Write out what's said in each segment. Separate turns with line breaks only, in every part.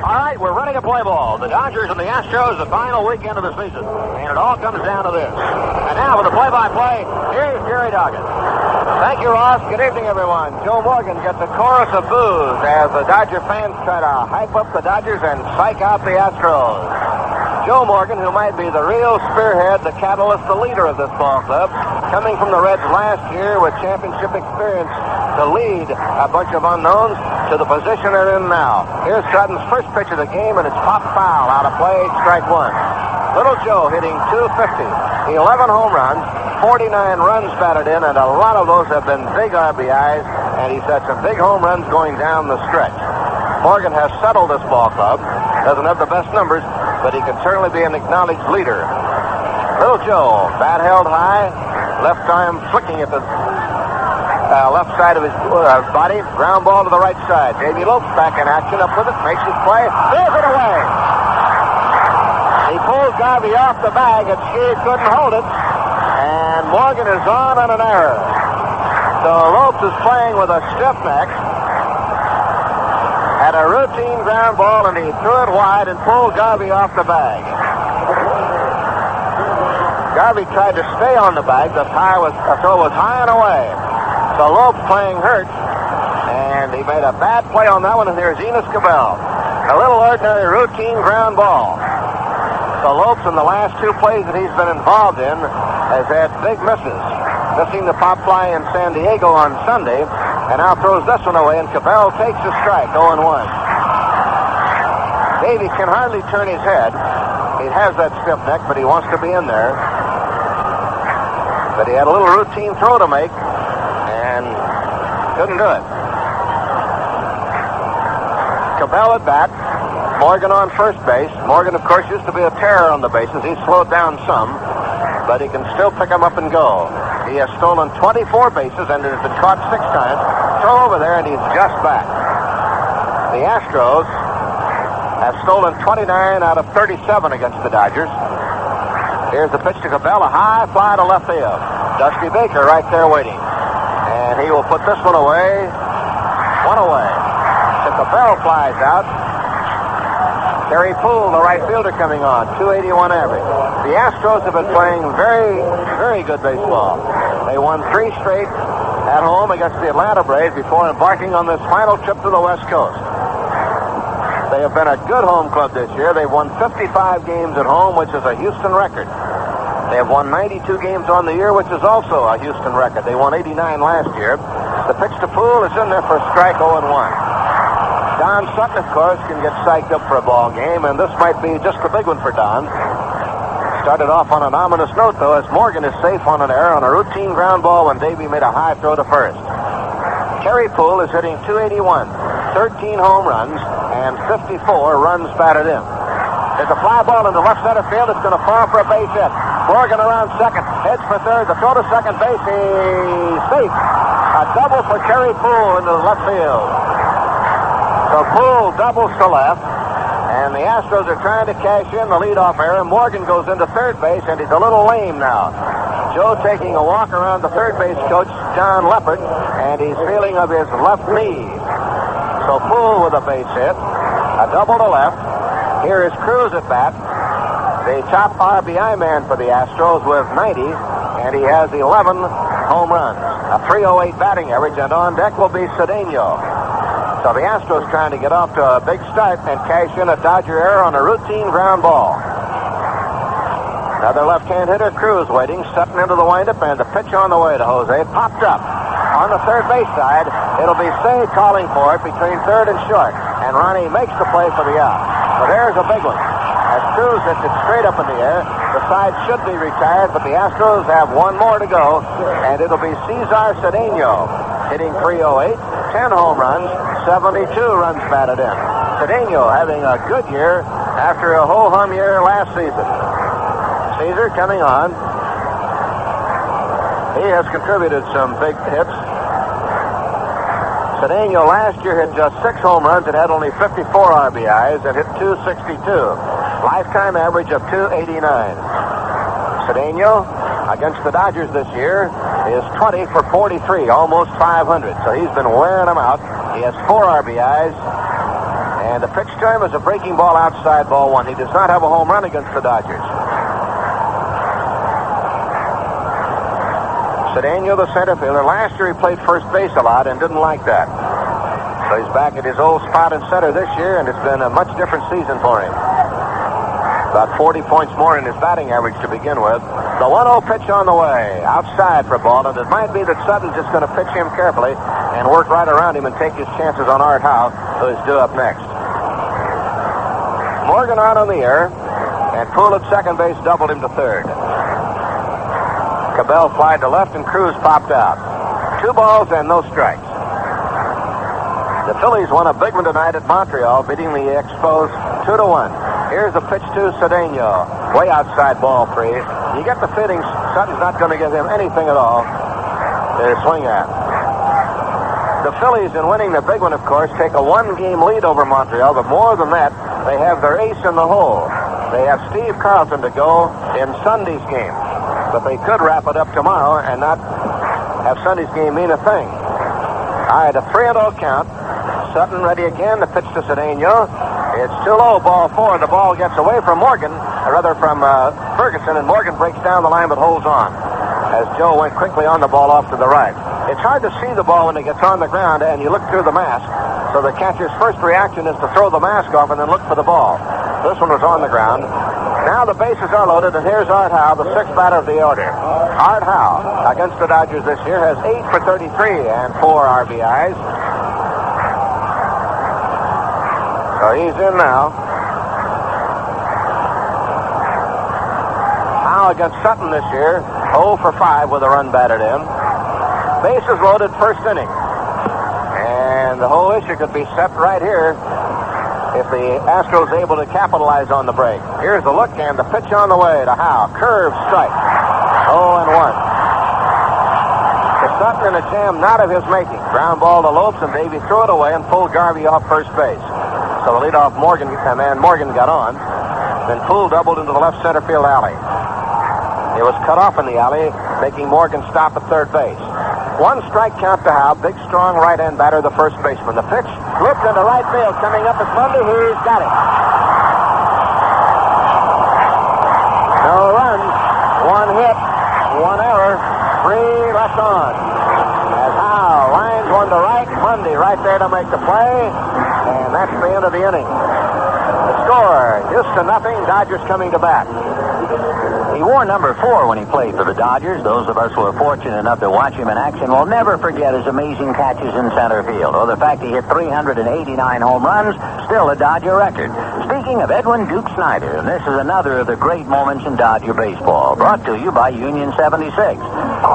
All right, we're ready to play ball. The Dodgers and the Astros, the final weekend of the season. And it all comes down to this. And now with the play-by-play, here's Jerry Doggett.
Thank you, Ross. Good evening, everyone. Joe Morgan gets a chorus of boos as the Dodger fans try to hype up the Dodgers and psych out the Astros. Joe Morgan, who might be the real spearhead, the catalyst, the leader of this ball club, coming from the Reds last year with championship experience to lead a bunch of unknowns to the position they're in now. Here's Sutton's first pitch of the game, and it's pop foul out of play, strike one. Little Joe hitting .250, 11 home runs, 49 runs batted in, and a lot of those have been big RBIs, and he's had some big home runs going down the stretch. Morgan has settled this ball club, doesn't have the best numbers, but he can certainly be an acknowledged leader. Little Joe, bat held high, left arm flicking at the left side of his body, ground ball to the right side. Davey Lopes back in action, up with it, makes his play, throws it away. He pulls Garvey off the bag, and Shear couldn't hold it, and Morgan is on an error. So Lopes is playing with a stiff neck, had a routine ground ball, and he threw it wide and pulled Garvey off the bag. Garvey tried to stay on the bag, the throw was high and away. So Lopes playing hurt, and he made a bad play on that one, and here's Enos Cabell. A little ordinary routine ground ball. So Lopes, in the last two plays that he's been involved in, has had big misses. Missing the pop fly in San Diego on Sunday, and now throws this one away, and Cabell takes a strike, 0-1. Davey can hardly turn his head. He has that stiff neck, but he wants to be in there. But he had a little routine throw to make, and couldn't do it. Cabell at bat. Morgan on first base. Morgan, of course, used to be a terror on the bases. He's slowed down some, but he can still pick them up and go. He has stolen 24 bases and has been caught 6 times. Throw over there, and he's just back. The Astros have stolen 29 out of 37 against the Dodgers. Here's the pitch to Cabell, a high fly to left field. Dusty Baker right there waiting. And he will put this one away. One away. So Cabell flies out. Terry Poole, the right fielder, coming on. .281 average. The Astros have been playing very, very good baseball. They won 3 straight at home against the Atlanta Braves before embarking on this final trip to the West Coast. They have been a good home club this year. They've won 55 games at home, which is a Houston record. They have won 92 games on the year, which is also a Houston record. They won 89 last year. The pitch to Poole is in there for a strike, 0-1. Don Sutton, of course, can get psyched up for a ball game, and this might be just the big one for Don. Started off on an ominous note, though, as Morgan is safe on an error on a routine ground ball when Davey made a high throw to first. Terry Poole is hitting .281, 13 home runs, and 54 runs batted in. There's a fly ball into left center field. It's going to fall for a base hit. Morgan around second, heads for third. The throw to second base, he's safe. A double for Terry Poole into the left field. So Poole doubles to left, and the Astros are trying to cash in the leadoff error. Morgan goes into third base, and he's a little lame now. Joe taking a walk around the third base coach, John Leppard, and he's feeling of his left knee. So Poole with a base hit, a double to left. Here is Cruz at bat, the top RBI man for the Astros with 90, and he has 11 home runs, a .308 batting average, and on deck will be Cedeno. So the Astros trying to get off to a big start and cash in a Dodger error on a routine ground ball. Another left-hand hitter, Cruz, waiting. Sutton into the windup, and the pitch on the way to Jose. Popped up on the third base side. It'll be Say calling for it between third and short. And Ronnie makes the play for the out. So there's a big one. As Cruz hits it straight up in the air, the side should be retired, but the Astros have one more to go, and it'll be Cesar Cedeno hitting .308, 10 home runs, 72 runs batted in. Cedeno having a good year after a ho-hum year last season. Caesar coming on. He has contributed some big hits. Cedeno last year hit just 6 home runs and had only 54 RBIs and hit .262. Lifetime average of .289. Cedeno against the Dodgers this year is 20 for 43, almost 500. So he's been wearing them out. He has 4 RBIs And the pitch to him is a breaking ball outside ball one. He does not have a home run against the Dodgers. Cedeno, the center fielder. Last year he played first base a lot and didn't like that. So he's back at his old spot in center this year, and it's been a much different season for him. About 40 points more in his batting average to begin with. The 1-0 pitch on the way. Outside for a ball, and it might be that Sutton's just going to pitch him carefully and work right around him and take his chances on Art Howe, who is due up next. Morgan out on the air, and Poole at second base doubled him to third. Cabell flied to left, and Cruz popped out. 2 balls and no strikes. The Phillies won a big one tonight at Montreal, beating the Expos 2-1. Here's the pitch to Cedeno. Way outside ball 3. You get the feeling Sutton's not going to give him anything at all to swing at. The Phillies, in winning the big one, of course, take a 1-game lead over Montreal, but more than that, they have their ace in the hole. They have Steve Carlton to go in Sunday's game, but they could wrap it up tomorrow and not have Sunday's game mean a thing. All right, a 3-0 count. Sutton ready again. The pitch to Cedeno. It's too low, ball 4. The ball gets away from Morgan, or rather from Ferguson, and Morgan breaks down the line but holds on as Joe went quickly on the ball off to the right. It's hard to see the ball when it gets on the ground and you look through the mask, so the catcher's first reaction is to throw the mask off and then look for the ball. This one was on the ground. Now the bases are loaded, and here's Art Howe, the 6th batter of the order. Art Howe, against the Dodgers this year, has 8 for 33 and 4 RBIs. So he's in now. Howe against Sutton this year, 0 for 5 with a run batted in. Bases loaded, first inning. And the whole issue could be set right here if the Astros able to capitalize on the break. Here's the look, and the pitch on the way to Howe. Curve strike. 0-1. To Sutton in a jam not of his making. Ground ball to Lopes, and Davey threw it away and pulled Garvey off first base. So the leadoff Morgan got on. Then Poole doubled into the left center field alley. It was cut off in the alley, making Morgan stop at third base. 1 strike count to Howe. Big, strong right-hand batter, the first baseman. The pitch flipped into right field. Coming up is Mundy. He's got it. No runs, 1 hit, 1 error, 3 left on. As Howe lines one to right, Mundy right there to make the play. And that's the end of the inning. The score, Houston 0, Dodgers coming to bat.
He wore number 4 when he played for the Dodgers. Those of us who are fortunate enough to watch him in action will never forget his amazing catches in center field, or the fact he hit 389 home runs, still a Dodger record. Speaking of Edwin Duke Snyder, and this is another of the great moments in Dodger baseball, brought to you by Union 76.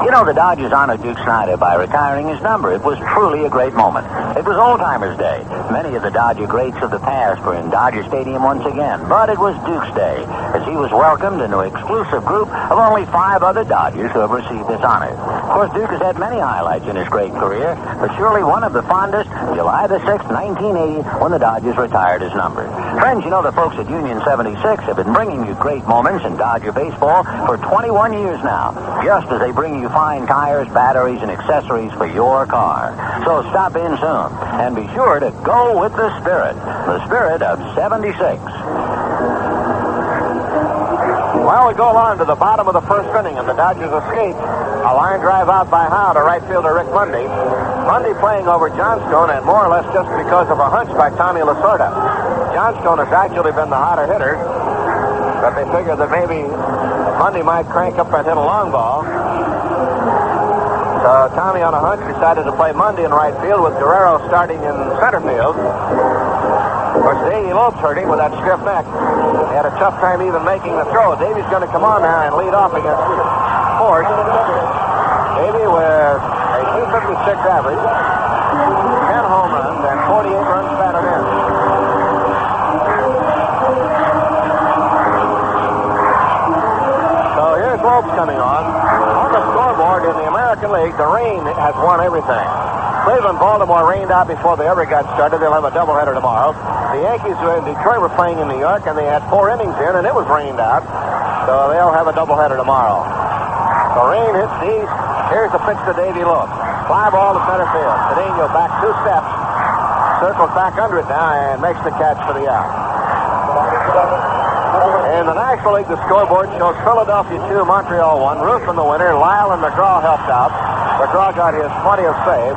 You know, the Dodgers honored Duke Snyder by retiring his number. It was truly a great moment. It was Old Timers Day. Many of the Dodger greats of the past were in Dodger Stadium once again, but it was Duke's Day, as he was welcomed into an exclusive group of only 5 other Dodgers who have received this honor. Of course, Duke has had many highlights in his great career, but surely one of the fondest, July the 6th, 1980, when the Dodgers retired his number. Friends, you know the folks at Union 76 have been bringing you great moments in Dodger baseball for 21 years now, just as they bring you fine tires, batteries, and accessories for your car. So stop in soon, and be sure to go with the spirit of 76.
Well, we go along to the bottom of the first inning, and the Dodgers escape. A line drive out by Howe to right fielder Rick Mundy. Mundy playing over Johnstone, and more or less just because of a hunch by Tommy Lasorda. Johnstone has actually been the hotter hitter, but they figured that maybe Mundy might crank up and hit a long ball. So Tommy, on a hunch, decided to play Mundy in right field with Guerrero starting in center field. Of course, Davey Lopes hurt him with that stiff neck. He had a tough time even making the throw. Davey's going to come on now and lead off against Ford. Davey with a 256 average, 10 home runs, and 48 runs batted in. So here's Lopes coming on. On the scoreboard in the American League, the rain has won everything. Cleveland, Baltimore rained out before they ever got started. They'll have a doubleheader tomorrow. The Yankees in Detroit were playing in New York, and they had 4 innings in, and it was rained out. So they'll have a doubleheader tomorrow. The rain hits the east. Here's the pitch to Davey Lopes. Fly ball to center field. Cedeno back 2 steps. circles back under it now and makes the catch for the out. In the National League, the scoreboard shows Philadelphia 2, Montreal 1. Roof in the winner. Lyle and McGraw helped out. McGraw got his 20th save.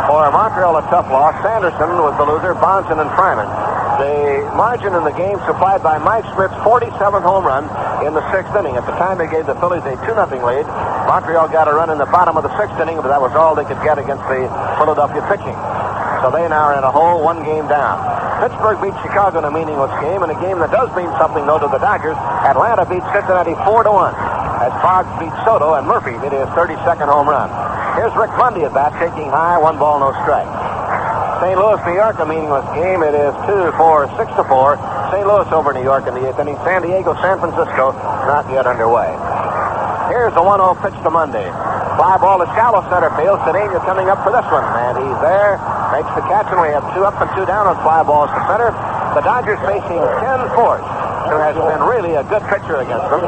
For Montreal, a tough loss. Sanderson was the loser. Bonson and Fryman. The margin in the game supplied by Mike Smith's 47th home run in the 6th inning. At the time, they gave the Phillies a 2-0 lead. Montreal got a run in the bottom of the 6th inning, but that was all they could get against the Philadelphia pitching. So they now are in a hole, 1 game down. Pittsburgh beat Chicago in a meaningless game, and a game that does mean something, though, to the Dodgers. Atlanta beat Cincinnati 4-1, as Boggs beat Soto, and Murphy hit his 32nd home run. Here's Rick Bundy at bat, taking high, 1 ball, no strike. St. Louis, New York, a meaningless game. It is 6-4. St. Louis over New York in the 8th inning. San Diego, San Francisco, not yet underway. Here's the 1-0 pitch to Monday. Fly ball to shallow center field. Cedeno coming up for this one, and he's there. Makes the catch, and we have 2 up and 2 down on fly balls to center. The Dodgers facing Ken Force, who has been really a good pitcher against them.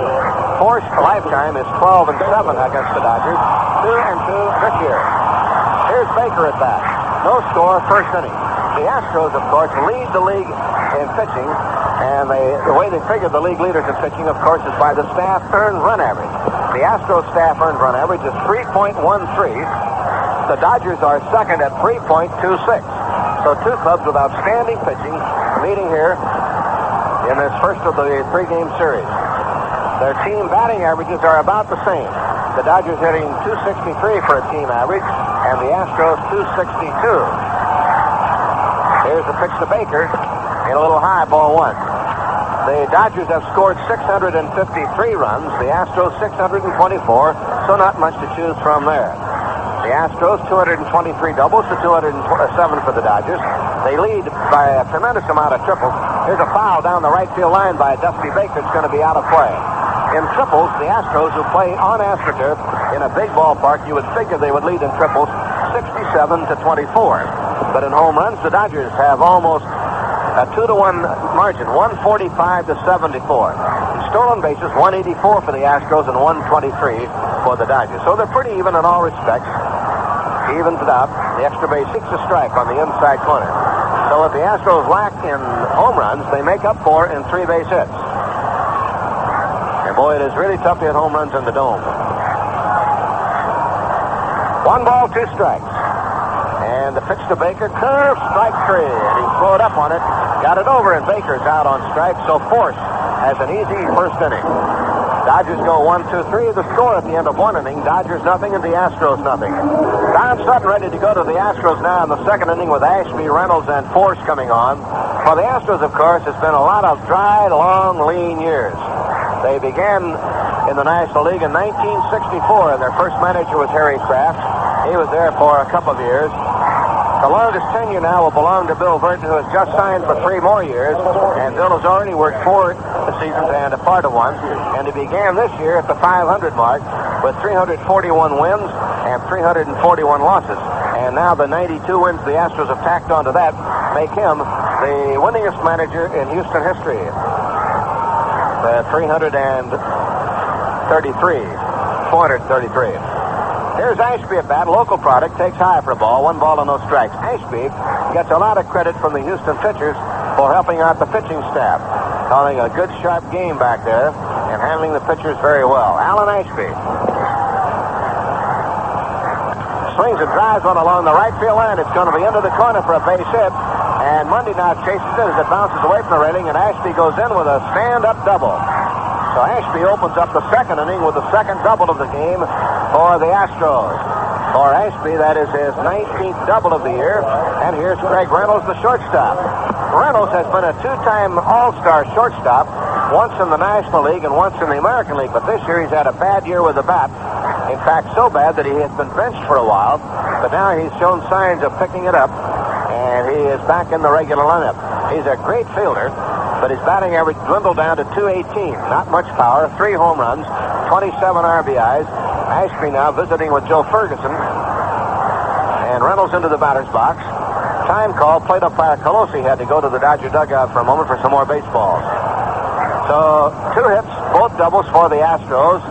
Force lifetime is 12-7 against the Dodgers. 2-2 this year. Here's Baker at bat. No score, first inning. The Astros, of course, lead the league in pitching, and the way they figure the league leaders in pitching, of course, is by the staff earned run average. The Astros staff earned run average is 3.13. The Dodgers are second at 3.26. So 2 clubs with outstanding pitching meeting here in this first of the 3-game series. Their team batting averages are about the same. The Dodgers hitting .263 for a team average, and the Astros .262. Here's the pitch to Baker in a little high, ball 1. The Dodgers have scored 653 runs, the Astros 624, so not much to choose from there. The Astros 223 doubles to 207 for the Dodgers. They lead by a tremendous amount of triples. Here's a foul down the right field line by Dusty Baker. It's going to be out of play. In triples, the Astros, who play on AstroTurf in a big ballpark, you would figure they would lead in triples 67-24. But in home runs, the Dodgers have almost a 2-1 margin, 145-74. In stolen bases, 184 for the Astros and 123 for the Dodgers. So they're pretty even in all respects. Evens it out. The extra base seeks a strike on the inside corner. So if the Astros lack in home runs, they make up for in 3 base hits. And boy, it is really tough to hit home runs in the dome. 1 ball, 2 strikes. And the pitch to Baker, curve, strike 3. And he slowed up on it, got it over, and Baker's out on strike. So Force has an easy first inning. Dodgers go 1-2-3. The score at the end of 1 inning. Dodgers nothing and the Astros nothing. Don Sutton ready to go to the Astros now in the 2nd inning with Ashby, Reynolds, and Force coming on. For the Astros, of course, it's been a lot of dry, long, lean years. They began in the National League in 1964, and their first manager was Harry Kraft. He was there for a couple of years. The longest tenure now will belong to Bill Burton, who has just signed for 3 more years. And Bill has already worked 4 seasons and a part of 1. And he began this year at the 500 mark with 341 wins and 341 losses. And now the 92 wins the Astros have tacked onto that make him the winningest manager in Houston history. 433. Here's Ashby at bat. Local product, takes high for a ball. 1 ball and no strikes. Ashby gets a lot of credit from the Houston pitchers for helping out the pitching staff, calling a good, sharp game back there and handling the pitchers very well. Alan Ashby swings and drives one along the right field line. It's going to be into the corner for a base hit. And Monday now chases it as it bounces away from the railing, and Ashby goes in with a stand-up double. So Ashby opens up the 2nd inning with the 2nd double of the game for the Astros. For Ashby, that is his 19th double of the year. And here's Craig Reynolds, the shortstop. Reynolds has been a 2-time All-Star shortstop, once in the National League and once in the American League. But this year he's had a bad year with the bat. In fact, so bad that he has been benched for a while. But now he's shown signs of picking it up, and he is back in the regular lineup. He's a great fielder, but his batting average dwindled down to .218. Not much power, 3 home runs, 27 RBIs. Ashby now visiting with Joe Ferguson. And Reynolds into the batter's box. Time call. Plate umpire Colosi had to go to the Dodger dugout for a moment for some more baseballs. So 2 hits, both doubles for the Astros.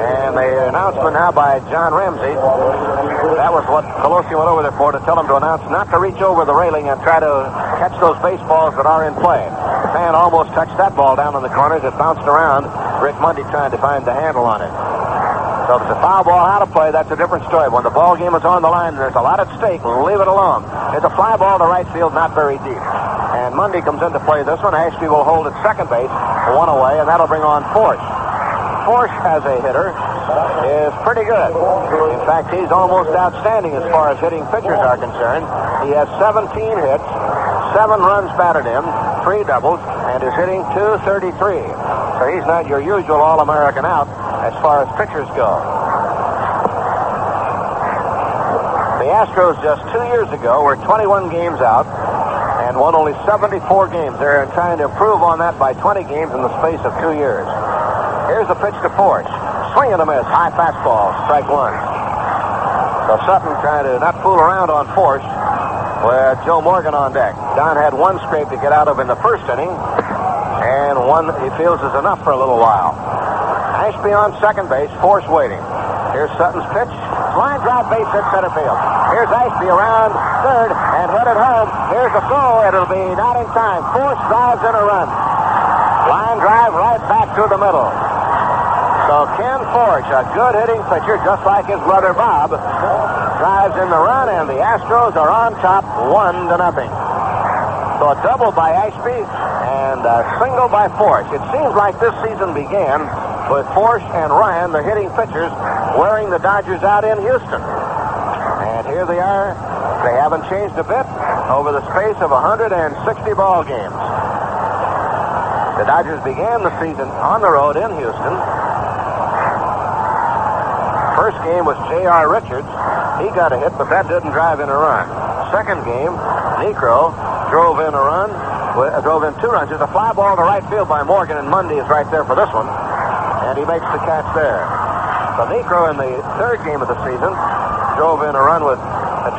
And the announcement now by John Ramsey. That was what Pelosi went over there for, to tell him to announce not to reach over the railing and try to catch those baseballs that are in play. Fan almost touched that ball down in the corners. It bounced around. Rick Mundy trying to find the handle on it. So if it's a foul ball out of play, that's a different story. When the ball game is on the line, there's a lot at stake. Leave it alone. It's a fly ball to right field, not very deep. And Mundy comes into play this one. Ashby will hold at second base, one away, and that'll bring on Force. Force, as a hitter, is pretty good. In fact, he's almost outstanding as far as hitting pitchers are concerned. He has 17 hits, 7 runs batted in, 3 doubles, and is hitting .233. So he's not your usual All-American out as far as pitchers go. The Astros just 2 years ago were 21 games out and won only 74 games. They're trying to improve on that by 20 games in the space of 2 years. Here's the pitch to Force. Swing and a miss. High fastball. Strike one. So Sutton trying to not fool around on Force with Joe Morgan on deck. Don had one scrape to get out of in the first inning, and one he feels is enough for a little while. Ashby on second base. Force waiting. Here's Sutton's pitch. Line drive, base hit, center field. Here's Ashby around third and headed home. Here's the throw. It'll be not in time. Force drives in a run. Line drive right back to the middle. So Ken Forge, a good hitting pitcher, just like his brother Bob, drives in the run, and the Astros are on top 1-0. So a double by Ashby and a single by Forge. It seems like this season began with Forge and Ryan, the hitting pitchers, wearing the Dodgers out in Houston. And here they are. They haven't changed a bit over the space of 160 ball games. The Dodgers began the season on the road in Houston. First game was J.R. Richards. He got a hit, but that didn't drive in a run. Second game, Necro drove in 2 runs. There's a fly ball to right field by Morgan, and Mundy is right there for this one. And he makes the catch there. So Necro in the third game of the season drove in 2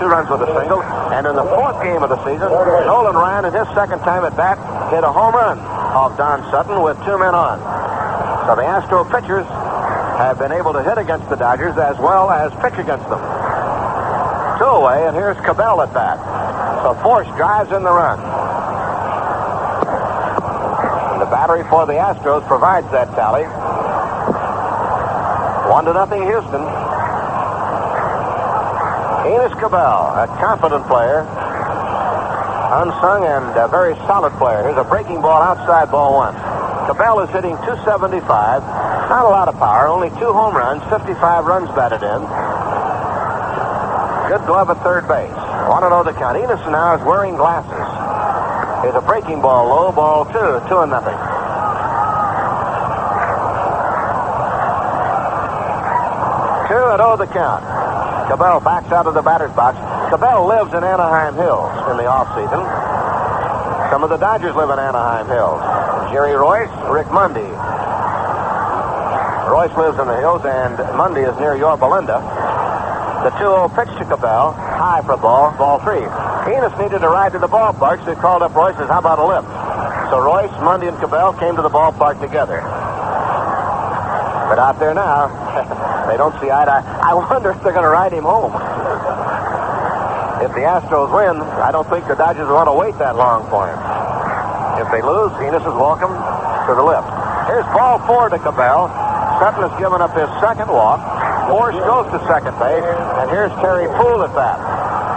runs with a single. And in the fourth game of the season, Nolan Ryan, in his second time at bat, hit a home run off Don Sutton with 2 men on. So the Astro pitchers have been able to hit against the Dodgers as well as pitch against them. 2 away, and here's Cabell at bat. So Force drives in the run. And the battery for the Astros provides that tally. 1-0 Houston. Enos Cabell, a confident player, unsung and a very solid player. Here's a breaking ball outside, ball 1. Cabell is hitting .275. Not a lot of power, only 2 home runs, 55 runs batted in. Good glove at third base. 1-0 the count. Enos now is wearing glasses. Here's a breaking ball, low, ball 2, 2-0. 2-0 the count. Cabell backs out of the batter's box. Cabell lives in Anaheim Hills in the offseason. Some of the Dodgers live in Anaheim Hills. Jerry Royce, Rick Mundy. Royce lives in the hills, and Mundy is near Yorba Linda. The 2-0 pitch to Cabell. High for ball 3. Enos needed to ride to the ballpark, so he called up Royce and says, how about a lift? So Royce, Mundy, and Cabell came to the ballpark together. But out there now, they don't see eye to eye. I wonder if they're going to ride him home. If the Astros win, I don't think the Dodgers want to wait that long for him. If they lose, Enos is welcome to the lift. Here's ball 4 to Cabell. Sutton has given up his second walk. Force goes to second base, and here's Terry Poole at bat.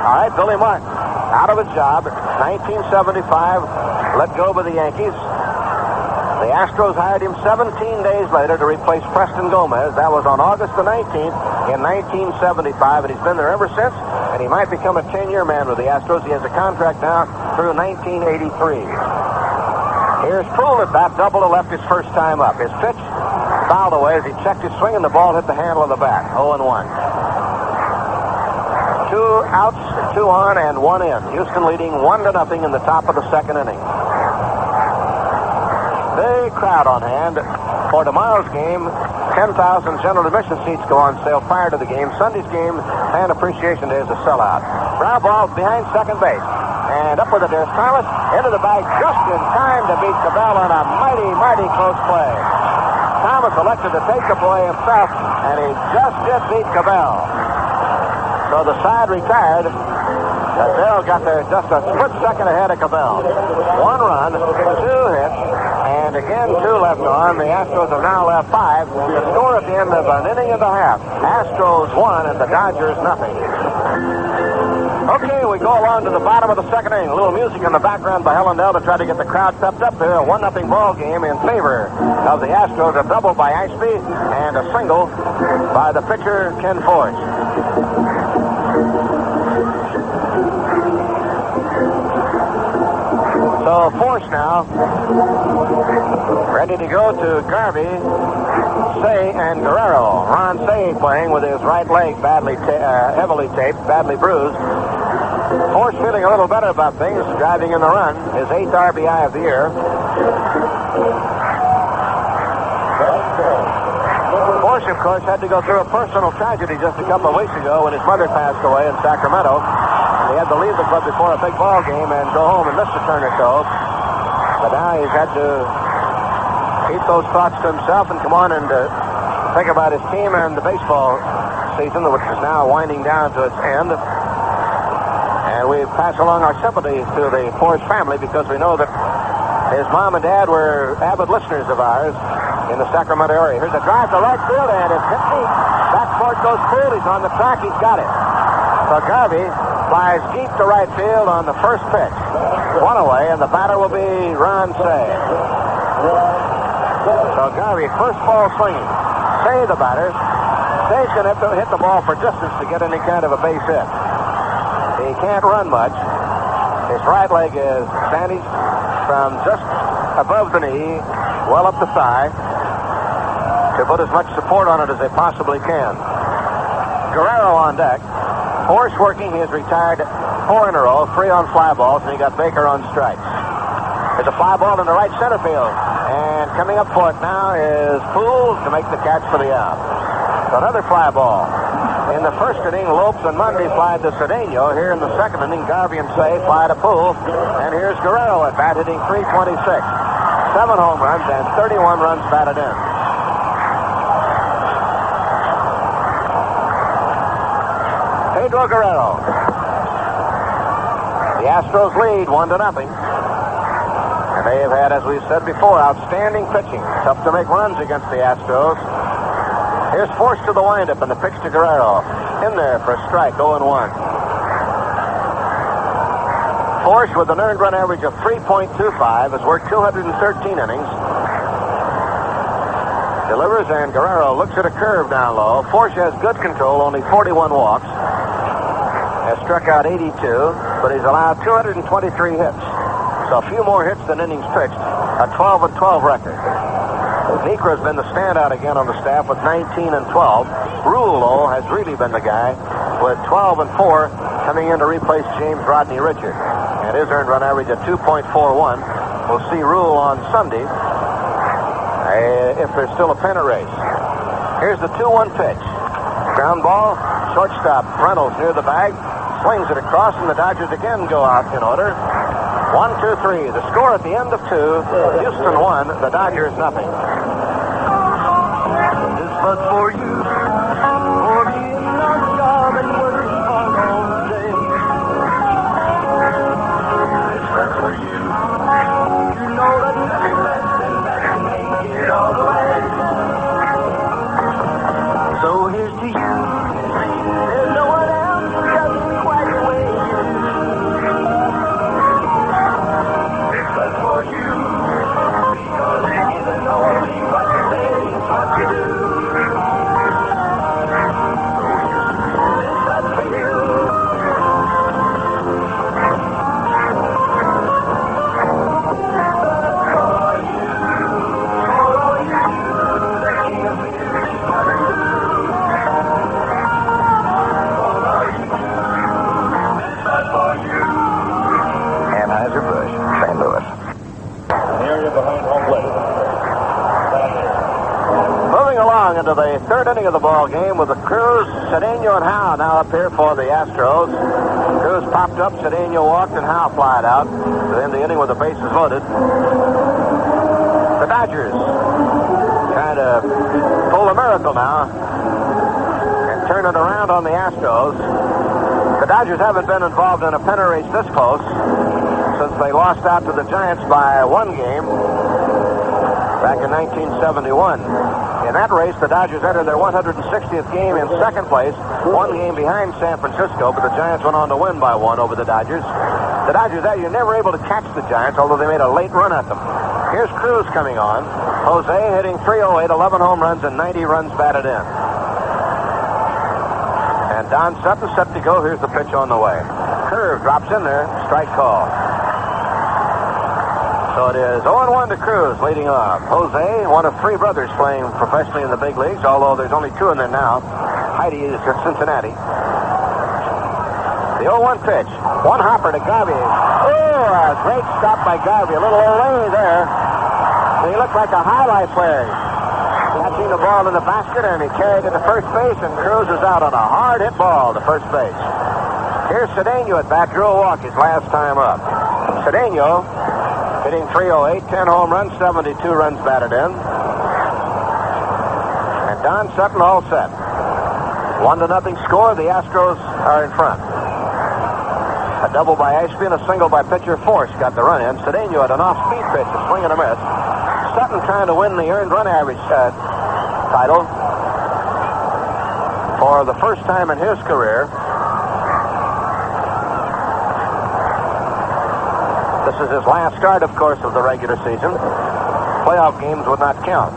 All right, Billy Martin, out of a job, 1975, let go by the Yankees. The Astros hired him 17 days later to replace Preston Gomez. That was on August the 19th in 1975, and he's been there ever since, and he might become a 10-year man with the Astros. He has a contract now through 1983. Here's Poole at bat, double to left his first time up. His pitch fouled away as he checked his swing, and the ball hit the handle of the bat. 0-1. 2 outs, 2 on, and 1 in. Houston leading 1-0 in the top of the second inning. Big crowd on hand for tomorrow's game. 10,000 general admission seats go on sale prior to the game. Sunday's game, Fan Appreciation Day, is a sellout. Ground ball behind second base. And up with it, there's Thomas into the bag just in time to beat Cabell on a mighty, mighty close play. Thomas elected to take the play himself, and he just did beat Cabell. So the side retired. Cabell got there just a split second ahead of Cabell. 1 run, 2 hits, and again 2 left on. The Astros have now left 5. The score at the end of an inning and a half. Astros 1 and the Dodgers nothing. Okay, we go along to the bottom of the second inning. A little music in the background by Hellendale to try to get the crowd pepped up there. A 1-0 ball game in favor of the Astros. A double by Ashby and a single by the pitcher, Ken Force. So Force now ready to go to Garvey, Say, and Guerrero. Ron Say playing with his right leg heavily taped, badly bruised. Force feeling a little better about things, driving in the run, his 8th RBI of the year. Force, of course, had to go through a personal tragedy just a couple of weeks ago when his mother passed away in Sacramento. He had to leave the club before a big ball game and go home and miss the Turner show. But now he's had to keep those thoughts to himself and come on and think about his team and the baseball season, which is now winding down to its end. And we pass along our sympathies to the Force family because we know that his mom and dad were avid listeners of ours in the Sacramento area. Here's a drive to right field, and it's hit deep. Back for it goes Poole. He's on the track. He's got it. So Garvey flies deep to right field on the first pitch. 1 away, and the batter will be Ron Say. So Garvey, first ball swinging. Say the batter. Say's going to have to hit the ball for distance to get any kind of a base hit. He can't run much. His right leg is bandaged from just above the knee, well up the thigh, to put as much support on it as they possibly can. Guerrero on deck. Force working. He has retired 4 in a row, 3 on fly balls, and he got Baker on strikes. There's a fly ball in the right center field. And coming up for it now is Poole to make the catch for the out. So another fly ball. In the first inning, Lopes and Mundy fly to Cedeno. Here in the second inning, Garvey and Say fly to Poole. And here's Guerrero at bat hitting .326. 7 home runs and 31 runs batted in. Pedro Guerrero. The Astros lead 1-0. And they have had, as we've said before, outstanding pitching. Tough to make runs against the Astros. Here's Force to the windup and the pitch to Guerrero. In there for a strike, 0-1. Force, with an earned run average of 3.25, has worked 213 innings. Delivers, and Guerrero looks at a curve down low. Force has good control, only 41 walks. Has struck out 82, but he's allowed 223 hits. So a few more hits than innings pitched. A 12-12 record. Niekro's been the standout again on the staff with 19-12. Rulo has really been the guy with 12-4, coming in to replace James Rodney Richard. And his earned run average at 2.41. We'll see Rulo on Sunday if there's still a pennant race. Here's the 2-1 pitch. Ground ball, shortstop Reynolds near the bag. Swings it across, and the Dodgers again go out in order. 1, 2, 3. The score at the end of 2. Houston 1. The Dodgers nothing.
This was for you, for being on the job and working hard all day. This was for you. You know that nothing less than that can make it all the way. So here's to you. There's no one else who does it quite the way you do. This was for you, because it isn't only what you say, it's what you do.
Into the third inning of the ball game with the Cruz, Cedeno, and Howe now up here for the Astros. Cruz popped up, Cedeno walked, and Howe flied out to end the inning with the bases loaded. The Dodgers trying to circle now and turn it around on the Astros. The Dodgers haven't been involved in a pennant race this close since they lost out to the Giants by 1 game back in 1971. In that race, the Dodgers entered their 160th game in second place, 1 game behind San Francisco, but the Giants went on to win by 1 over the Dodgers. The Dodgers that year never able to catch the Giants, although they made a late run at them. Here's Cruz coming on. Jose hitting .308, 11 home runs, and 90 runs batted in. And Don Sutton set to go. Here's the pitch on the way. Curve drops in there. Strike call. So it is 0-1 to Cruz leading off. Jose, one of 3 brothers playing professionally in the big leagues, although there's only 2 in there now. Heidi is at Cincinnati. The 0-1 pitch. One hopper to Garvey. Oh, a great stop by Garvey. A little away there. He looked like a highlight player. Catching the ball in the basket, and he carried it to first base, and Cruz is out on a hard hit ball to first base. Here's Cedeno at bat. Drew a walk his last time up. Cedeno hitting .308, 10 home runs, 72 runs batted in. And Don Sutton all set. 1-0 score. The Astros are in front. A double by Ashby and a single by pitcher Force got the run in. Cedeno had an off-speed pitch, a swing and a miss. Sutton trying to win the earned run average title for the first time in his career. This is his last start, of course, of the regular season. Playoff games would not count.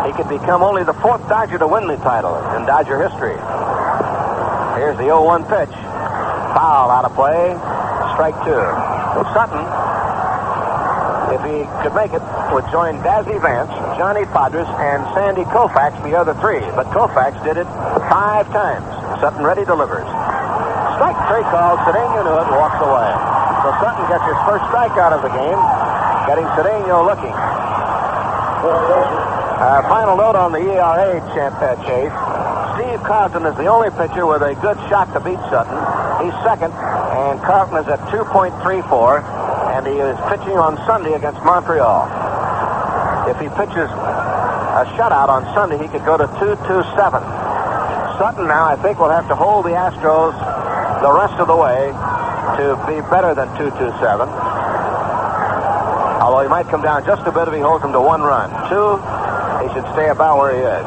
He could become only the 4th Dodger to win the title in Dodger history. Here's the 0-1 pitch. Foul out of play. Strike 2. Well, Sutton, if he could make it, would join Dazzy Vance, Johnny Padres, and Sandy Koufax, the other 3. But Koufax did it 5 times. Sutton ready delivers. Strike 3 called. Cedeno knew it, walks away. So Sutton gets his first strikeout of the game, getting Cedeno looking. Final note on the ERA chase. Steve Carlton is the only pitcher with a good shot to beat Sutton. He's second, and Carlton is at 2.34, and he is pitching on Sunday against Montreal. If he pitches a shutout on Sunday, he could go to 2.27. Sutton now, I think, will have to hold the Astros the rest of the way to be better than 2.27. Although he might come down just a bit if he holds them to 1 run. 2, he should stay about where he is.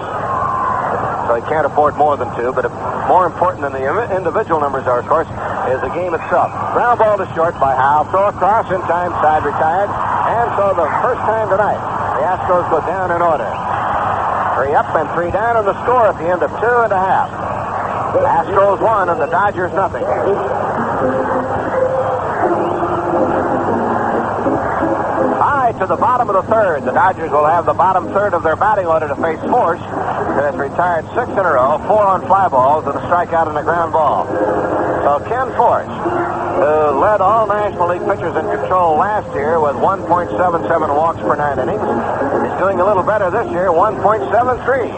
So he can't afford more than 2, but more important than the individual numbers are, of course, is the game itself. Ground ball to short by Howe. Throw across in time, side retired. And so the first time tonight, the Astros go down in order. 3 up and 3 down, and the score at the end of 2 1/2. The Astros 1 and the Dodgers nothing. High to the bottom of the 3rd. The Dodgers will have the bottom 3rd of their batting order to face Force, who has retired 6 in a row, 4 on fly balls, and a strikeout and a ground ball. So Ken Force, who led all National League pitchers in control last year with 1.77 walks per 9 innings, is doing a little better this year, 1.73.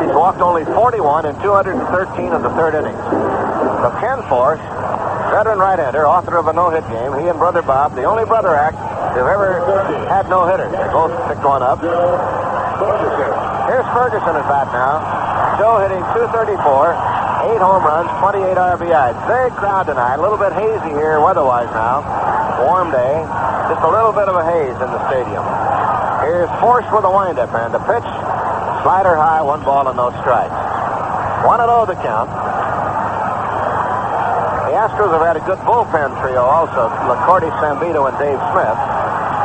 He's walked only 41 in 213 of the 3rd innings. So Ken Force, veteran right-hander, author of a no-hit game, he and Brother Bob, the only brother act who've ever had no-hitters. They both picked one up. Here's Ferguson at bat now. Joe hitting .234, 8 home runs, 28 RBIs. Very crowd tonight. A little bit hazy here weather-wise now. Warm day. Just a little bit of a haze in the stadium. Here's Force with a windup, and the pitch. Slider high, 1 ball and no strikes. 1-0 the count. The Astros have had a good bullpen trio also. LaCorte, Sambito, and Dave Smith.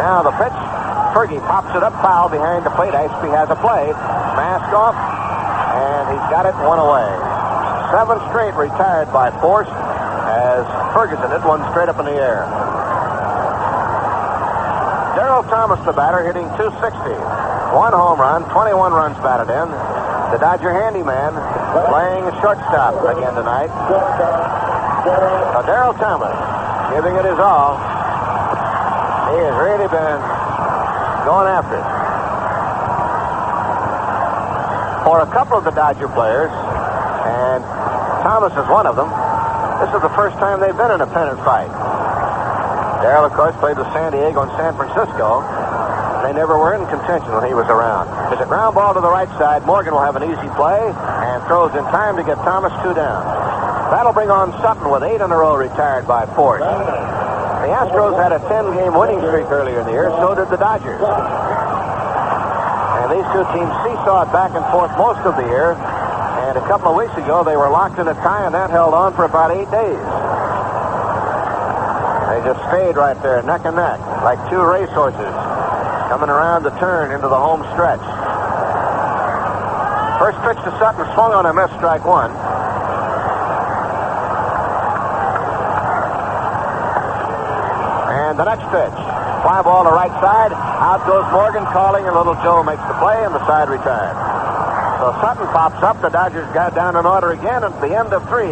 Now the pitch. Fergie pops it up foul behind the plate. Ashby has a play. Mask off, and he's got it 1 away. 7 straight retired by Force as Ferguson hit one straight up in the air. Darrell Thomas, the batter, hitting .260. 1 home run, 21 runs batted in. The Dodger handyman playing a shortstop again tonight. So Darrell Thomas giving it his all. He has really been going after it. For a couple of the Dodger players, and Thomas is one of them, this is the first time they've been in a pennant fight. Darrell, of course, played with San Diego and San Francisco. They never were in contention when he was around. It's a ground ball to the right side. Morgan will have an easy play and throws in time to get Thomas 2 down. That'll bring on Sutton with 8 in a row retired by force. The Astros had a 10-game winning streak earlier in the year. So did the Dodgers. And these two teams seesawed back and forth most of the year. And a couple of weeks ago, they were locked in a tie, and that held on for about 8 days. They just stayed right there, neck and neck, like two racehorses coming around the turn into the home stretch. First pitch to Sutton, swung on a miss, strike one. And the next pitch, fly ball to right side. Out goes Morgan calling, and little Joe makes the play, and the side retired. So Sutton pops up. The Dodgers got down in order again at the end of 3.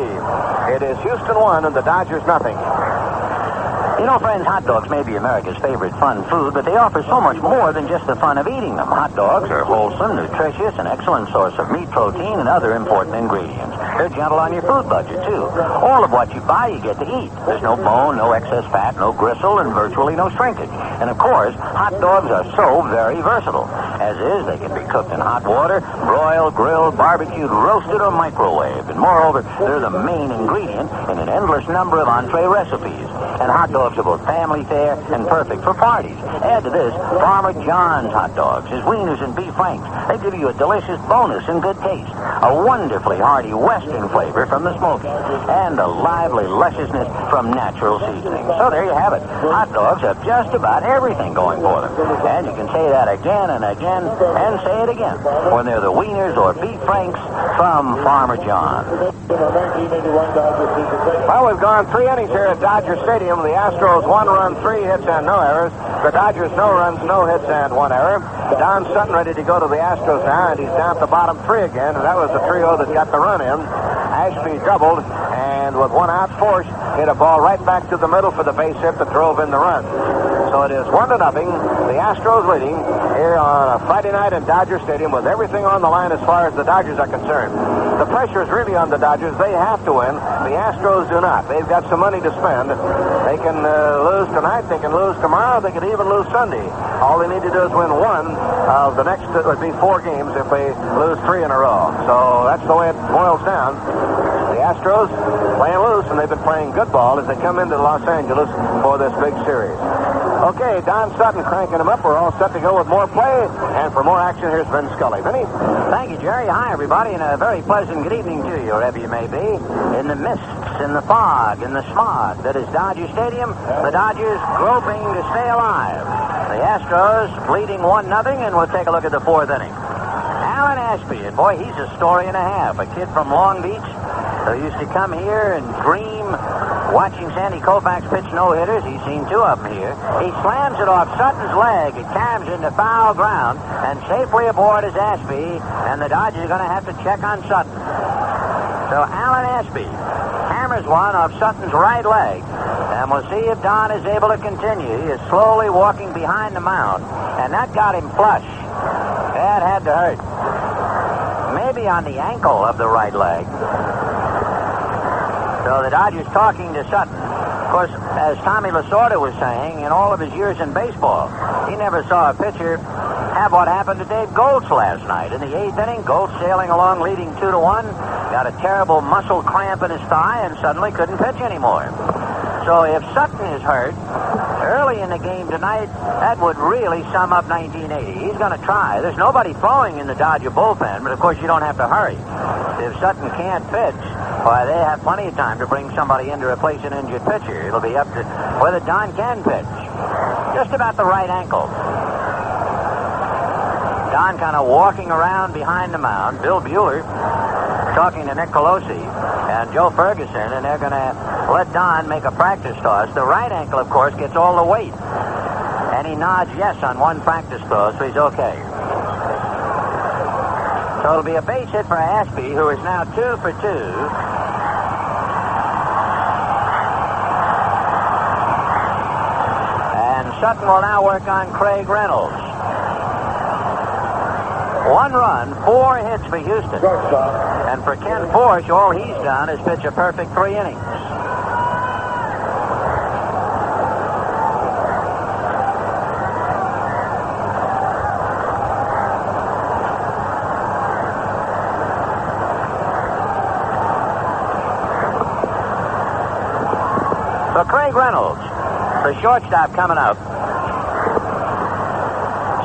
It is Houston 1 and the Dodgers nothing.
You know, friends, hot dogs may be America's favorite fun food, but they offer so much more than just the fun of eating them. Hot dogs are wholesome, nutritious, an excellent source of meat protein and other important ingredients. They're gentle on your food budget, too. All of what you buy, you get to eat. There's no bone, no excess fat, no gristle, and virtually no shrinkage. And, of course, hot dogs are so very versatile. As is, they can be cooked in hot water, broiled, grilled, barbecued, roasted, or microwaved. And moreover, they're the main ingredient in an endless number of entree recipes. And hot dogs are both family fare and perfect for parties. Add to this Farmer John's hot dogs, his wieners and beef franks. They give you a delicious bonus in good taste, a wonderfully hearty western flavor from the smoking, and a lively lusciousness from natural seasoning. So there you have it. Hot dogs have just about everything going for them. And you can say that again and again and say it again when they're the wieners or beef franks from Farmer John.
Well, we've gone 3 innings here at Dodger Stadium. The Astros 1 run, 3 hits, and no errors. The Dodgers no runs, no hits, and 1 error. Don Sutton ready to go to the Astros now, and he's down at the bottom 3 again, and that was the trio that got the run in. Ashby doubled, and with 1 out, Force hit a ball right back to the middle for the base hit that drove in the run. So it is 1-0. The Astros leading here on a Friday night at Dodger Stadium with everything on the line as far as the Dodgers are concerned. The pressure is really on the Dodgers. They have to win. The Astros do not. They've got some money to spend. They can lose tonight. They can lose tomorrow. They could even lose Sunday. All they need to do is win 1 of the next, it would be 4 games if they lose 3 in a row. So that's the way it boils down. The Astros playing loose, and they've been playing good ball as they come into Los Angeles for this big series. Okay, Don Sutton cranking them up. We're all set to go with more play. And for more action, here's Vin Scully. Vinny?
Thank you, Jerry. Hi, everybody, and a very pleasant good evening to you, wherever you may be. In the mists, in the fog, in the smog that is Dodger Stadium, the Dodgers groping to stay alive. The Astros leading 1-0, and we'll take a look at the 4th inning. Alan Ashby, and boy, he's a story and a half. A kid from Long Beach who used to come here and dream watching Sandy Koufax pitch no-hitters. He's seen 2 of them here. He slams it off Sutton's leg. It carries into foul ground, and safely aboard is Ashby, and the Dodgers are going to have to check on Sutton. So Alan Ashby hammers one off Sutton's right leg, and we'll see if Don is able to continue. He is slowly walking behind the mound, and that got him flush. That had to hurt. Maybe on the ankle of the right leg. So the Dodgers talking to Sutton. Of course, as Tommy Lasorda was saying, in all of his years in baseball, he never saw a pitcher have what happened to Dave Goltz last night. In the 8th inning, Goltz sailing along leading 2-1, got a terrible muscle cramp in his thigh and suddenly couldn't pitch anymore. So if Sutton is hurt early in the game tonight, that would really sum up 1980. He's going to try. There's nobody throwing in the Dodger bullpen, but of course you don't have to hurry. If Sutton can't pitch, why, they have plenty of time to bring somebody in to replace an injured pitcher. It'll be up to whether Don can pitch. Just about the right ankle. Don kind of walking around behind the mound. Bill Bueller talking to Nick Colosi and Joe Ferguson, and they're going to let Don make a practice toss. The right ankle, of course, gets all the weight. And he nods yes on one practice throw, so he's okay. So it'll be a base hit for Ashby, who is now 2 for 2. Sutton will now work on Craig Reynolds. 1 run, 4 hits for Houston. And for Ken Forsch, all he's done is pitch a perfect 3 innings. Reynolds, the shortstop, coming up.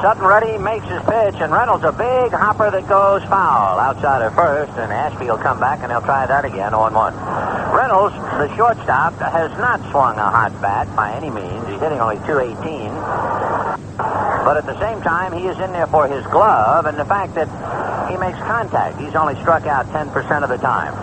Sutton ready, makes his pitch, and Reynolds a big hopper that goes foul outside of first, and Ashby will come back, and he'll try that again, 0-1. Reynolds, the shortstop, has not swung a hot bat by any means. He's hitting only .218. But at the same time, he is in there for his glove and the fact that he makes contact. He's only struck out 10% of the time.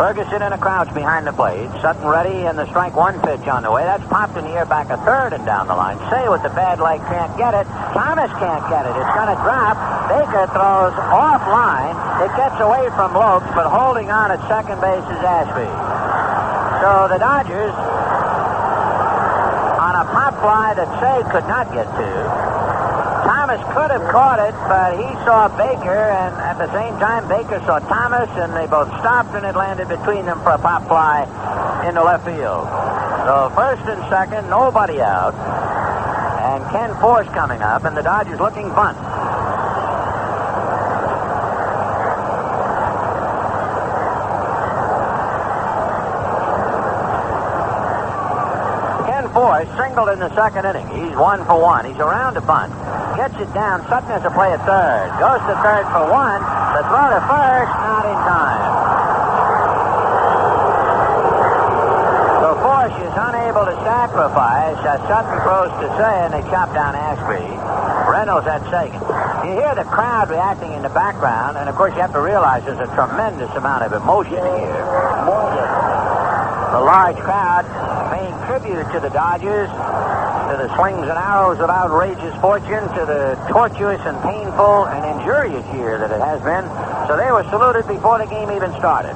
Ferguson in a crouch behind the plate. Sutton ready, and the strike one pitch on the way. That's popped in the air back a third and down the line. Say with the bad leg can't get it. Thomas can't get it. It's going to drop. Baker throws offline. It gets away from Lopes, but holding on at second base is Ashby. So the Dodgers, on a pop fly that Say could not get to. Thomas could have caught it, but he saw Baker, and at the same time, Baker saw Thomas, and they both stopped, and it landed between them for a pop fly into left field. So first and second, nobody out, and Ken Force coming up, and the Dodgers looking bunt. Ken Force singled in the second inning. He's 1 for 1. He's around a bunt. Gets it down. Sutton has to play at third. Goes to third for 1. The throw to first, not in time. So Force is unable to sacrifice. Sutton throws to Say, and they chop down Ashby. Reynolds at second. You hear the crowd reacting in the background, and of course you have to realize there's a tremendous amount of emotion here. The large crowd paying tribute to the Dodgers, to the slings and arrows of outrageous fortune, to the tortuous and painful and injurious year that it has been. So they were saluted before the game even started.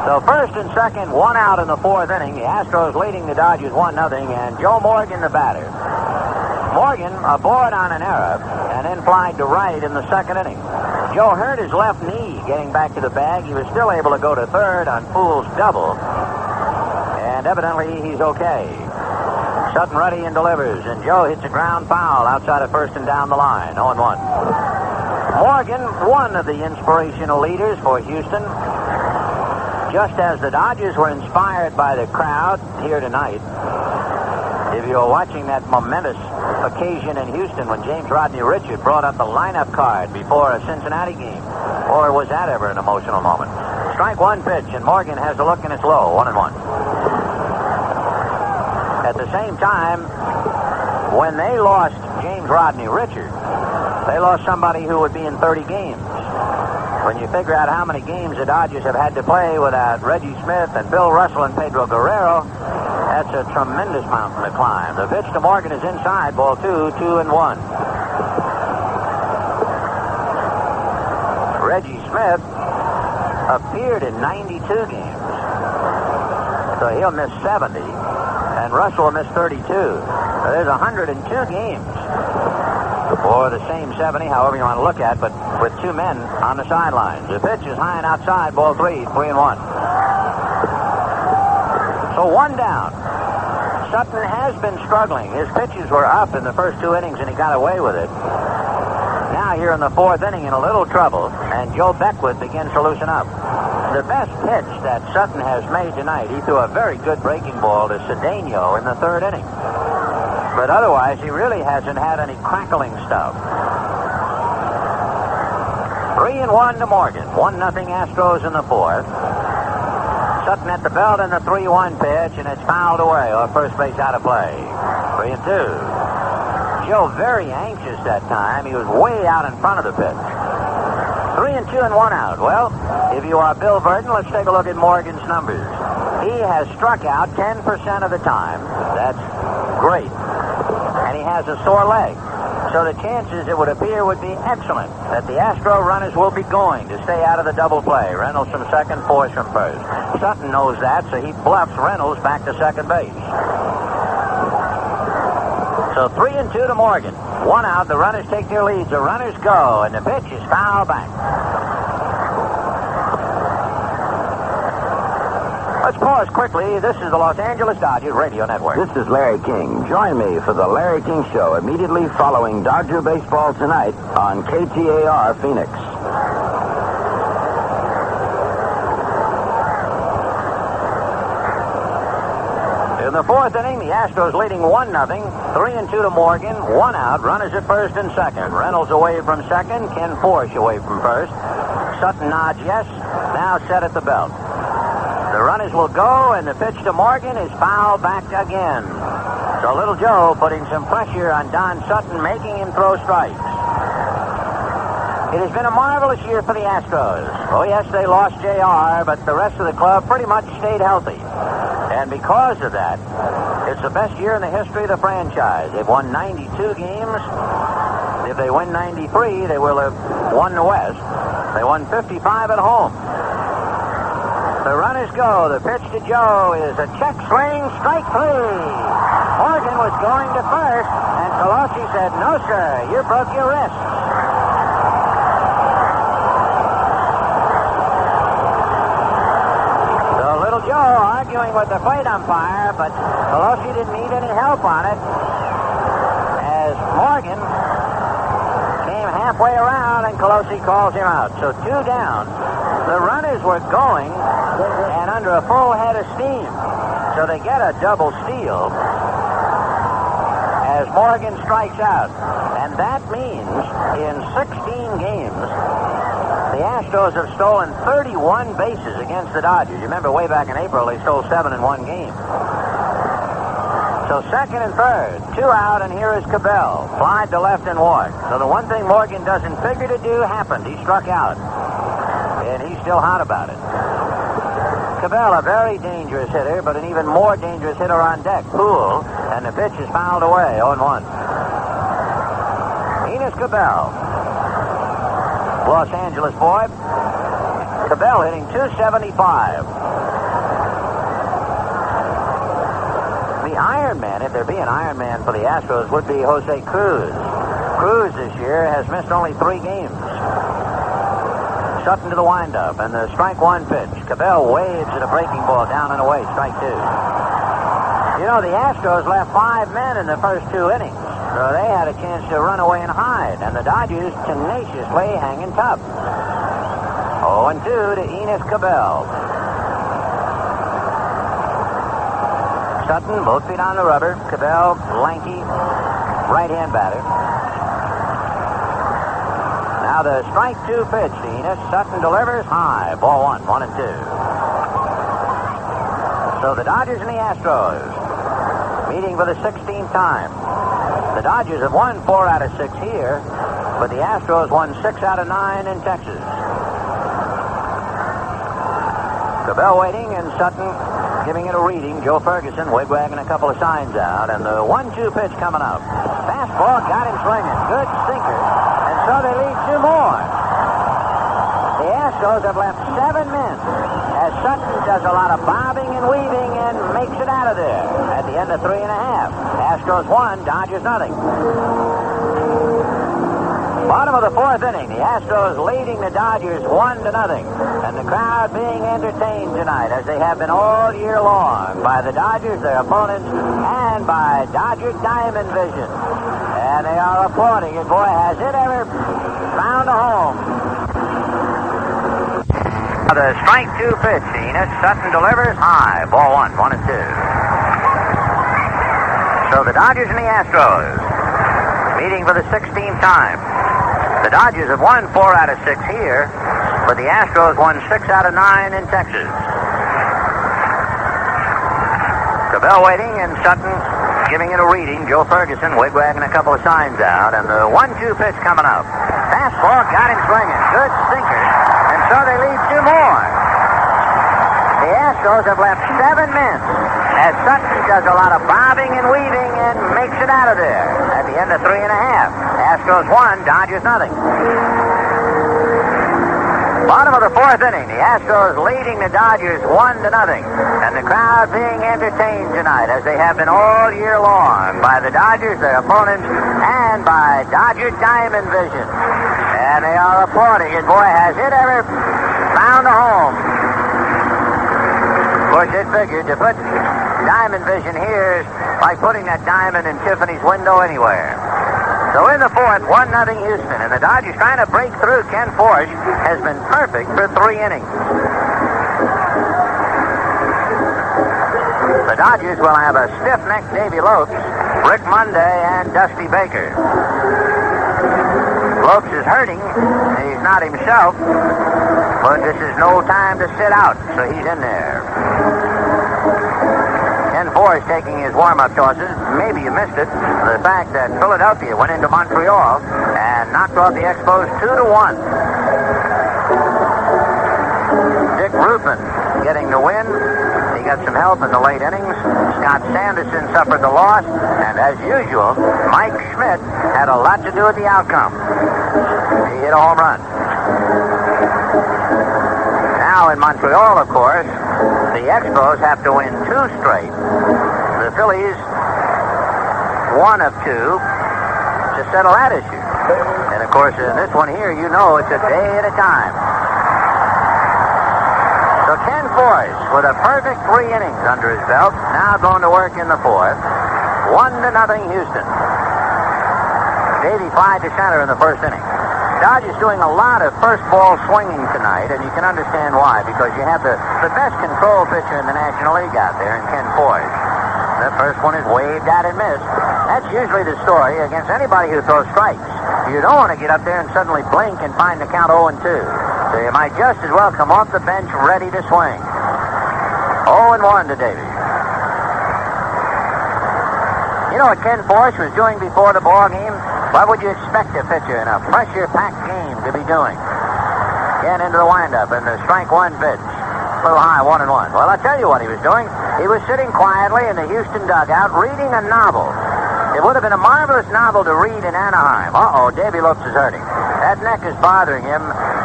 So first and second, 1 out in the 4th inning. The Astros leading the Dodgers 1-0, and Joe Morgan the batter. Morgan aboard on an error and then flied to right in the 2nd inning. Joe hurt his left knee getting back to the bag. He was still able to go to third on Foole's double. And evidently he's okay. Sutton ready and delivers. And Joe hits a ground foul outside of first and down the line. 0-1. Morgan, one of the inspirational leaders for Houston. Just as the Dodgers were inspired by the crowd here tonight. If you're watching that momentous occasion in Houston when James Rodney Richard brought up the lineup card before a Cincinnati game. Or was that ever an emotional moment? Strike one pitch, and Morgan has a look and it's low, 1-1. At the same time, when they lost James Rodney Richard, they lost somebody who would be in 30 games. When you figure out how many games the Dodgers have had to play without Reggie Smith and Bill Russell and Pedro Guerrero, that's a tremendous mountain to climb. The pitch to Morgan is inside, ball 2-1. Reggie Smith appeared in 92 games. So he'll miss 70, and Russell will miss 32. So there's 102 games. Or the same 70, however you want to look at, but with 2 men on the sidelines. The pitch is high and outside, ball 3-1. So 1 down. Sutton has been struggling. His pitches were up in the first 2 innings, and he got away with it. Now here in the 4th inning in a little trouble, and Joe Beckwith begins to loosen up. The best pitch that Sutton has made tonight, he threw a very good breaking ball to Cedeno in the 3rd inning. But otherwise, he really hasn't had any crackling stuff. 3-1 to Morgan. 1-0 Astros in the 4th. Sutton at the belt in the 3-1 pitch, and it's fouled away off first base out of play. 3-2. Joe very anxious that time. He was way out in front of the pitch. 3-2 and 1 out. Well, if you are Bill Burton, let's take a look at Morgan's numbers. He has struck out 10% of the time. That's great. And he has a sore leg. So the chances, it would appear, would be excellent that the Astro runners will be going to stay out of the double play. Reynolds from second, Force from first. Sutton knows that, so he bluffs Reynolds back to second base. So 3-2 to Morgan. 1 out, the runners take their leads. The runners go, and the pitch is foul back. Let's pause quickly. This is the Los Angeles Dodgers Radio Network.
This is Larry King. Join me for the Larry King Show immediately following Dodger baseball tonight on KTAR Phoenix.
In the fourth inning, the Astros leading 1-0. 3-2 to Morgan. 1 out. Runners at first and second. Reynolds away from second. Ken Forsch away from first. Sutton nods yes. Now set at the belt. The runners will go, and the pitch to Morgan is fouled back again. So Little Joe putting some pressure on Don Sutton, making him throw strikes. It has been a marvelous year for the Astros. Oh, yes, they lost JR, but the rest of the club pretty much stayed healthy. And because of that, it's the best year in the history of the franchise. They've won 92 games. If they win 93, they will have won the West. They won 55 at home. The runners go. The pitch to Joe is a check swing, strike 3. Morgan was going to first, and Colosi said, "No, sir, you broke your wrist." So Little Joe arguing with the plate umpire, but Colosi didn't need any help on it, as Morgan came halfway around, and Colosi calls him out. So 2 down. The runners were going and under a full head of steam. So they get a double steal as Morgan strikes out. And that means in 16 games, the Astros have stolen 31 bases against the Dodgers. You remember way back in April, they stole 7 in one game. So second and third, 2 out, and here is Cabell. Flied to left and walked. So the one thing Morgan doesn't figure to do happened. He struck out. And he's still hot about it. Cabell, a very dangerous hitter, but an even more dangerous hitter on deck. Poole, and the pitch is fouled away, 0-1. Enos Cabell, Los Angeles boy. Cabell hitting .275. The Iron Man, if there be an Iron Man for the Astros, would be Jose Cruz. Cruz this year has missed only 3 games. Sutton to the windup, and the strike 1 pitch. Cabell waves at a breaking ball down and away, strike 2. You know, the Astros left 5 men in the first 2 innings, so they had a chance to run away and hide, and the Dodgers tenaciously hanging tough. 0-2 to Enos Cabell. Sutton, both feet on the rubber. Cabell, lanky, right-hand batter. Now the strike 2 pitch to Enos. Sutton delivers high. Ball 1, 1-2. So the Dodgers and the Astros meeting for the 16th time. The Dodgers have won 4 out of 6 here, but the Astros won 6 out of 9 in Texas. Cabell waiting, and Sutton giving it a reading. Joe Ferguson wigwagging a couple of signs out, and the 1-2 pitch coming up. Fastball got him swinging. Good sinker. So they lead 2 more. The Astros have left 7 men as Sutton does a lot of bobbing and weaving and makes it out of there at the end of 3.5. Astros 1, Dodgers nothing. Bottom of the 4th inning, the Astros leading the Dodgers 1-0, and the crowd being entertained tonight as they have been all year long by the Dodgers, their opponents, and by Dodger Diamond Vision. And they are applauding it. Boy, has it ever found a home. The strike 2 pitch, Enos. Sutton delivers high. Ball 1, 1-2. So the Dodgers and the Astros meeting for the 16th time. The Dodgers have won 4 out of 6 here, but the Astros won 6 out of 9 in Texas. Cabell waiting, and Sutton giving it a reading. Joe Ferguson wigwagging a couple of signs out, and the 1-2 pitch coming up. Fastball got him swinging. Good sinker, and so they lead 2 more. The Astros have left 7 men as Sutton does a lot of bobbing and weaving and makes it out of there at the end of 3.5. Astros 1, Dodgers nothing. Bottom of the 4th inning, the Astros leading the Dodgers 1-0, and the crowd being entertained tonight as they have been all year long by the Dodgers, their opponents, and by Dodger Diamond Vision. And they are applauding it. Boy, has it ever found a home. course, it figured to put diamond vision here is like putting that diamond in Tiffany's window anywhere. So in the fourth, 1-0 Houston, and the Dodgers trying to break through. Ken Forsch has been perfect for 3 innings. The Dodgers will have a stiff-necked Davy Lopes, Rick Monday, and Dusty Baker. Lopes is hurting. He's not himself, but this is no time to sit out, so he's in there. Ken Forsch taking his warm-up tosses. Maybe you missed it. The fact that Philadelphia went into Montreal and knocked off the Expos 2-1. Dick Rupen getting the win. He got some help in the late innings. Scott Sanderson suffered the loss. And as usual, Mike Schmidt had a lot to do with the outcome. He hit a home run. Now in Montreal, of course, the Expos have to win 2 straight. The Phillies, 1 of 2 to settle that issue. And of course, in this one here, you know it's a day at a time. So Ken Forsch, with a perfect 3 innings under his belt, now going to work in the fourth. 1-0 Houston. Davey flied to center in the first inning. Dodgers doing a lot of first ball swinging tonight, and you can understand why, because you have the best control pitcher in the National League out there in Ken Forsch. The first one is waved at and missed. That's usually the story against anybody who throws strikes. You don't want to get up there and suddenly blink and find the count 0-2. So you might just as well come off the bench ready to swing. 0-1 to Davey. You know what Ken Forsch was doing before the ball game? What would you expect a pitcher in a pressure-packed game to be doing? Get into the windup and the strike 1 pitch. A little high, 1-1. Well, I'll tell you what he was doing. He was sitting quietly in the Houston dugout reading a novel. It would have been a marvelous novel to read in Anaheim. Davy Lopes is hurting. That neck is bothering him,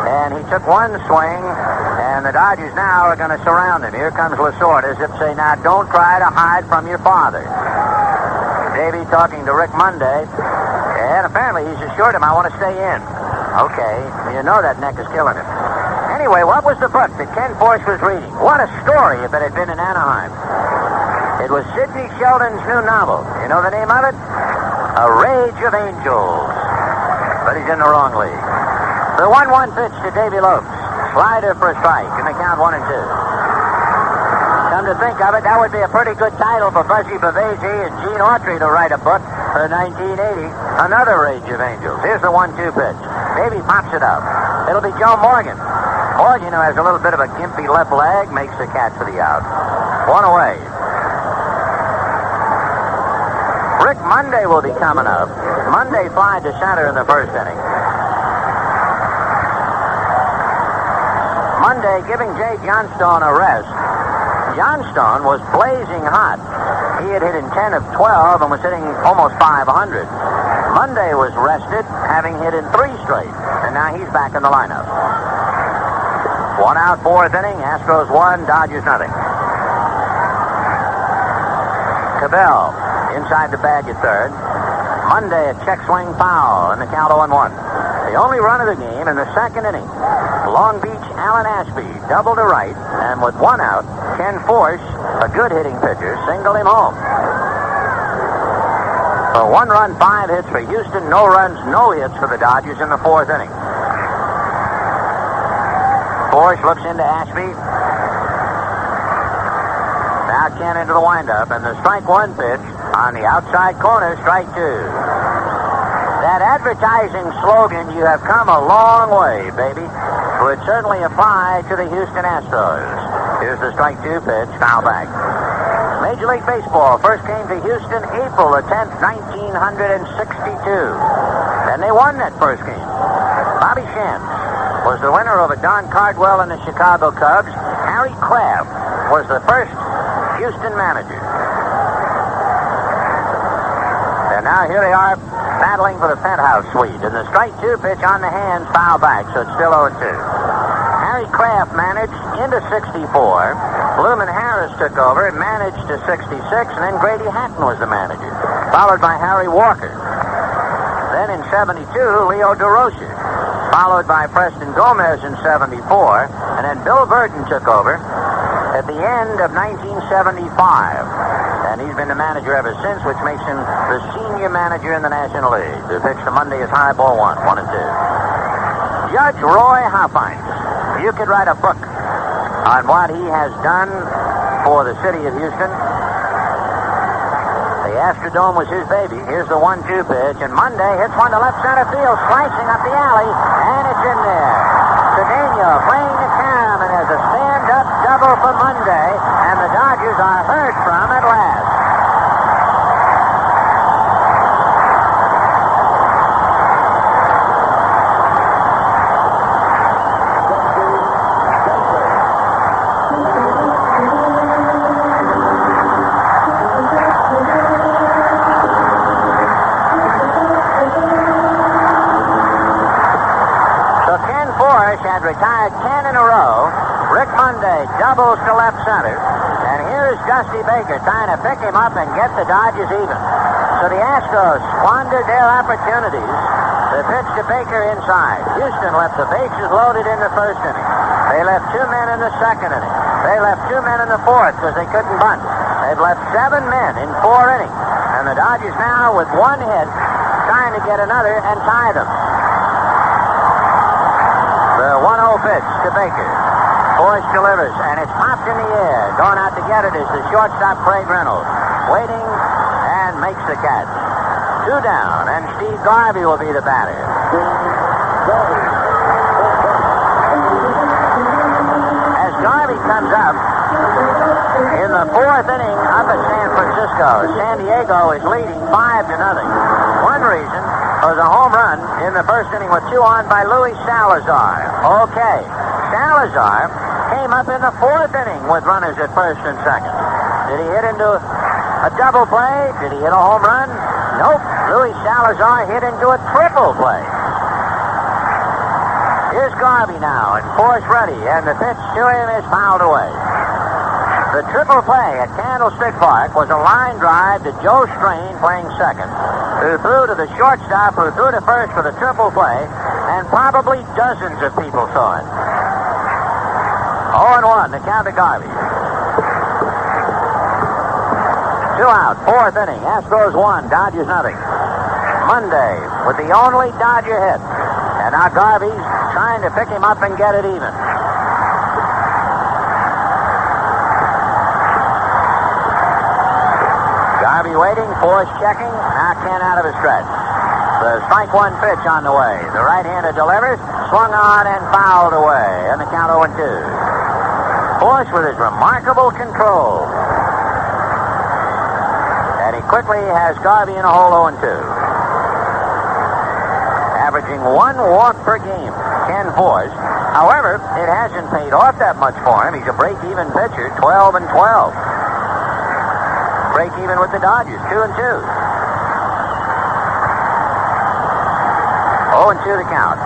and he took 1 swing, and the Dodgers now are going to surround him. Here comes Lasorda as if to say, now don't try to hide from your father. Davy talking to Rick Monday, and apparently he's assured him, I want to stay in. Okay, you know that neck is killing him. Anyway, what was the book that Ken Forsch was reading? What a story if it had been in Anaheim. It was Sidney Sheldon's new novel. You know the name of it? A Rage of Angels. But he's in the wrong league. The 1-1 pitch to Davy Lopes. Slider for a strike, and the count 1-2. Come to think of it, that would be a pretty good title for Buzzy Bavasi and Gene Autry to write a book for 1980. Another Rage of Angels. Here's the 1-2 pitch. Davy pops it up. It'll be Joe Morgan. Morgan, who has a little bit of a gimpy left leg, makes the catch for the out. 1 away. Rick Monday will be coming up. Monday flied to center in the first inning. Monday giving Jay Johnstone a rest. Johnstone was blazing hot. He had hit in 10 of 12 and was hitting almost 500. Monday was rested, having hit in 3 straight, and now he's back in the lineup. 1 out, 4th inning. Astros 1, Dodgers nothing. Cabell inside the bag at third. Monday a check swing foul, and the count 0-1. The only run of the game in the second inning. Long Beach Alan Ashby doubled to right, and with 1 out, Ken Forsch, a good hitting pitcher, singled him home. So 1 run, 5 hits for Houston, no runs, no hits for the Dodgers in the 4th inning. Forsch looks into Ashby. Now Ken into the windup, and the strike 1 pitch on the outside corner, strike 2. That advertising slogan, you have come a long way, baby, would certainly apply to the Houston Astros. Here's the strike 2 pitch, foul back. Major League Baseball first came to Houston April the 10th, 1962. And they won that first game. Bobby Shantz was the winner over Don Cardwell and the Chicago Cubs. Harry Kraft was the first Houston manager. And now here they are battling for the penthouse suite. And the strike 2 pitch on the hands, foul back, so it's still 0-2. Harry Kraft managed into 64. Luman Harris took over and managed to 66, and then Grady Hatton was the manager, followed by Harry Walker. Then in 72, Leo DeRocher, followed by Preston Gomez in 74, and then Bill Burton took over. at the end of 1975. And he's been the manager ever since, which makes him the senior manager in the National League. The pitch to Monday is high, ball 1, 1-2. Judge Roy Hoffines. You could write a book on what he has done for the city of Houston. The Astrodome was his baby. Here's the 1-2 pitch, and Monday hits one to left center field, slicing up the alley, and it's in there. Cedeno playing the cam, and there's a stand-up double for Monday, and the Dodgers are heard from at last. Had retired 10 in a row. Rick Monday doubles to left center. And here's Dusty Baker trying to pick him up and get the Dodgers even. So the Astros squandered their opportunities. The pitch to Baker inside. Houston left the bases loaded in the first inning. They left 2 men in the second inning. They left 2 men in the fourth because they couldn't bunt. They've left 7 men in 4 innings. And the Dodgers now with 1 hit trying to get another and tie them. The 1-0 pitch to Baker. Forrest delivers, and it's popped in the air. Going out to get it is the shortstop, Craig Reynolds. Waiting, and makes the catch. 2 down, and Steve Garvey will be the batter. As Garvey comes up, in the 4th inning up at San Francisco, San Diego is leading 5-0. One reason was a home run in the first inning with 2 on by Luis Salazar. Okay, Salazar came up in the 4th inning with runners at first and second. Did he hit into a double play? Did he hit a home run? Nope. Luis Salazar hit into a triple play. Here's Garvey now, and Force ready, and the pitch to him is fouled away. The triple play at Candlestick Park was a line drive to Joe Strain playing second, who threw to the shortstop, who threw to first for the triple play, and probably dozens of people saw it. 0-1, the count to Garvey. 2 out, 4th inning. Astros 1, Dodgers nothing. Monday with the only Dodger hit. And now Garvey's trying to pick him up and get it even. Garvey waiting, Force checking. Now Ken out of his stretch. The strike 1 pitch on the way. The right-hander delivers, swung on and fouled away. And the count 0-2. Force with his remarkable control. And he quickly has Garvey in a hole 0-2. Averaging 1 walk per game, Ken Force. However, it hasn't paid off that much for him. He's a break-even pitcher, 12-12. Break even with the Dodgers, 2-2. 0-2 the count.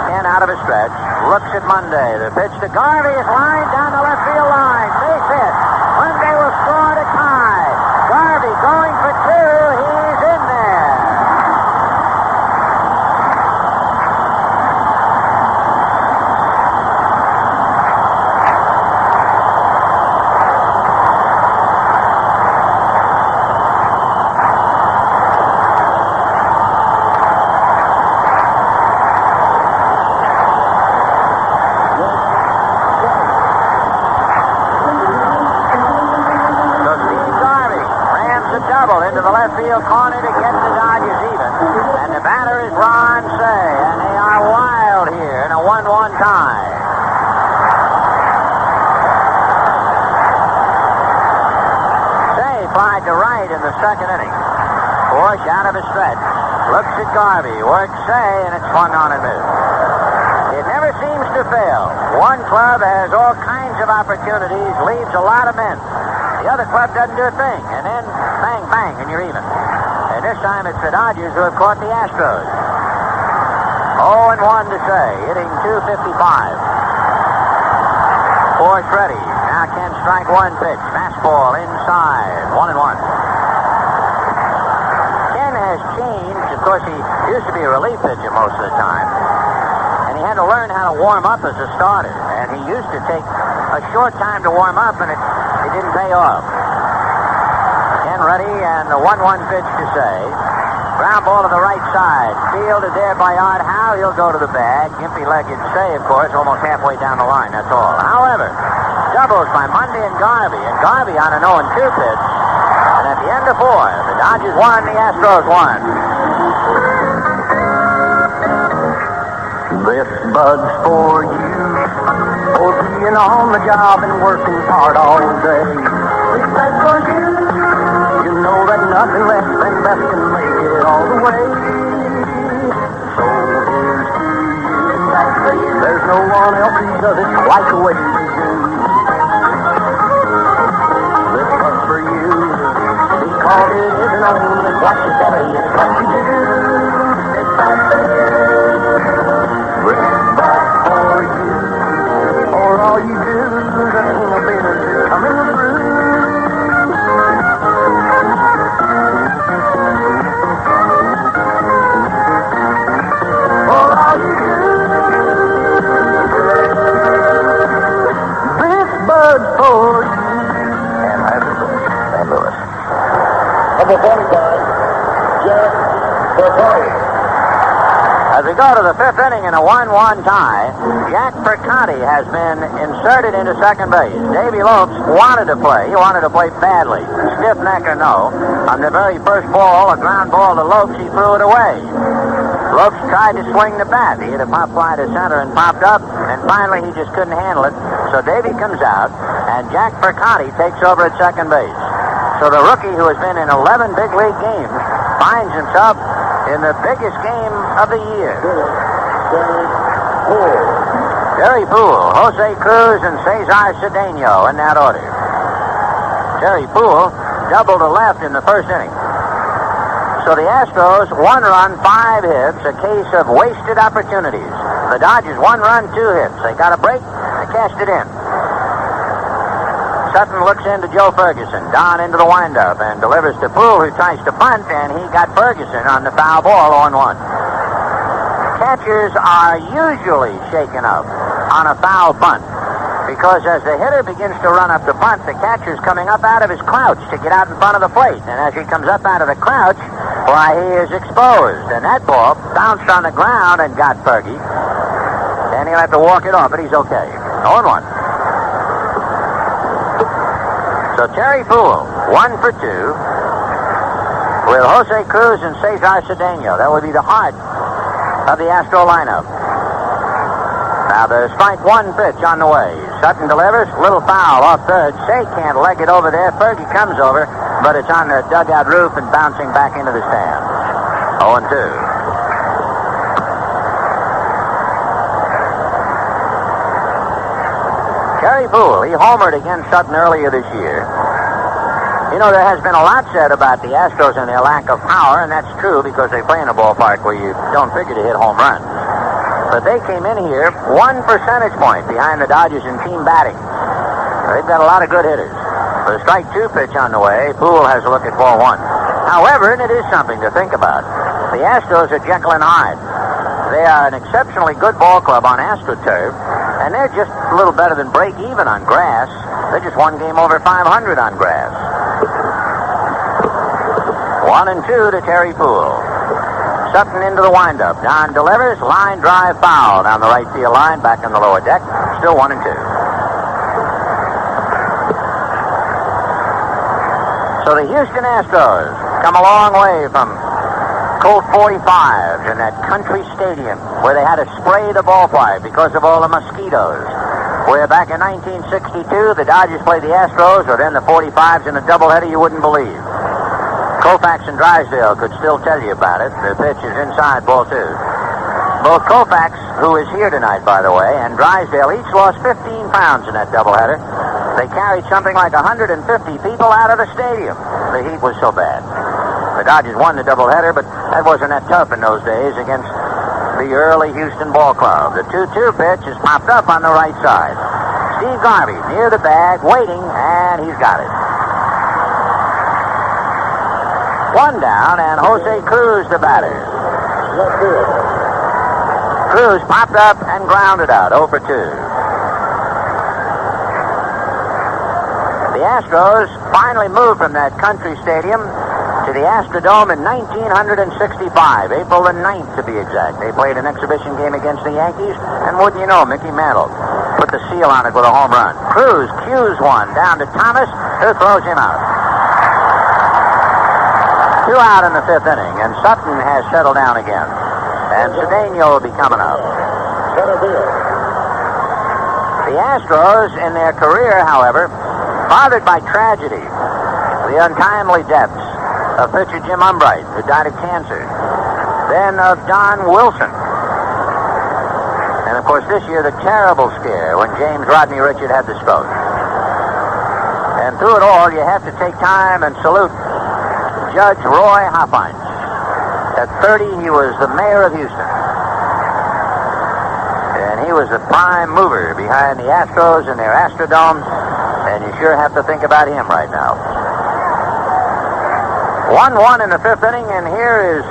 Ken out of his stretch, looks at Monday. The pitch to Garvey is lined down the left field line. Base hit. Monday will score to tie. Garvey going for 2. He's in there. Into the left field corner to get the Dodgers even. And the batter is Ron Say. And they are wild here in a 1-1 tie. Say flied to right in the second inning. Force out of his stretch. Looks at Garvey. Works Say, and it's swung on and missed. It never seems to fail. One club has all kinds of opportunities, leaves a lot of men. The other club doesn't do a thing, and then bang, bang, and you're even. And this time it's the Dodgers who have caught the Astros. 0-1 to Say, hitting .255. Force ready. Now Ken strike 1 pitch. Fastball inside. 1-1. Ken has changed. Of course, he used to be a relief pitcher most of the time. And he had to learn how to warm up as a starter. And he used to take a short time to warm up, and it didn't pay off. Ken ready, and the 1-1 pitch to say. Ground ball to the right side. Fielded there by Art Howe. He'll go to the bag. Gimpy-legged say, of course, almost halfway down the line. That's all. However, doubles by Mundy and Garvey. And Garvey on an 0-2 pitch. And at the end of 4, the Dodgers won, the Astros won.
This bud's for you, for being on the job and working hard all day. This bud's for you. You know that nothing less than best can make it all the way. So here's to you. There's no one else who does it quite the way you do. This bud's for you, because it isn't only what you say, it's what you do. This bud's for you. This bud's for you, for all you do, the business is coming through. For all you do, this bud's for you. And St. Louis.
Number 45, Jack Percotti.
As we go to the 5th inning in a 1-1 tie, Jack Percotti has been inserted into second base. Davy Lopes wanted to play. He wanted to play badly. Stiff neck or no. On the very first ball, a ground ball to Lopes, he threw it away. Lopes tried to swing the bat. He hit a pop fly to center and popped up, and finally he just couldn't handle it. So Davy comes out, and Jack Percotti takes over at second base. So the rookie, who has been in 11 big league games, finds himself in the biggest game of the year. Terry Poole, Jose Cruz, and Cesar Cedeno in that order. Terry Poole doubled to left in the first inning. So the Astros, 1 run, 5 hits, a case of wasted opportunities. The Dodgers, 1 run, 2 hits. They got a break, they cashed it in. Sutton looks into Joe Ferguson, down into the windup, and delivers to Poole, who tries to bunt, and he got Ferguson on the foul ball, 0-1. Catchers are usually shaken up on a foul bunt, because as the hitter begins to run up the bunt, the catcher's coming up out of his crouch to get out in front of the plate, and as he comes up out of the crouch, why, he is exposed, and that ball bounced on the ground and got Fergie, and he'll have to walk it off, but he's okay. 0-1. So Terry Poole, 1 for 2, with Jose Cruz and Cesar Cedeno. That would be the heart of the Astro lineup. Now the strike 1 pitch on the way. Sutton delivers, little foul off third. Say can't leg it over there. Fergie comes over, but it's on the dugout roof and bouncing back into the stand. 0-2. Terry Poole, he homered against Sutton earlier this year. You know, there has been a lot said about the Astros and their lack of power, and that's true because they play in a ballpark where you don't figure to hit home runs. But they came in here 1 percentage point behind the Dodgers in team batting. They've got a lot of good hitters. With a strike 2 pitch on the way, Poole has a look at ball 1. However, and it is something to think about, the Astros are Jekyll and Hyde. They are an exceptionally good ball club on AstroTurf, and they're just a little better than break even on grass. They're just 1 game over 500 on grass. 1-2 to Terry Poole. Sutton into the windup. Don delivers. Line drive foul down the right field line, back in the lower deck. Still 1-2. So the Houston Astros come a long way from Colt 45s in that country stadium where they had to spray the ballpark because of all the mosquitoes. Where back in 1962, the Dodgers played the Astros, or then the 45s in a doubleheader you wouldn't believe. Koufax and Drysdale could still tell you about it. The pitch is inside ball 2. Both Koufax, who is here tonight, by the way, and Drysdale each lost 15 pounds in that doubleheader. They carried something like 150 people out of the stadium. The heat was so bad. The Dodgers won the doubleheader, but that wasn't that tough in those days against the early Houston ball club. The 2-2 pitch is popped up on the right side. Steve Garvey near the bag, waiting, and he's got it. 1 down, and Jose Cruz the batter. Cruz popped up and grounded out, 0 for 2. The Astros finally moved from that country stadium to the Astrodome in 1965, April the 9th to be exact. They played an exhibition game against the Yankees, and wouldn't you know, Mickey Mantle put the seal on it with a home run. Cruz cues one down to Thomas, who throws him out. 2 out in the 5th inning, and Sutton has settled down again. And Cedeno will be coming up. The Astros, in their career, however, bothered by tragedy, the untimely deaths of pitcher Jim Umbright, who died of cancer, then of Don Wilson, and of course this year the terrible scare when James Rodney Richard had the stroke. And through it all, you have to take time and salute Judge Roy Hoffines. At 30, he was the mayor of Houston. And he was the prime mover behind the Astros and their Astrodome, and you sure have to think about him right now. 1-1 in the 5th inning, and here is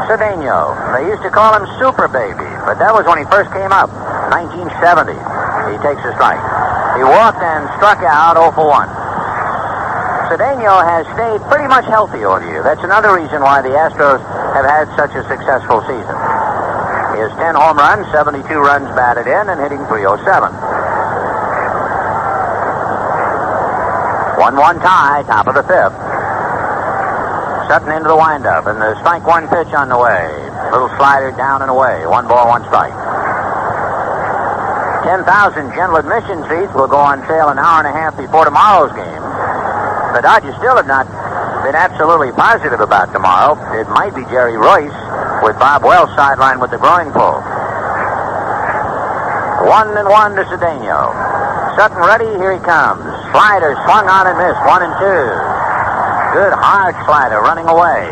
Cedeno. They used to call him Super Baby, but that was when he first came up, 1970. He takes a strike. He walked and struck out 0 for 1. Cedeno has stayed pretty much healthy all year. That's another reason why the Astros have had such a successful season. He has 10 home runs, 72 runs batted in, and hitting .307. 1-1 tie, top of the 5th. Sutton into the windup, and the strike one pitch on the way. Little slider down and away. 1 ball, 1 strike. 10,000 general admission seats will go on sale an hour and a half before tomorrow's game. The Dodgers still have not been absolutely positive about tomorrow. It might be Jerry Royce with Bob Wells sidelined with the groin pull. 1-1 to Cedeno. Sutton ready, here he comes. Slider swung on and missed, 1-2. Good hard slider running away.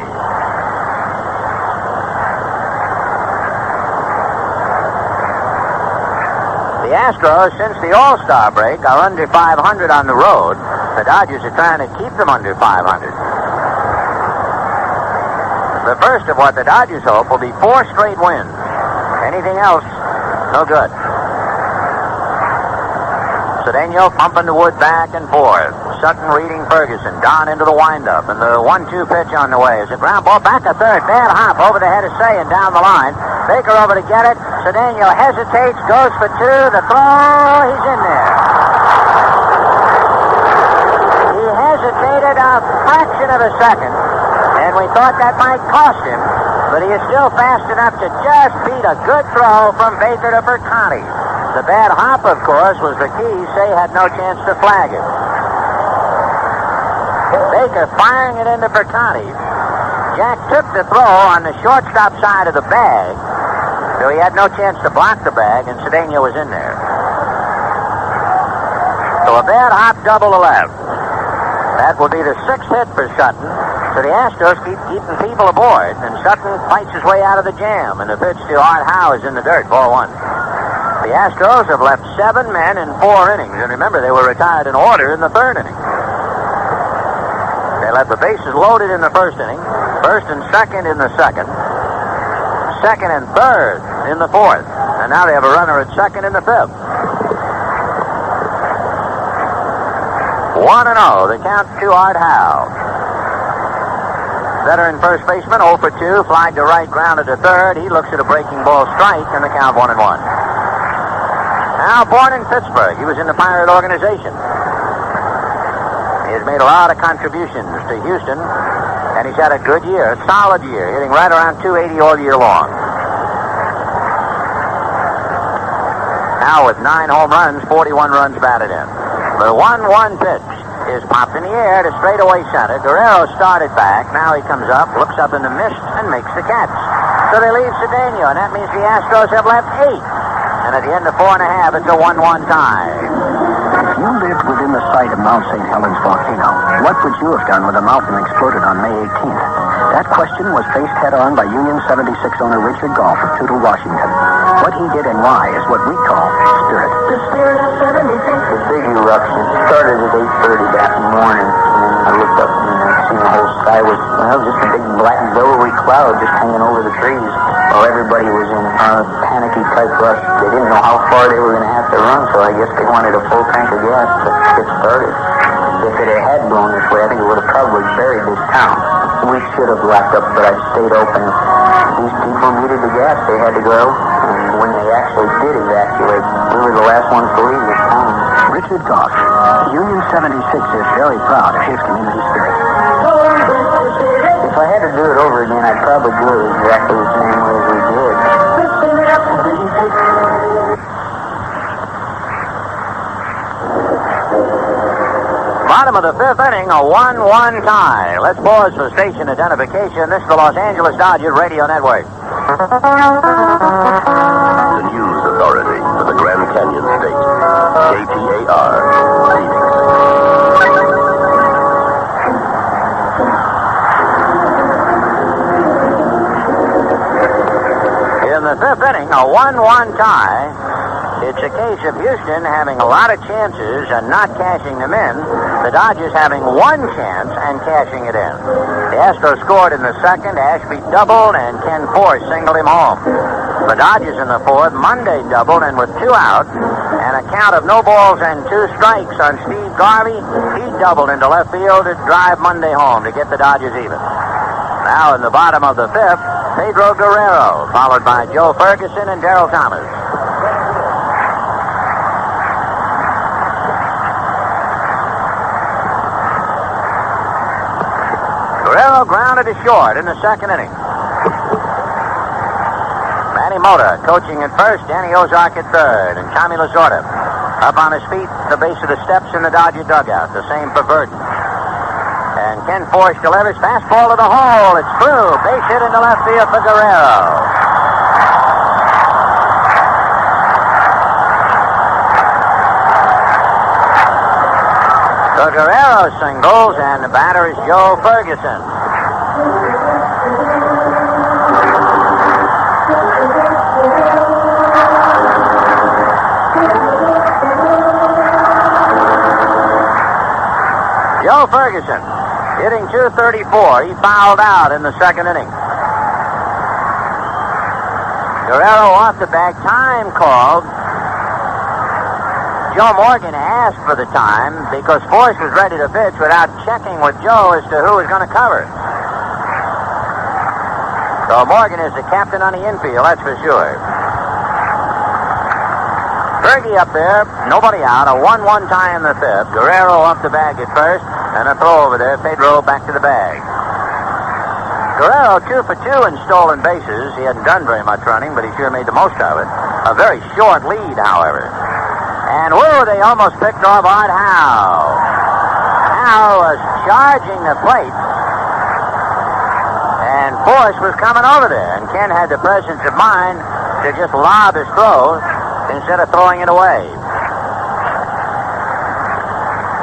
The Astros, since the All-Star break, are under 500 on the road. The Dodgers are trying to keep them under 500. The first of what the Dodgers hope will be 4 straight wins. Anything else, no good. Cedeno pumping the wood back and forth. Sutton reading Ferguson. Don into the windup. And the 1-2 pitch on the way. Is a ground ball back to third. Bad hop over the head of Say and down the line. Baker over to get it. Cedeno hesitates, goes for 2. The throw, he's in there. He hesitated a fraction of a second, and we thought that might cost him, but he is still fast enough to just beat a good throw from Baker to Bercotti. The bad hop, of course, was the key. Say had no chance to flag it. Baker firing it into Bercotti. Jack took the throw on the shortstop side of the bag, so he had no chance to block the bag, and Cedeno was in there. So a bad hop double to left. That will be the 6th hit for Sutton. So the Astros keep keeping people aboard, and Sutton fights his way out of the jam, and the pitch to Art Howe is in the dirt, ball 1. The Astros have left 7 men in 4 innings, and remember, they were retired in order in the 3rd inning. They left the bases loaded in the 1st inning, 1st and 2nd in the 2nd, 2nd and 3rd in the 4th, and now they have a runner at 2nd in the 5th. 1-0, the count to Art Howe. Veteran first baseman, 0 for 2, flied to right, grounded to third. He looks at a breaking ball strike, and the count 1-1. Now born in Pittsburgh, he was in the Pirate organization. He has made a lot of contributions to Houston, and he's had a good year, a solid year, hitting right around 280 all year long. Now with 9 home runs, 41 runs batted in. The 1-1 pitch is popped in the air to straightaway center. Guerrero started back. Now he comes up, looks up in the mist, and makes the catch. So they leave Cedeno, and that means the Astros have left 8. And at the end of 4 1/2, it's a 1-1 tie.
If you lived within the site of Mount St. Helens volcano, what would you have done when the mountain exploded on May 18th? That question was faced head-on by Union 76 owner Richard Goff of Toutle, Washington. What he did and why is what we call spirit.
The spirit of 76.
The big eruption started at 8:30 that morning, and I looked up and I seen the whole sky was, just a big black billowy cloud just hanging over the trees, while everybody was in a panicky type rush. They didn't know how far they were going to have to run, so I guess they wanted a full tank of gas to get started. If it had blown this way, I think it would have probably buried this town. We should have wrapped up, but I stayed open. These people needed the gas. They had to go. And when they actually did evacuate, we were the last ones to leave this town.
Richard Goff, Union 76 is very proud of his community spirit.
If I had to do it over again, I'd probably do it exactly the same way as we did.
Bottom of the fifth inning, a 1-1 tie. Let's pause for station identification. This is the Los Angeles Dodgers Radio Network.
The news authority for the Grand Canyon State. KTAR, Phoenix.
In the fifth inning, a 1-1 tie. It's a case of Houston having a lot of chances and not cashing them in. The Dodgers having one chance and cashing it in. The Astros scored in the second. Ashby doubled and Ken Force singled him home. The Dodgers in the fourth. Monday doubled and with 2 out and a count of no balls and 2 strikes on Steve Garvey. He doubled into left field to drive Monday home to get the Dodgers even. Now in the bottom of the fifth, Pedro Guerrero, followed by Joe Ferguson and Darrell Thomas. Guerrero grounded to short in the second inning. Manny Mota coaching at first, Danny Ozark at third, and Tommy Lasorda up on his feet at the base of the steps in the Dodger dugout. The same for Burton. And Ken Force delivers fastball to the hole. It's through. Base hit into left field for Guerrero. So Guerrero singles, and the batter is Joe Ferguson. Joe Ferguson, hitting .234. He fouled out in the second inning. Guerrero off the bag, time called. Joe Morgan asked for the time because Force was ready to pitch without checking with Joe as to who was going to cover. So Morgan is the captain on the infield, that's for sure. Fergie up there, nobody out, a 1-1 tie in the fifth. Guerrero off the bag at first, and a throw over there. Pedro back to the bag. Guerrero 2 for 2 in stolen bases. He hadn't done very much running, but he sure made the most of it. A very short lead, however. And, whoa, they almost picked off Art Howe. Howe was charging the plate. And Force was coming over there. And Ken had the presence of mind to just lob his throw instead of throwing it away.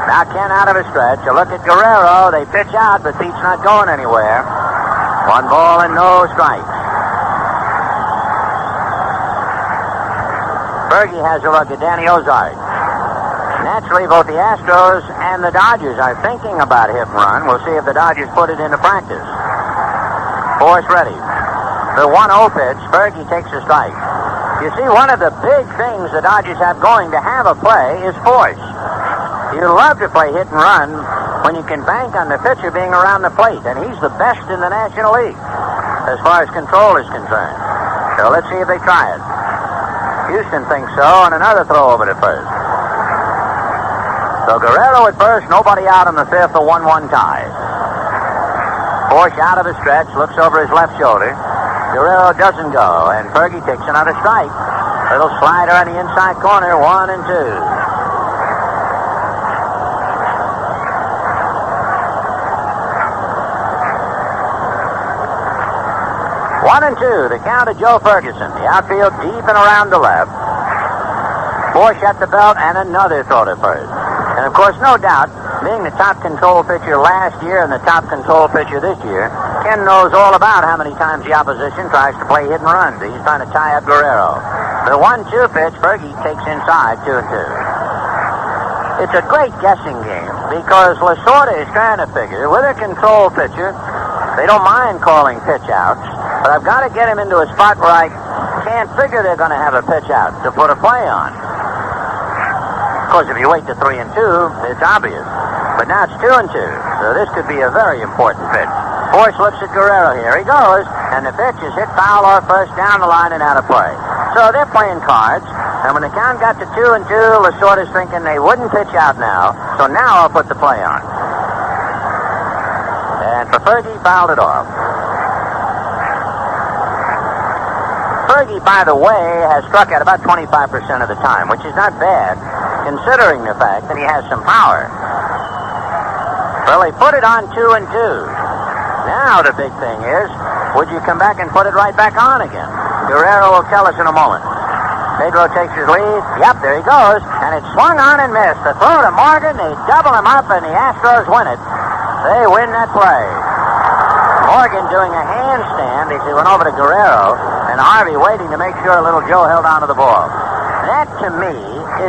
Now Ken out of his stretch. A look at Guerrero. They pitch out, but Pete's not going anywhere. 1 ball and no strikes. Fergie has a look at Danny Ozark. Naturally, both the Astros and the Dodgers are thinking about hit and run. We'll see if the Dodgers put it into practice. Force ready. The 1-0 pitch, Fergie takes a strike. You see, one of the big things the Dodgers have going to have a play is Force. You love to play hit and run when you can bank on the pitcher being around the plate, and he's the best in the National League as far as control is concerned. So let's see if they try it. Houston thinks so, and another throw over to first. So Guerrero at first, nobody out in the fifth, a 1-1 tie. Force out of his stretch, looks over his left shoulder. Guerrero doesn't go, and Fergie takes another strike. Little slider on the inside corner, 1 and 2. 1 and 2, the count of Joe Ferguson. The outfield deep and around the left. Force at the belt, and another throw to first. And, of course, no doubt, being the top control pitcher last year and the top control pitcher this year, Ken knows all about how many times the opposition tries to play hit and runs. He's trying to tie up Guerrero. The 1-2 pitch, Fergie takes inside, 2 and 2. It's a great guessing game because Lasorda is trying to figure, with a control pitcher, they don't mind calling pitch outs, but I've got to get him into a spot where I can't figure they're going to have a pitch out to put a play on. Of course, if you wait to 3 and 2, it's obvious. But now it's 2-2, so this could be a very important pitch. Force looks at Guerrero. Here he goes, and the pitch is hit foul off first, down the line, and out of play. So they're playing cards, and when the count got to 2-2, Lasorda's thinking they wouldn't pitch out now, so now I'll put the play on. And Fergie fouled it off. Fergie, by the way, has struck out about 25% of the time, which is not bad, considering the fact that he has some power. Well, they put it on 2-2. Now the big thing is, would you come back and put it right back on again? Guerrero will tell us in a moment. Pedro takes his lead. Yep, there he goes. And it's swung on and missed. The throw to Morgan. They double him up, and the Astros win it. They win that play. Morgan doing a handstand as he went over to Guerrero, and Harvey waiting to make sure little Joe held on to the ball. That, to me,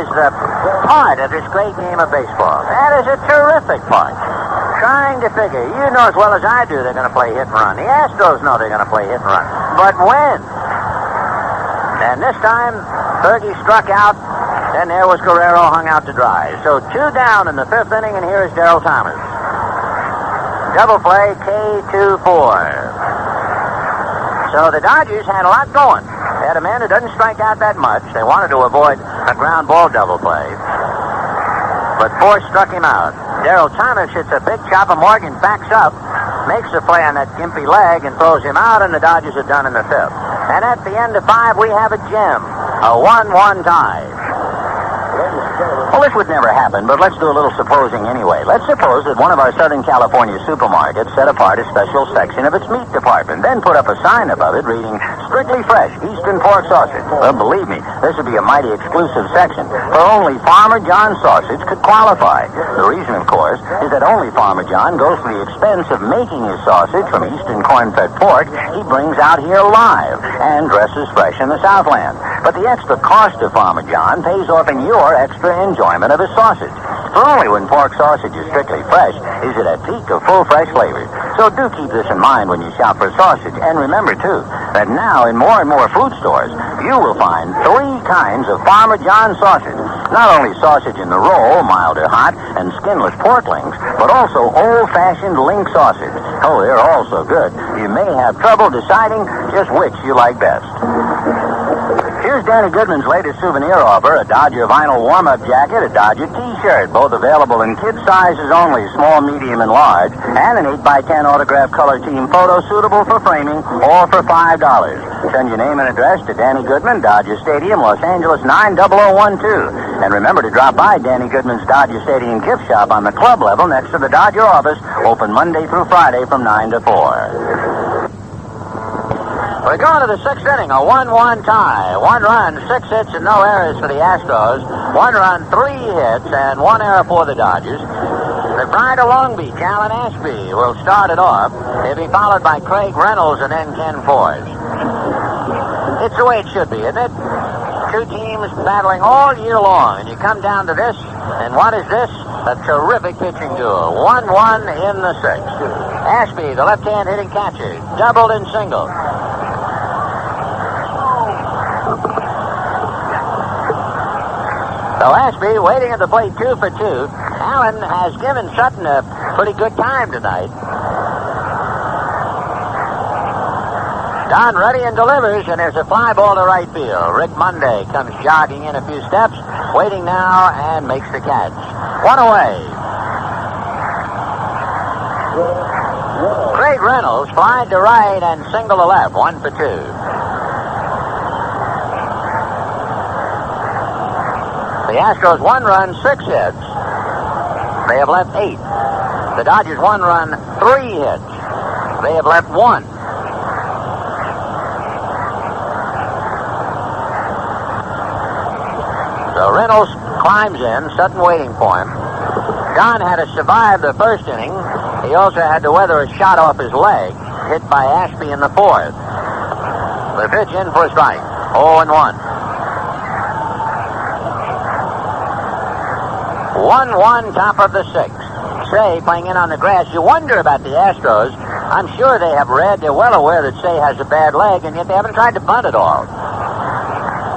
is the part of this great game of baseball. That is a terrific part. Trying to figure. You know as well as I do they're going to play hit and run. The Astros know they're going to play hit and run. But when? And this time, Fergie struck out, and there was Guerrero hung out to dry. So 2 down in the 5th inning, and here is Darrell Thomas. Double play, K2-4. So the Dodgers had a lot going. They had a man who doesn't strike out that much. They wanted to avoid a ground ball double play. But Force struck him out. Darrell Thomas hits a big chop, and Morgan backs up, makes a play on that gimpy leg, and throws him out, and the Dodgers are done in the 5th. And at the end of 5, we have a gem, a 1-1 tie. Well, this would never happen, but let's do a little supposing anyway. Let's suppose that one of our Southern California supermarkets set apart a special section of its meat department, then put up a sign above it reading, "Strictly fresh Eastern pork sausage." Well, believe me, this would be a mighty exclusive section, for only Farmer John sausage could qualify. The reason, of course, is that only Farmer John goes to the expense of making his sausage from Eastern corn-fed pork he brings out here live and dresses fresh in the Southland. But the extra cost of Farmer John pays off in your extra enjoyment of his sausage. For only when pork sausage is strictly fresh is it at peak of full fresh flavors. So do keep this in mind when you shop for sausage. And remember, too, that now in more and more food stores, you will find 3 kinds of Farmer John sausage. Not only sausage in the roll, mild or hot, and skinless pork links, but also old-fashioned link sausage. Oh, they're all so good, you may have trouble deciding just which you like best. Here's Danny Goodman's latest souvenir offer, a Dodger vinyl warm-up jacket, a Dodger T-shirt, both available in kid sizes only, small, medium, and large, and an 8x10 autographed color team photo suitable for framing, or for $5. Send your name and address to Danny Goodman, Dodger Stadium, Los Angeles 90012. And remember to drop by Danny Goodman's Dodger Stadium gift shop on the club level next to the Dodger office, open Monday through Friday from 9 to 4. We're going to the 6th inning, a 1-1 tie. 1 run, 6 hits, and no errors for the Astros. 1 run, 3 hits, and 1 error for the Dodgers. The pride of Long Beach, Alan Ashby, will start it off. He'll be followed by Craig Reynolds and then Ken Forrest. It's the way it should be, isn't it? 2 teams battling all year long, and you come down to this, and what is this? A terrific pitching duel. 1-1 in the 6th. Ashby, the left-hand hitting catcher, doubled and singled. So Ashby waiting at the plate 2 for 2. Allen has given Sutton a pretty good time tonight. Don ready and delivers, and there's a fly ball to right field. Rick Monday comes jogging in a few steps, waiting now, and makes the catch. 1 away. Craig Reynolds flied to right and single to left. 1 for 2. The Astros 1 run, 6 hits. They have left 8. The Dodgers 1 run, 3 hits. They have left 1. So Reynolds climbs in, Sutton waiting for him. Don had to survive the 1st inning. He also had to weather a shot off his leg, hit by Ashby in the 4th. The pitch in for a strike. 0-1. 1-1, top of the 6th. Say playing in on the grass. You wonder about the Astros. I'm sure they have read. They're well aware that Say has a bad leg, and yet they haven't tried to bunt at all.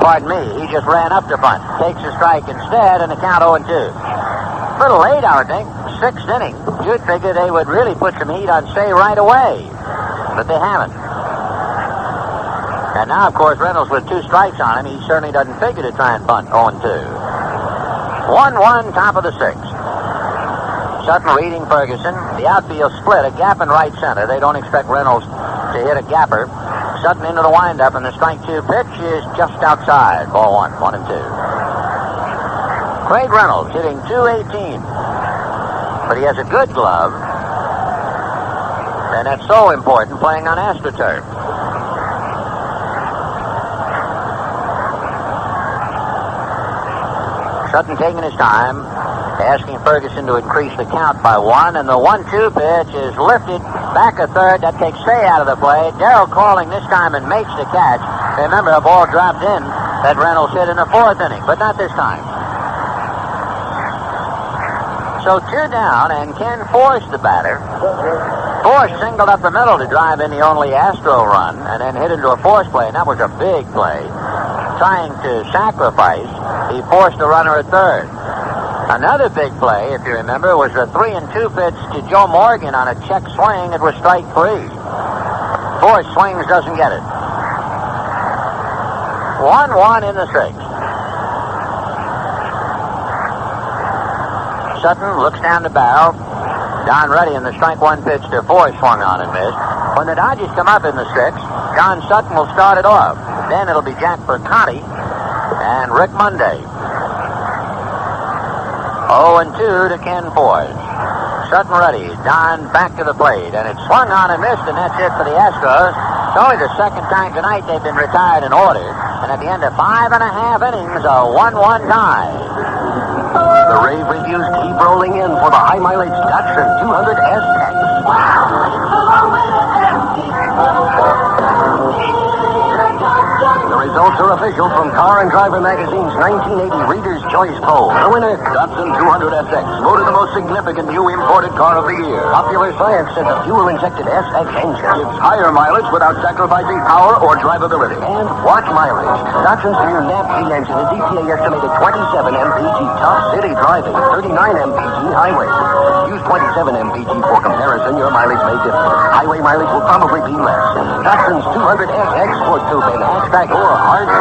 Pardon me, he just ran up to bunt. Takes a strike instead, and the count 0-2. A little late, I would think. 6th inning, you'd figure they would really put some heat on Say right away. But they haven't. And now, of course, Reynolds with 2 strikes on him, he certainly doesn't figure to try and bunt 0-2. 1-1, top of the 6th. Sutton reading Ferguson. The outfield split, a gap in right center. They don't expect Reynolds to hit a gapper. Sutton into the windup, and the strike 2 pitch is just outside. Ball 1, 1-2. Craig Reynolds hitting .218. But he has a good glove. And that's so important playing on AstroTurf. Sutton taking his time, asking Ferguson to increase the count by 1, and the 1-2 pitch is lifted back a third. That takes Say out of the play. Darrell calling this time and makes the catch. Remember, a ball dropped in that Reynolds hit in the 4th inning, but not this time. So 2 down, and Ken Force the batter. Force singled up the middle to drive in the only Astro run, and then hit into a force play, and that was a big play. Trying to sacrifice, he forced a runner at third. Another big play, if you remember, was the 3-2 pitch to Joe Morgan on a check swing. It was strike 3. Force swings, doesn't get it. 1-1 in the 6th. Sutton looks down the barrel. Don Ruddy in the strike 1 pitch to Force swung on and missed. When the Dodgers come up in the 6th, John Sutton will start it off. Then it'll be Jack Percotti and Rick Monday. 0-2 to Ken Force. Sutton ready. Don back to the plate, and it's swung on and missed, and that's it for the Astros. It's only the 2nd time tonight they've been retired in order, and at the end of 5.5 innings, a 1-1 tie.
The rave reviews keep rolling in for the high-mileage Datsun 200 SX. The results are official from Car and Driver Magazine's 1980 Reader's Choice Poll. The winner, Datsun 200 SX, voted the most significant new imported car of the year. Popular Science said the fuel-injected SX engine gives higher mileage without sacrificing power or drivability. And what mileage? Datsun's new NAP-V engine is EPA estimated 27 mpg top city driving, 39 mpg highway. Use 27 mpg for comparison. Your mileage may differ. Highway mileage will probably be less. Datsun's 200 SX Sport Coupe in hatchback or hard job.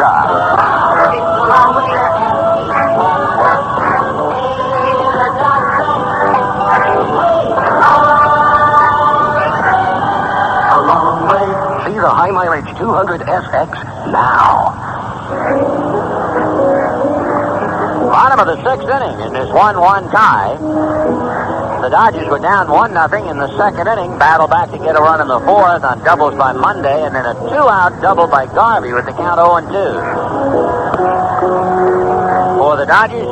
See the high mileage 200 SX now.
Bottom of the 6th inning in this 1-1 tie. The Dodgers were down 1-0 in the 2nd inning. Battle back to get a run in the 4th on doubles by Monday, and then a 2-out double by Garvey with the count 0-2. For the Dodgers,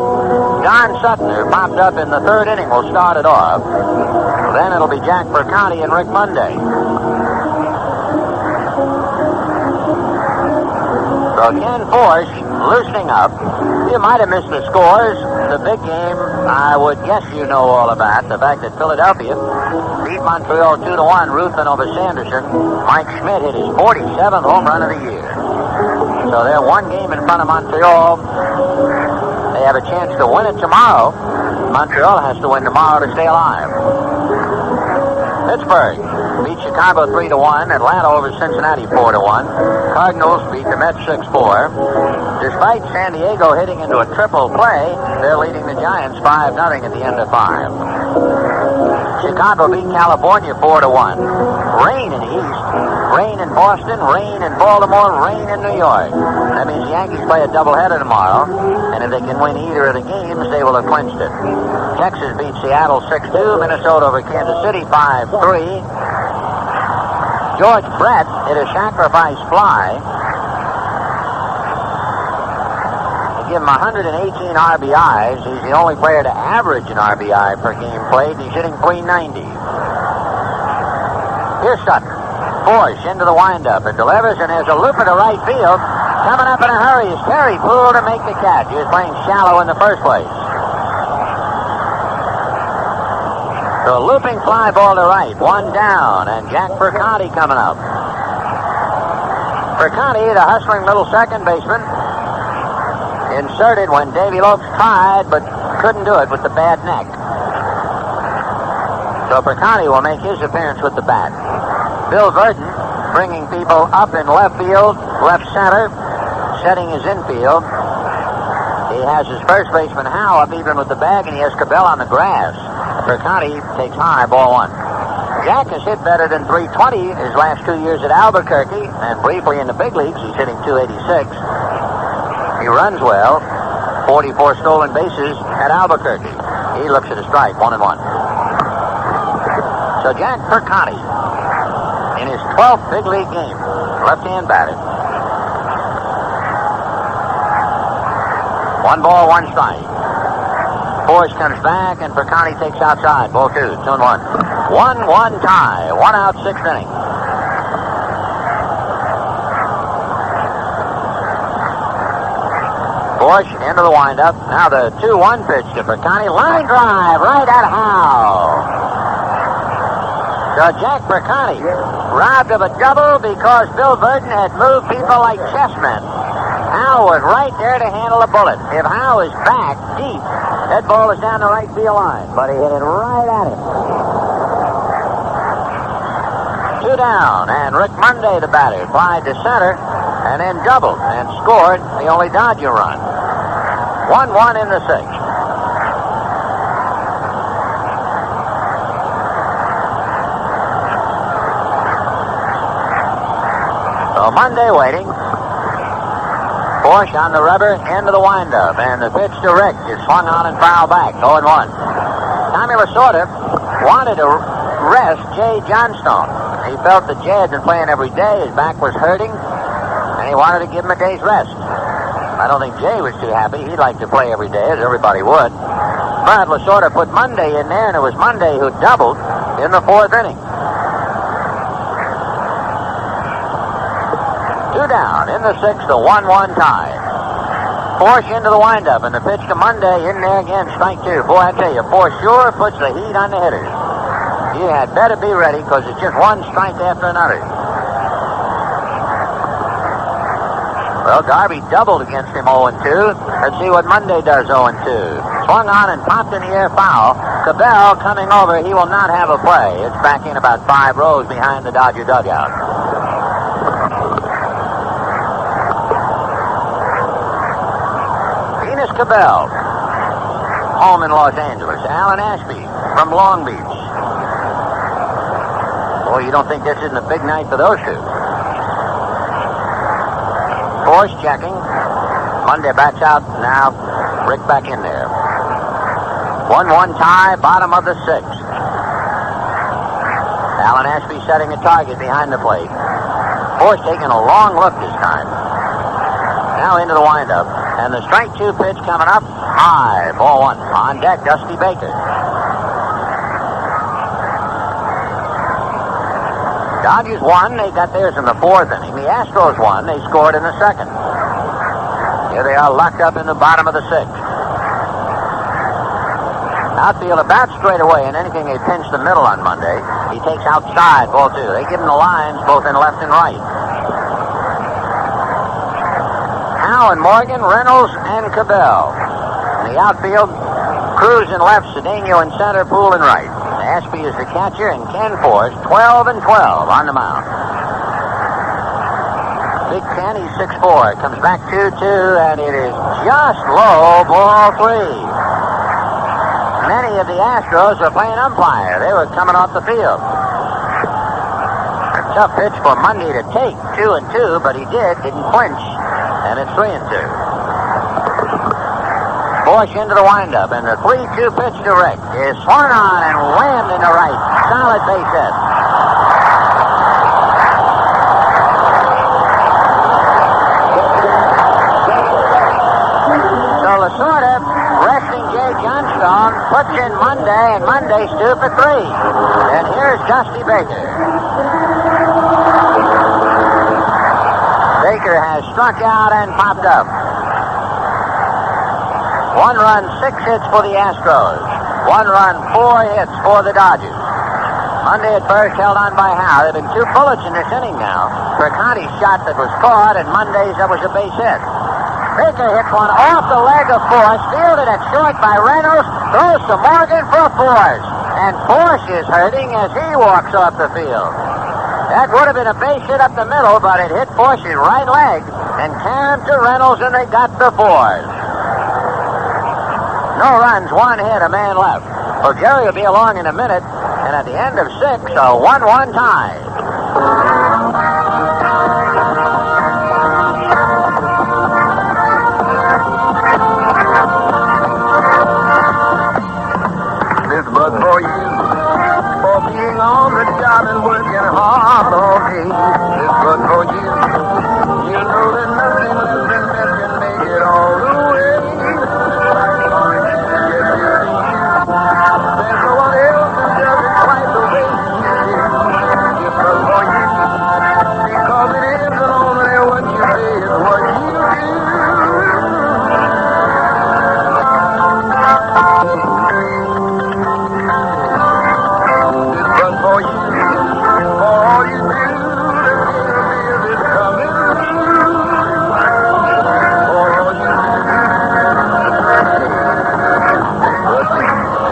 John Sutton, who popped up in the 3rd inning, will start it off. Then it'll be Jack Percotti and Rick Monday. So Ken Force loosening up. You might have missed the scores. The big game, I would guess you know all about. The fact that Philadelphia beat Montreal 2-1, Ruffin over Sanderson. Mike Schmidt hit his 47th home run of the year. So they're 1 game in front of Montreal. They have a chance to win it tomorrow. Montreal has to win tomorrow to stay alive. Pittsburgh beat Chicago 3-1. Atlanta over Cincinnati 4-1. Cardinals beat the Mets 6-4. Despite San Diego hitting into a triple play, they're leading the Giants 5-0 at the end of 5. Chicago beat California 4-1. Rain in the East, rain in Boston, rain in Baltimore, rain in New York. That means the Yankees play a doubleheader tomorrow, and if they can win either of the games, they will have clinched it. Texas beat Seattle 6-2. Minnesota over Kansas City 5-3. George Brett hit a sacrifice fly. They give him 118 RBIs. He's the only player to average an RBI per game played. He's hitting .390. Here's Sutton. Force into the windup and delivers, and there's a loop to right field. Coming up in a hurry is Terry Poole to make the catch. He was playing shallow in the first place. So a looping fly ball to right, 1 down, and Jack Percotti coming up. Percotti, the hustling little second baseman, inserted when Davy Lopes tried, but couldn't do it with the bad neck. So Perconti will make his appearance with the bat. Bill Verdon bringing people up in left field, left center, setting his infield. He has his first baseman Howe up even with the bag, and he has Cabell on the grass. Perconti takes high, ball one. Jack has hit better than .320 his last 2 years at Albuquerque, and briefly in the big leagues, he's hitting .286. He runs well, 44 stolen bases at Albuquerque. He looks at a strike, 1-1. So Jack Perconti, in his 12th big league game, left-hand batter. 1 ball, 1 strike. Force comes back, and Perconti takes outside. Ball 2, 2-1. 1-1 tie. 1 out, 6th inning. Bush into the windup. Now the 2-1 pitch to Perconti. Line drive right at Howe. So Jack Perconti robbed of a double because Bill Verdon had moved people like chessmen. Howe was right there to handle a bullet. If Howe is back deep, that ball is down the right field line, but he hit it right at him. 2 down, and Rick Monday, the batter, applied to center, and then doubled and scored the only Dodger run. 1-1 in the 6th. So Monday waiting. Bush on the rubber, into the windup, and the pitch to Rick is swung on and fouled back, 0-1. Tommy Lasorda wanted to rest Jay Johnstone. He felt that Jay had been playing every day, his back was hurting, and he wanted to give him a day's rest. I don't think Jay was too happy. He'd like to play every day, as everybody would. But Lasorda put Monday in there, and it was Monday who doubled in the 4th inning. 2 down in the 6th, a 1-1 tie. Force into the windup, and the pitch to Monday in there again, strike 2. Boy, I tell you, Force sure puts the heat on the hitters. You had better be ready, because it's just one strike after another. Well, Garvey doubled against him 0-2. Let's see what Monday does 0-2. Swung on and popped in the air foul. Cabell coming over. He will not have a play. It's back in about 5 rows behind the Dodger dugout. Enos Cabell, home in Los Angeles. Alan Ashby from Long Beach. Boy, you don't think this isn't a big night for those two. Force checking. Monday backs out. Now Rick back in there. 1-1 tie, bottom of the 6th. Alan Ashby setting a target behind the plate. Force taking a long look this time. Now into the windup. And the strike 2 pitch coming up. High. Ball 1. On deck, Dusty Baker. Dodgers won. They got theirs in the 4th inning. The Astros won. They scored in the 2nd. Here they are locked up in the bottom of the 6th. Outfield about straight away, and anything they pinch the middle on Monday. He takes outside, ball 2. They give him the lines both in left and right. Howe and Morgan, Reynolds and Cabell. In the outfield, Cruz in left, Cedeno in center, Poole in right. Ashby is the catcher, and Ken Force, 12-12 on the mound. Big Ken, he's 6'4", comes back 2-2, and it is just low, ball 3. Many of the Astros were playing umpire. They were coming off the field. A tough pitch for Monday to take, 2-2, but he didn't clinch, and it's 3-2. Bush into the windup, and the 3-2 pitch to Rick is swung on and whammed into right. Solid base hit. So Lasorda, resting Jay Johnstone, puts in Monday, and Monday's due for 3. And here's Dusty Baker. Baker has struck out and popped up. 1 run, 6 hits for the Astros. 1 run, 4 hits for the Dodgers. Monday at first held on by Howe. There have been 2 bullets in this inning now. Perconti's shot that was caught, and Monday's that was a base hit. Baker hits one off the leg of Force, fielded at short by Reynolds, throws to Morgan for Force. And Force is hurting as he walks off the field. That would have been a base hit up the middle, but it hit Force's right leg and came to Reynolds, and they got the fours. No runs, one hit, a man left. Well, Jerry will be along in a minute, and at the end of 6, a 1-1 tie.
This was for you, for being on the job and working hard all day. This was for you. You know that nothing less than that can make it all the way. There's no one else who does it quite the way you do. This was for you, because it isn't only what you say, it's what you do. For you, for all you do, the bill is coming through. For all you do.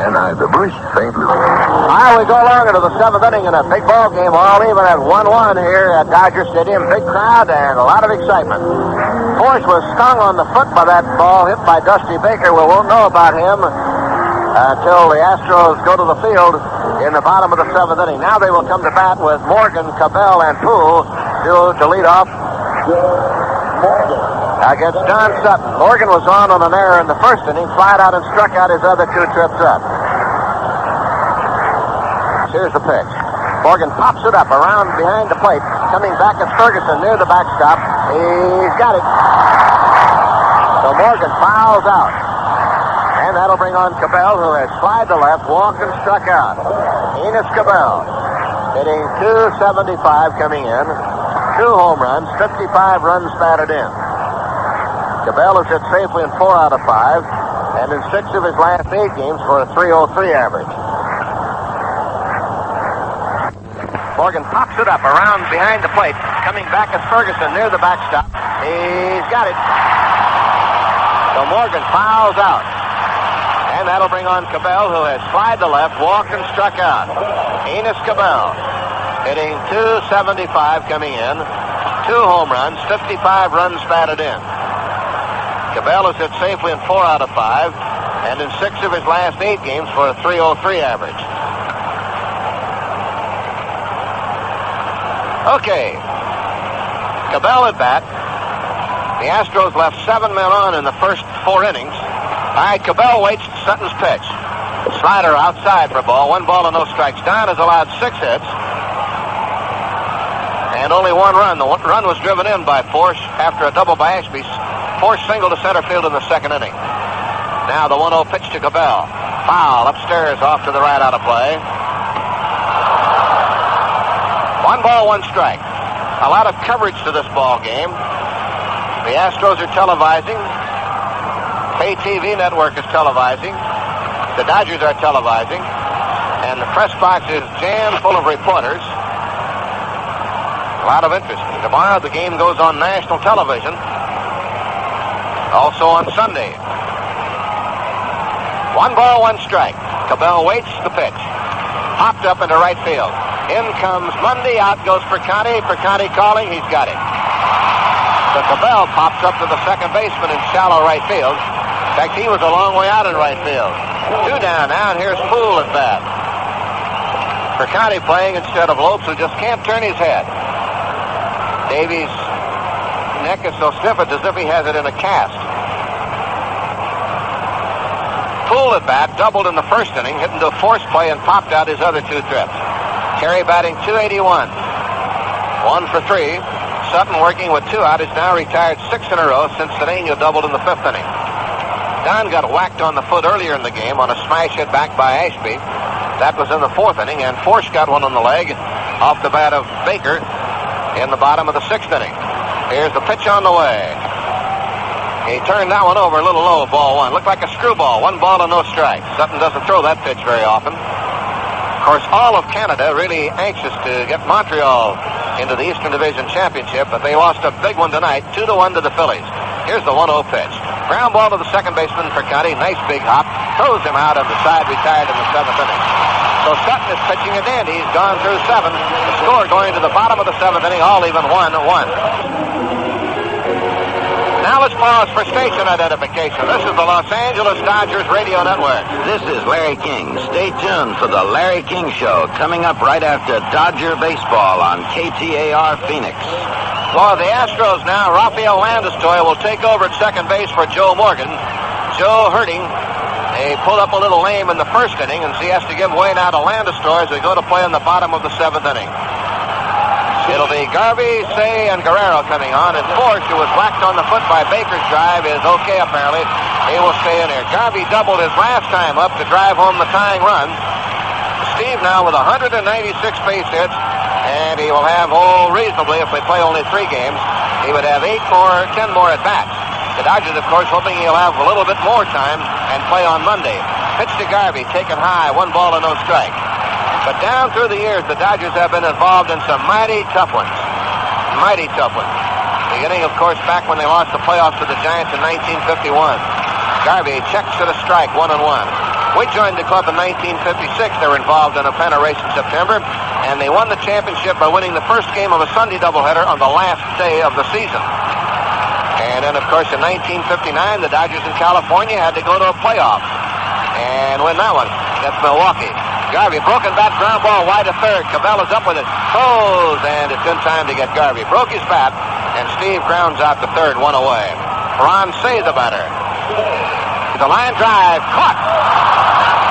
Anheuser-Busch, St. Louis.
Now we go along into the 7th inning in a big ball game, all even at 1-1 here at Dodger Stadium. Big crowd and a lot of excitement. Force was stung on the foot by that ball hit by Dusty Baker. We won't know about him until the Astros go to the field in the bottom of the 7th inning. Now they will come to bat with Morgan, Cabell, and Poole to lead off against John Sutton. Morgan was on an error in the first inning, flied out and struck out his other 2 trips up. Here's the pitch. Morgan pops it up around behind the plate, coming back at Ferguson near the backstop. He's got it. So Morgan fouls out. And that'll bring on Cabell, who has flied to left, walked and struck out. Enos Cabell hitting .275 coming in. 2 home runs, 55 runs batted in. Cabell has hit safely in 4 out of 5, and in 6 of his last 8 games for a .303 average. Morgan pops it up around behind the plate, coming back as Ferguson near the backstop. He's got it. So Morgan fouls out. And that'll bring on Cabell, who has flied to left, walked and struck out. Enos Cabell hitting .275 coming in. 2 home runs, 55 runs batted in. Cabell has hit safely in 4 out of 5, and in 6 of his last 8 games for a .303 average. Okay. Cabell at bat. The Astros left 7 men on in the first 4 innings. All right, Cabell waits Sutton's pitch. Slider outside for a ball. 1 ball and no strikes. Don has allowed 6 hits. And only 1 run. The run was driven in by Force after a double by Ashby. Force single to center field in the 2nd inning. Now the 1-0 pitch to Cabell. Foul upstairs off to the right out of play. 1 ball, 1 strike. A lot of coverage to this ball game. The Astros are televising. Pay TV network is televising. The Dodgers are televising. And the press box is jammed full of reporters. A lot of interest. Tomorrow the game goes on national television. Also on Sunday. 1 ball, 1 strike. Cabell waits the pitch. Popped up into right field. In comes Mundy. Out goes Perconti. Perconti calling. He's got it. So Cabell pops up to the second baseman in shallow right field. In fact, he was a long way out in right field. 2 down now, and here's Poole at bat. Perconti playing instead of Lopes, who just can't turn his head. Davies' neck is so stiff it's as if he has it in a cast. Poole at bat, doubled in the first inning, hit into a force play and popped out his other 2 trips. Terry batting .281. 1 for 3. Sutton working with 2 out. He's now retired 6 in a row since Sedano doubled in the 5th inning. Don got whacked on the foot earlier in the game on a smash hit back by Ashby. That was in the 4th inning, and Force got one on the leg off the bat of Baker in the bottom of the 6th inning. Here's the pitch on the way. He turned that one over a little low, ball 1. Looked like a screwball. 1 ball and no strike. Sutton doesn't throw that pitch very often. Of course, all of Canada really anxious to get Montreal into the Eastern Division Championship, but they lost a big one tonight, 2-1 to the Phillies. Here's the 1-0 pitch. Ground ball to the second baseman, Perconti. Nice big hop. Throws him out of the side, retired in the 7th inning. So Sutton is pitching a dandy. He's gone through 7. The score going to the bottom of the 7th inning, all even 1-1. Now let's pause for station identification. This is the Los Angeles Dodgers Radio Network.
This is Larry King. Stay tuned for the Larry King Show, coming up right after Dodger baseball on KTAR Phoenix.
For the Astros now, Rafael Landeskog will take over at second base for Joe Morgan. Joe hurting. They pulled up a little lame in the first inning, and so he has to give way now to Landeskog as they go to play in the bottom of the 7th inning. It'll be Garvey, Say, and Guerrero coming on, and Force, who was whacked on the foot by Baker's drive, is okay apparently. He will stay in here. Garvey doubled his last time up to drive home the tying run. Steve now with 196 base hits, and he will have, reasonably, if they play only 3 games, he would have 10 more at bats. The Dodgers, of course, hoping he'll have a little bit more time and play on Monday. Pitch to Garvey, taken high, 1 ball and no strike. But down through the years, the Dodgers have been involved in some mighty tough ones. Mighty tough ones. Beginning, of course, back when they lost the playoffs to the Giants in 1951. Garvey checks to the strike, 1-1. We joined the club in 1956. They were involved in a pennant race in September, and they won the championship by winning the first game of a Sunday doubleheader on the last day of the season. And then, of course, in 1959, the Dodgers in California had to go to a playoff and win that one. That's Milwaukee. Garvey, broken bat, ground ball wide to third. Cabela's up with it. Throws, and it's in time to get Garvey. Broke his bat, and Steve grounds out to third, 1 away. Ron Say, the batter. The line drive, caught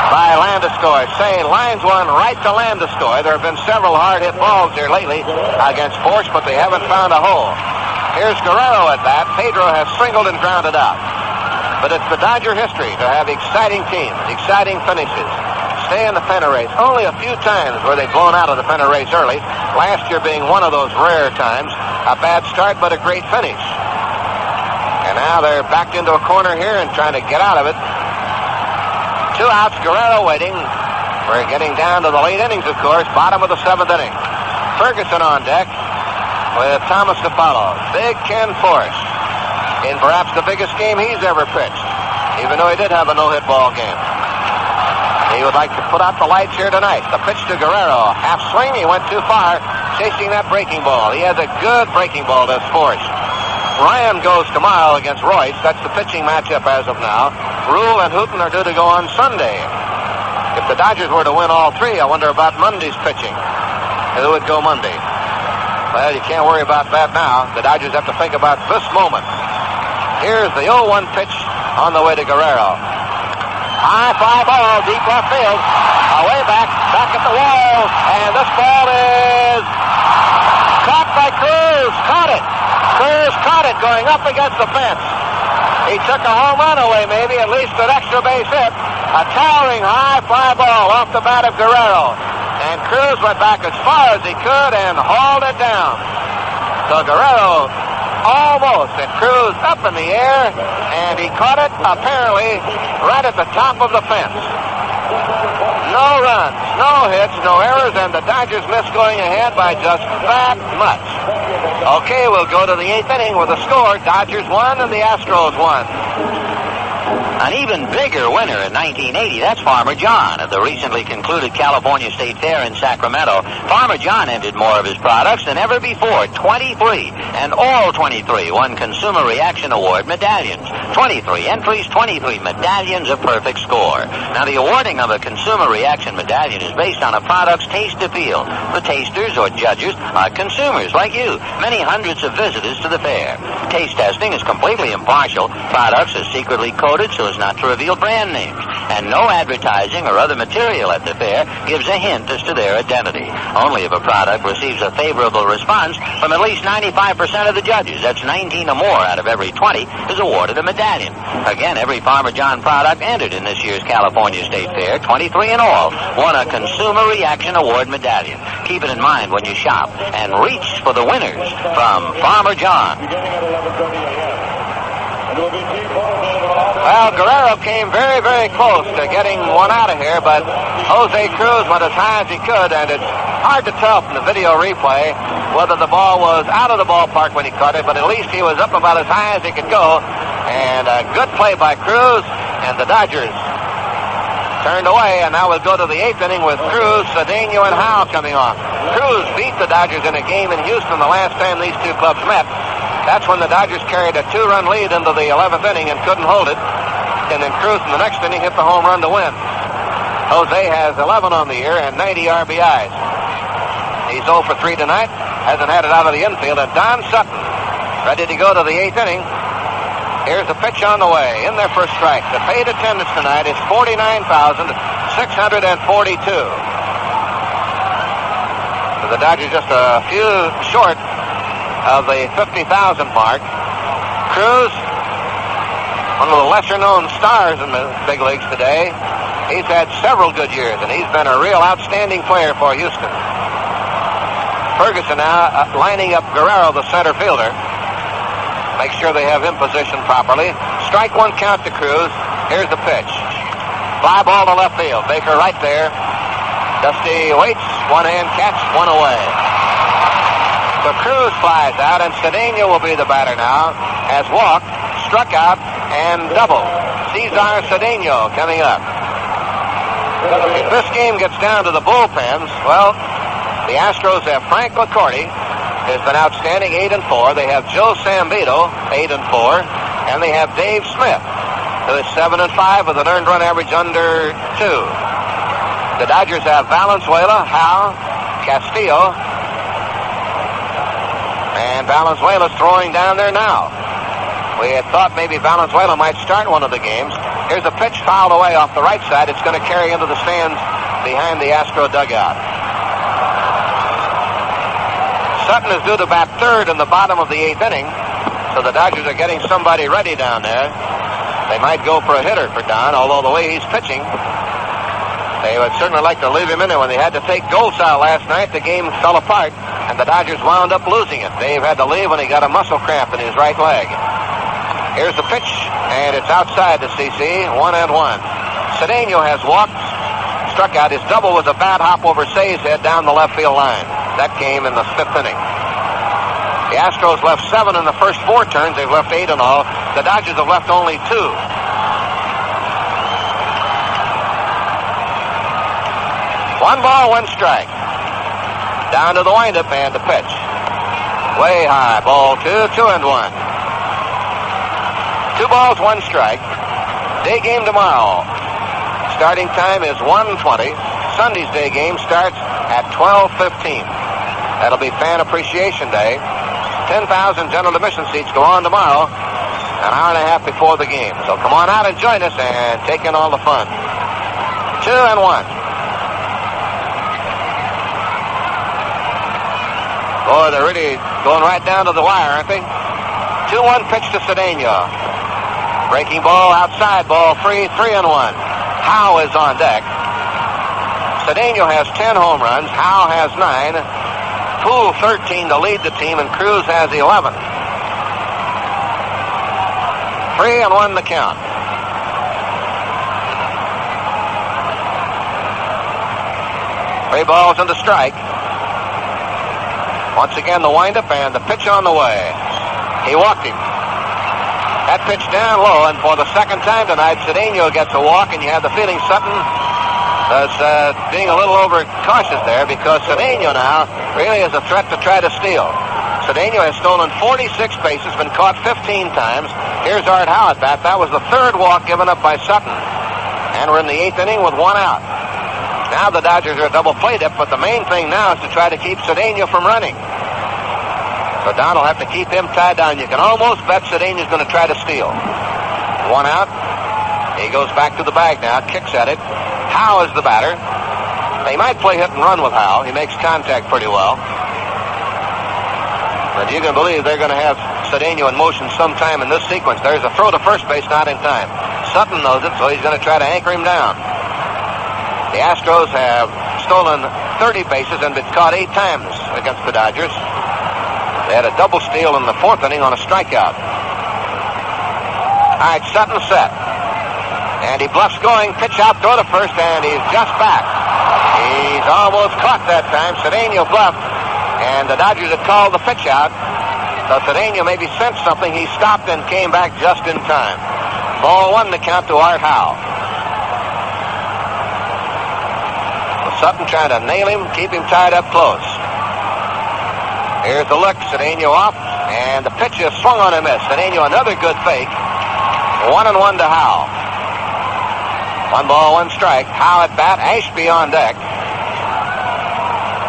by Landeskog. Say lines one right to Landeskog. There have been several hard-hit balls here lately against Force, but they haven't found a hole. Here's Guerrero at bat. Pedro has singled and grounded out. But it's the Dodger history to have exciting teams, exciting finishes. Stay in the pennant race. Only a few times were they blown out of the pennant race early. Last year being one of those rare times. A bad start, but a great finish. And now they're backed into a corner here and trying to get out of it. 2 outs, Guerrero waiting. We're getting down to the late innings, of course. Bottom of the 7th inning. Ferguson on deck with Thomas to follow. Big Ken Force in perhaps the biggest game he's ever pitched, even though he did have a no-hit ball game. He would like to put out the lights here tonight. The pitch to Guerrero. Half swing. He went too far, chasing that breaking ball. He has a good breaking ball, this Force. Ryan goes tomorrow against Royce. That's the pitching matchup as of now. Rule and Hooten are due to go on Sunday. If the Dodgers were to win all 3, I wonder about Monday's pitching. Who would go Monday? Well, you can't worry about that now. The Dodgers have to think about this moment. Here's the 0-1 pitch on the way to Guerrero. High fly ball, deep left field. Away back at the wall. And this ball is caught by Cruz. Caught it. Cruz caught it going up against the fence. He took a home run away, maybe, at least an extra base hit. A towering high fly ball off the bat of Guerrero. And Cruz went back as far as he could and hauled it down. So Guerrero almost, and Cruz up in the air, and he caught it, apparently, right at the top of the fence. No runs, no hits, no errors, and the Dodgers missed going ahead by just that much. Okay, we'll go to the 8th inning with a score. Dodgers won and the Astros won.
An even bigger winner in 1980, that's Farmer John at the recently concluded California State Fair in Sacramento. Farmer John entered more of his products than ever before, 23, and all 23 won Consumer Reaction Award medallions. 23 entries, 23 medallions, a perfect score. Now, the awarding of a Consumer Reaction medallion is based on a product's taste appeal. The tasters or judges are consumers like you, many hundreds of visitors to the fair. Taste testing is completely impartial. Products are secretly coded so as not to reveal brand names, and no advertising or other material at the fair gives a hint as to their identity. Only if a product receives a favorable response from at least 95% of the judges, that's 19 or more out of every 20, is awarded a medallion. Again, every Farmer John product entered in this year's California State Fair, 23 in all, won a Consumer Reaction Award medallion. Keep it in mind when you shop, and reach for the winners from Farmer John.
Well, Guerrero came very, very close to getting one out of here, but Jose Cruz went as high as he could, and it's hard to tell from the video replay whether the ball was out of the ballpark when he caught it, but at least he was up about as high as he could go, and a good play by Cruz, and the Dodgers Turned away, and now we'll go to the 8th inning with Cruz, Cedeno, and Howe coming off. Cruz beat the Dodgers in a game in Houston the last time these two clubs met. That's when the Dodgers carried a 2-run lead into the 11th inning and couldn't hold it. And then Cruz in the next inning hit the home run to win. Jose has 11 on the year and 90 RBIs. He's 0 for 3 tonight. Hasn't had it out of the infield. And Don Sutton ready to go to the 8th inning. Here's the pitch on the way. In there for a strike. The paid attendance tonight is 49,642. So the Dodgers just a few short of the 50,000 mark. Cruz, one of the lesser-known stars in the big leagues today. He's had several good years, and he's been a real outstanding player for Houston. Ferguson now lining up Guerrero, the center fielder. Make sure they have him positioned properly. Strike one count to Cruz. Here's the pitch. Fly ball to left field. Baker right there. Dusty waits. One hand catch, one away. So Cruz flies out, and Cedeno will be the batter now. Has walked, struck out, and doubled. Cesar Cedeno coming up. If this game gets down to the bullpens, well, the Astros have Frank McCourty, who's been outstanding, 8-4. They have Joe Sambito, 8-4, and they have Dave Smith, who is 7-5 with an earned run average under 2. The Dodgers have Valenzuela, Howe, Castillo, and Valenzuela's throwing down there now. We had thought maybe Valenzuela might start one of the games. Here's a pitch fouled away off the right side. It's going to carry into the stands behind the Astro dugout. Sutton is due to bat third in the bottom of the 8th inning, so the Dodgers are getting somebody ready down there. They might go for a hitter for Don, although the way he's pitching, they would certainly like to leave him in there. When they had to take Goldsall last night, the game fell apart, and the Dodgers wound up losing it. Dave had to leave when he got a muscle cramp in his right leg. Here's the pitch, and it's outside the CC, 1-1. Cedeno has walked, struck out. His double was a bad hop over Say's head down the left field line. That came in the 5th inning. The Astros left 7 in the first 4 turns. They've left 8 in all. The Dodgers have left only 2. 1 ball, 1 strike. Down to the windup and the pitch. Way high, ball 2, 2-1. 2 balls, 1 strike. Day game tomorrow. Starting time is 1:20. Sunday's day game starts at 12:15. That'll be Fan Appreciation Day. 10,000 general admission seats go on tomorrow, an hour and a half before the game. So come on out and join us and take in all the fun. 2-1. Boy, they're really going right down to the wire, aren't they? 2-1 pitch to Cedeno. Breaking ball outside, ball free, 3-1. Howe is on deck. Cedeno has 10 home runs. Howe has 9. Poole 13 to lead the team, and Cruz has 11. 3-1 the count. Three balls and a strike. Once again, the windup and the pitch on the way. He walked him. That pitch down low, and for the second time tonight, Cedeno gets a walk, and you have the feeling Sutton is being a little overcautious there, because Cedeno now really is a threat to try to steal. Cedeno has stolen 46 bases, been caught 15 times. Here's Art Howe at bat. That was the 3rd walk given up by Sutton. And we're in the 8th inning with 1 out. Now the Dodgers are a double play dip, but the main thing now is to try to keep Cedeno from running. So Don will have to keep him tied down. You can almost bet Cedeno's going to try to steal. 1 out. He goes back to the bag now, kicks at it. Howe is the batter. They might play hit and run with Howe. He makes contact pretty well. But you can believe they're going to have Cedeno in motion sometime in this sequence. There's a throw to first base, not in time. Sutton knows it, so he's going to try to anchor him down. The Astros have stolen 30 bases and been caught 8 times against the Dodgers. They had a double steal in the 4th inning on a strikeout. All right, Sutton set. And he bluffs going, pitch out, throw to first, and he's just back. He's almost caught that time. Cedeno bluffed, and the Dodgers had called the pitch out. So Cedeno maybe sensed something. He stopped and came back just in time. Ball 1 to count to Art Howe. Sutton trying to nail him, keep him tied up close. Here's the look. Cedeno off, and the pitch is swung on and missed. Cedeno, another good fake. 1-1 to Howe. 1 ball, 1 strike. Howe at bat. Ashby on deck.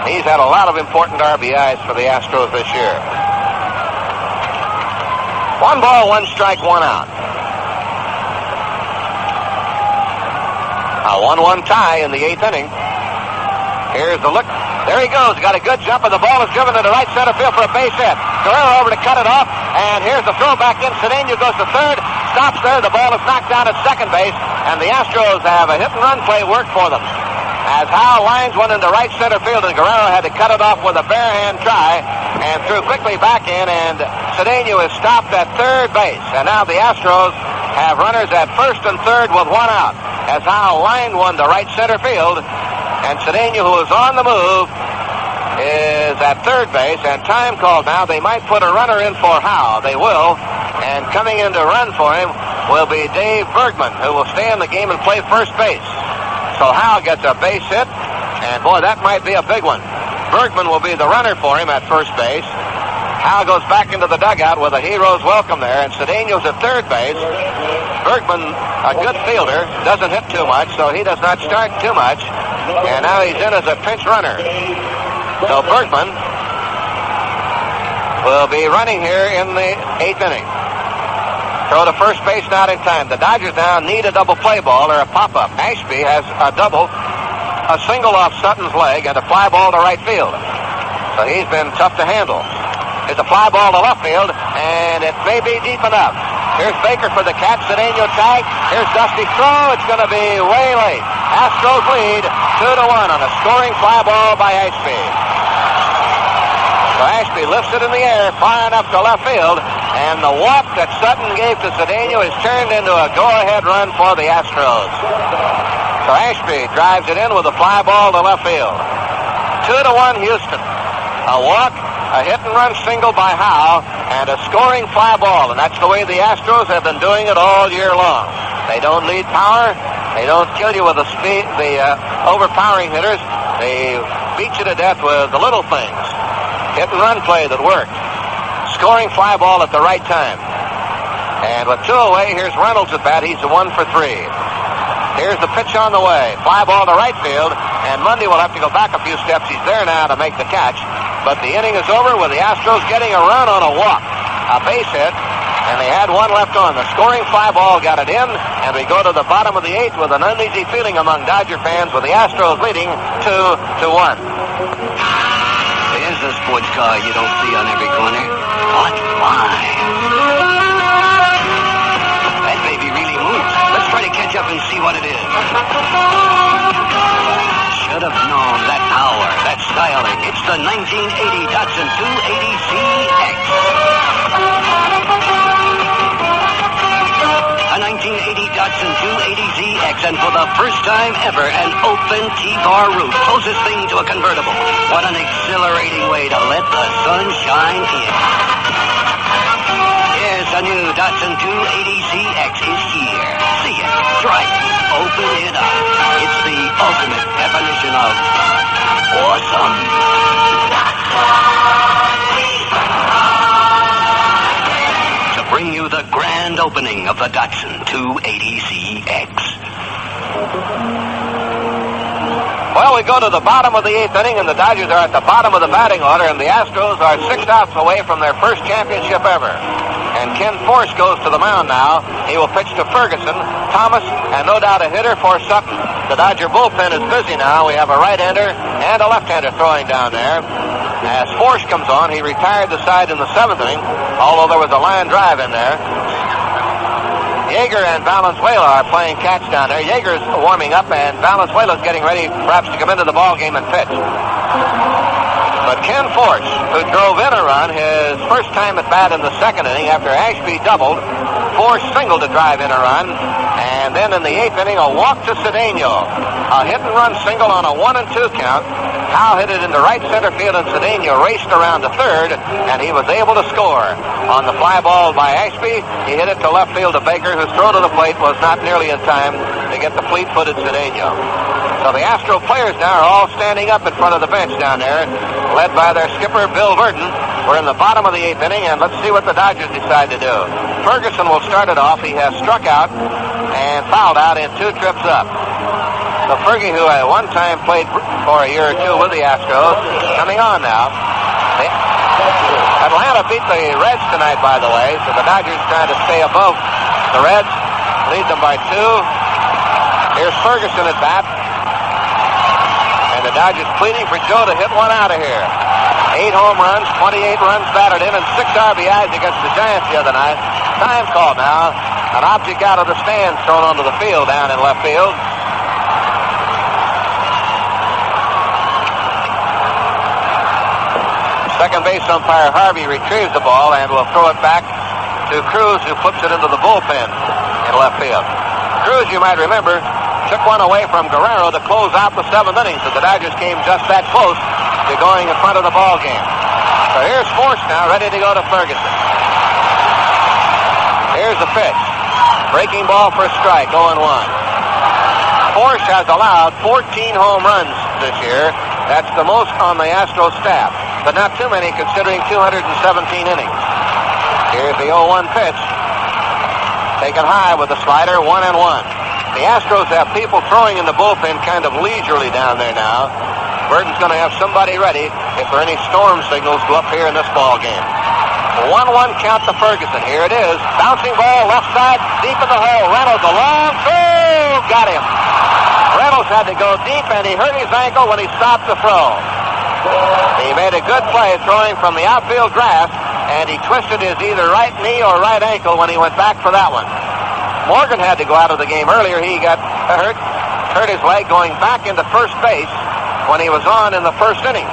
He's had a lot of important RBIs for the Astros this year. 1 ball, 1 strike, 1 out. A 1-1 tie in the 8th inning. Here's the look. There he goes. Got a good jump, and the ball is driven into right center field for a base hit. Guerrero over to cut it off, and here's the throw back in. Cedeno goes to third, stops there. The ball is knocked down at second base, and the Astros have a hit-and-run play work for them. As Howe lines one into right center field, and Guerrero had to cut it off with a bare hand try, and threw quickly back in, and Cedeno is stopped at third base. And now the Astros have runners at first and third with 1 out. As Howe lined one to right center field, and Cedeno, who is on the move, is at third base, and time called now. They might put a runner in for Howe. They will, and coming in to run for him will be Dave Bergman, who will stay in the game and play first base. So Howe gets a base hit, and boy, that might be a big one. Bergman will be the runner for him at first base. Howe goes back into the dugout with a hero's welcome there, and Cedeno's at third base. Bergman, a good fielder, doesn't hit too much, so he does not start too much, and now he's in as a pinch runner. So Bergman will be running here in the 8th inning. Throw to first base, not in time. The Dodgers now need a double play ball or a pop-up. Ashby has a double, a single off Sutton's leg, and a fly ball to right field. So he's been tough to handle. It's a fly ball to left field, and it may be deep enough. Here's Baker for the catch. Cedeno tag. Here's Dusty throw. It's going to be way late. Astros lead 2-1 on a scoring fly ball by Ashby. So Ashby lifts it in the air, far enough to left field, and the walk that Sutton gave to Cedeno is turned into a go-ahead run for the Astros. So Ashby drives it in with a fly ball to left field. 2-1 Houston. A walk, a hit-and-run single by Howe, and a scoring fly ball, and that's the way the Astros have been doing it all year long. They don't need power. They don't kill you with the speed, the overpowering hitters. They beat you to death with the little things. Hit-and-run play that worked. Scoring fly ball at the right time. And with 2 away, here's Reynolds at bat. He's a 1 for 3. Here's the pitch on the way. Fly ball to right field, and Mundy will have to go back a few steps. He's there now to make the catch. But the inning is over with the Astros getting a run on a walk. A base hit, and they had 1 left on. The scoring fly ball got it in, and we go to the bottom of the 8th with an uneasy feeling among Dodger fans with the Astros leading 2-1.
There's a sports car you don't see on every corner. What fine. That baby really moves. Let's try to catch up and see what it is. Should have known that power, that styling. It's the 1980 Datsun 280ZX. A 1980 Datsun 280ZX, and for the first time ever, an open T-bar roof. Closest thing to a convertible. What an exhilarating way to let the sun shine in. Yes, a new Datsun 280ZX is here. See it, drive it, open it up. It's the ultimate definition of awesome. To bring you the grand opening of the Datsun 280ZX.
Well, we go to the bottom of the 8th inning, and the Dodgers are at the bottom of the batting order, and the Astros are 6 outs away from their first championship ever. And Ken Force goes to the mound now. He will pitch to Ferguson, Thomas, and no doubt a hitter for Sutton. The Dodger bullpen is busy now. We have a right-hander and a left-hander throwing down there. As Force comes on, he retired the side in the 7th inning, although there was a line drive in there. Yeager and Valenzuela are playing catch down there. Yeager's warming up, and Valenzuela's getting ready perhaps to come into the ball game and pitch. But Ken Force, who drove in a run his first time at bat in the 2nd inning after Ashby doubled, Force singled to drive in a run, and then in the 8th inning, a walk to Cedeno. A hit-and-run single on a 1-2 count. Howe hit it into right center field, and Cedeno raced around to third, and he was able to score. On the fly ball by Ashby, he hit it to left field to Baker, whose throw to the plate was not nearly in time to get the fleet-footed Cedeno. So the Astro players now are all standing up in front of the bench down there, led by their skipper, Bill Verdon. We're in the bottom of the 8th inning, and let's see what the Dodgers decide to do. Ferguson will start it off. He has struck out and fouled out in 2 trips up. So Fergie, who at one time played for a year or two with the Astros, coming on now. Atlanta beat the Reds tonight, by the way, so the Dodgers trying to stay above the Reds, lead them by 2. Here's Ferguson at bat. And the Dodgers pleading for Joe to hit one out of here. 8 home runs, 28 runs batted in, and 6 RBIs against the Giants the other night. Time call now. An object out of the stands thrown onto the field down in left field. Second base umpire Harvey retrieves the ball and will throw it back to Cruz, who flips it into the bullpen in left field. Cruz, you might remember, took one away from Guerrero to close out the 7th inning, so the Dodgers came just that close to going in front of the ball game. So here's Force now, ready to go to Ferguson. Here's the pitch. Breaking ball for a strike, 0-1. Force has allowed 14 home runs this year. That's the most on the Astros staff, but not too many considering 217 innings. Here's the 0-1 pitch. Taken high with the slider, 1-1. The Astros have people throwing in the bullpen kind of leisurely down there now. Burton's going to have somebody ready if there are any storm signals go up here in this ball game. 1-1 count to Ferguson. Here it is. Bouncing ball, left side, deep in the hole. Reynolds, a long throw. Got him. Reynolds had to go deep, and he hurt his ankle when he stopped the throw. He made a good play throwing from the outfield grass, and he twisted his either right knee or right ankle when he went back for that one. Morgan had to go out of the game earlier. He got hurt his leg going back into first base when he was on in the first inning.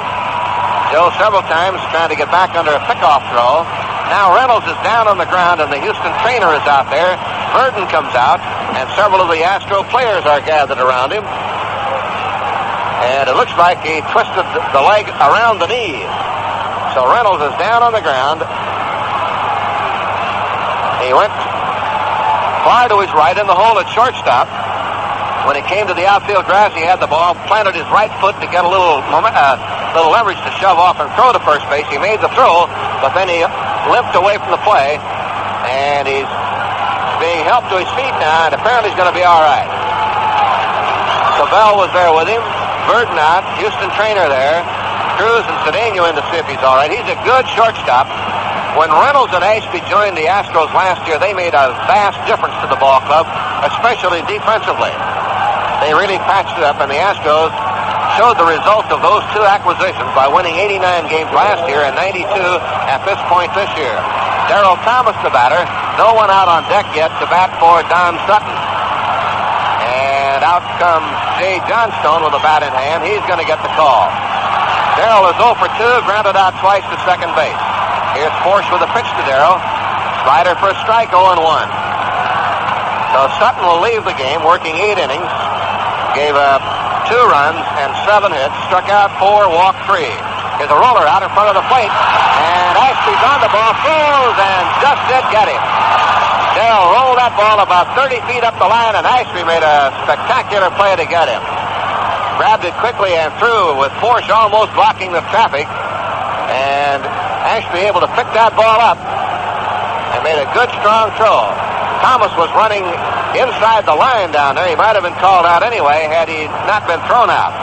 Joe several times trying to get back under a pickoff throw. Now Reynolds is down on the ground, and the Houston trainer is out there. Verdon comes out, and several of the Astro players are gathered around him. And it looks like he twisted the leg around the knee. So Reynolds is down on the ground. He went far to his right in the hole at shortstop. When he came to the outfield grass, he had the ball, planted his right foot to get a little leverage to shove off and throw to first base. He made the throw, but then he limped away from the play, and he's being helped to his feet now, and apparently he's going to be all right. So Bell was there with him. Verdon out, Houston trainer there. Cruz and Cedeno in to see if he's all right. He's a good shortstop. When Reynolds and Ashby joined the Astros last year, they made a vast difference to the ball club, especially defensively. They really patched it up, and the Astros showed the result of those 2 acquisitions by winning 89 games last year and 92 at this point this year. Darrell Thomas, the batter. No one out on deck yet to bat for Don Sutton. And out comes Jay Johnstone with a bat in hand. He's going to get the call. Darrell is 0 for 2, grounded out twice to second base. Here's Force with a pitch to Darrell. Slider for a strike, 0-1. So Sutton will leave the game, working 8 innings. Gave up 2 runs and 7 hits. Struck out 4, walked 3. Here's a roller out in front of the plate. And Ashby's on the ball, throws, and just did get him. Darrell rolled that ball about 30 feet up the line, and Ashby made a spectacular play to get him. Grabbed it quickly and threw with Force almost blocking the traffic. And Ashby able to pick that ball up and made a good, strong throw. Thomas was running inside the line down there. He might have been called out anyway had he not been thrown out.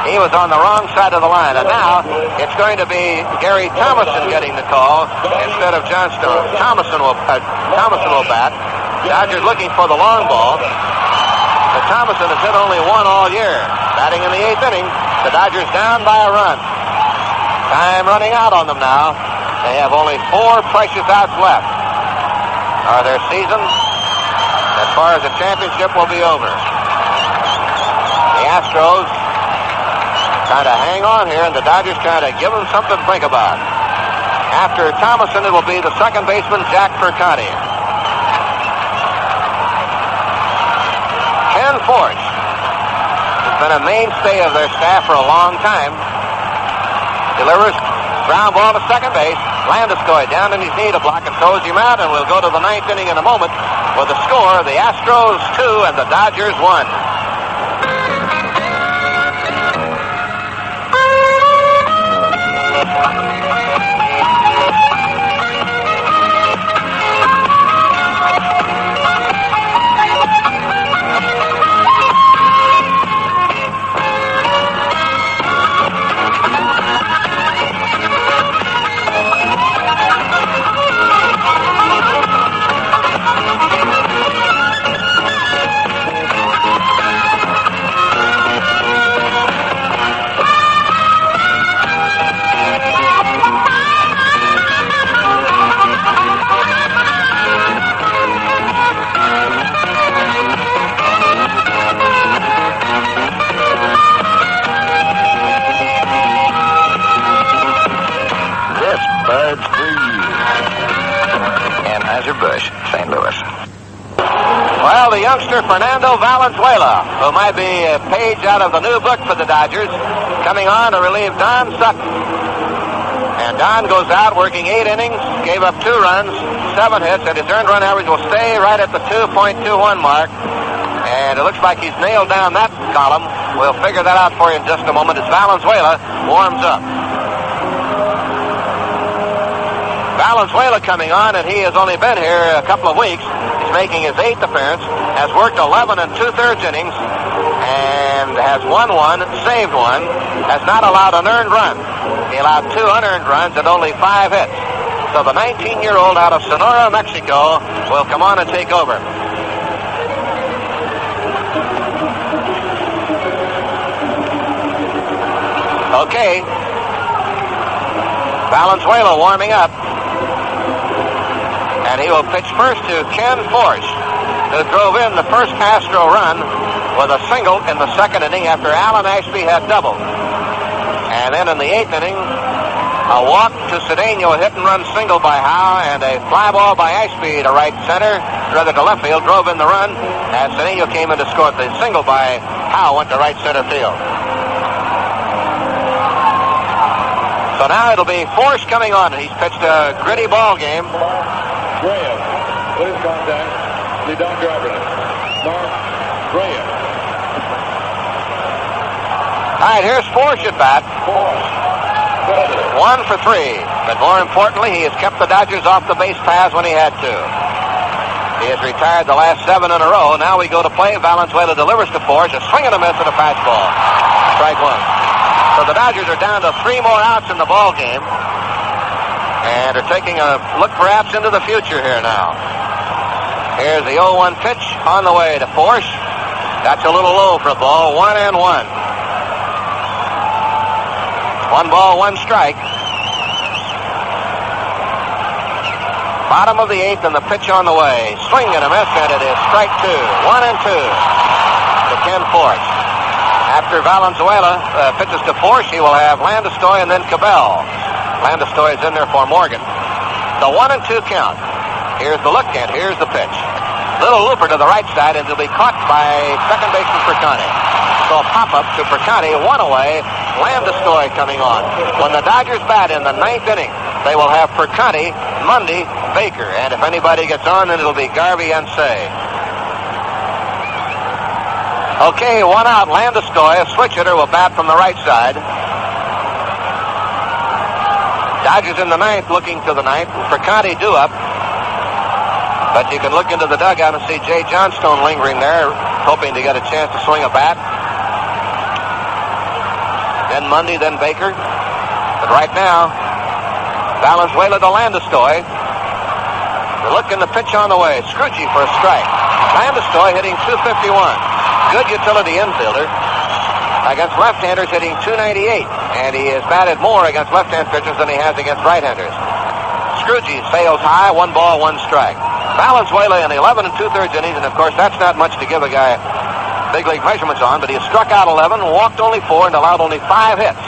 He was on the wrong side of the line. And now it's going to be Gary Thomason getting the call instead of Johnstone. Thomason will bat. Dodgers looking for the long ball. But Thomason has hit only 1 all year. Batting in the 8th inning. The Dodgers down by a run. Time running out on them now. They have only 4 precious outs left. Or their season, as far as the championship, will be over. The Astros trying to hang on here, and the Dodgers trying to give them something to think about. After Thomason, it will be the second baseman, Jack Perconti. Ken Force has been a mainstay of their staff for a long time. delivers. Ground ball to second base. Landeskog down on his knee to block and throws him out, and we'll go to the ninth inning in a moment with the score, the Astros 2 and the Dodgers 1.
Bud's for you. Anheuser-Busch, St. Louis.
Well, the youngster Fernando Valenzuela, who might be a page out of the new book for the Dodgers, coming on to relieve Don Sutton. And Don goes out working 8 innings, gave up 2 runs, 7 hits, and his earned run average will stay right at the 2.21 mark. And it looks like he's nailed down that column. We'll figure that out for you in just a moment as Valenzuela warms up. Valenzuela coming on, and he has only been here a couple of weeks. He's making his 8th appearance, has worked 11 2/3 innings, and has won 1, saved 1, has not allowed an earned run. He allowed 2 unearned runs and only 5 hits. So the 19-year-old out of Sonora, Mexico, will come on and take over. Okay. Valenzuela warming up. And he will pitch first to Ken Force, who drove in the first Astro run with a single in the second inning after Alan Ashby had doubled. And then in the 8th inning, a walk to Cedeno, a hit-and-run single by Howe, and a fly ball by Ashby to right center, rather to left field, drove in the run, as Cedeno came in to score. The single by Howe went to right center field. So now it'll be Force coming on. He's pitched a gritty ball game.
Graham, with his contact, the Dodger operator, Mark Graham.
All right, here's Force at bat. 1 for 3. But more importantly, he has kept the Dodgers off the base paths when he had to. He has retired the last 7 in a row. Now we go to play. Valenzuela delivers to Force. A swing and a miss and a fastball. Strike 1. So the Dodgers are down to 3 more outs in the ball game. And are taking a look perhaps into the future here now. Here's the 0-1 pitch on the way to Force. That's a little low for a ball. 1-1. 1 ball, 1 strike. Bottom of the 8th and the pitch on the way. Swing and a miss, and it is strike 2. 1-2 to Ken Force. After Valenzuela pitches to Force, he will have Landeskog and then Cabell. Landeskog is in there for Morgan. The 1-2 count. Here's the look, and here's the pitch. Little looper to the right side, and it'll be caught by second baseman Perconti. So a pop-up to Perconti, 1 away. Landeskog coming on. When the Dodgers bat in the 9th inning, they will have Perconti, Mundy, Baker. And if anybody gets on, then it'll be Garvey and Say. Okay, 1 out. Landeskog, a switch hitter, will bat from the right side. Dodgers in the 9th, looking to the 9th. Perconti due up. But you can look into the dugout and see Jay Johnstone lingering there, hoping to get a chance to swing a bat. Then Mundy, then Baker. But right now, Valenzuela to Landeskog. The look and the pitch on the way. Scrooge for a strike. Landeskog hitting .251. Good utility infielder. Against left-handers hitting .298. And he has batted more against left-hand pitchers than he has against right-handers. Scrooge sails high, 1 ball, 1 strike. Valenzuela in 11 2/3 innings, and of course that's not much to give a guy big league measurements on, but he has struck out 11, walked only 4, and allowed only 5 hits.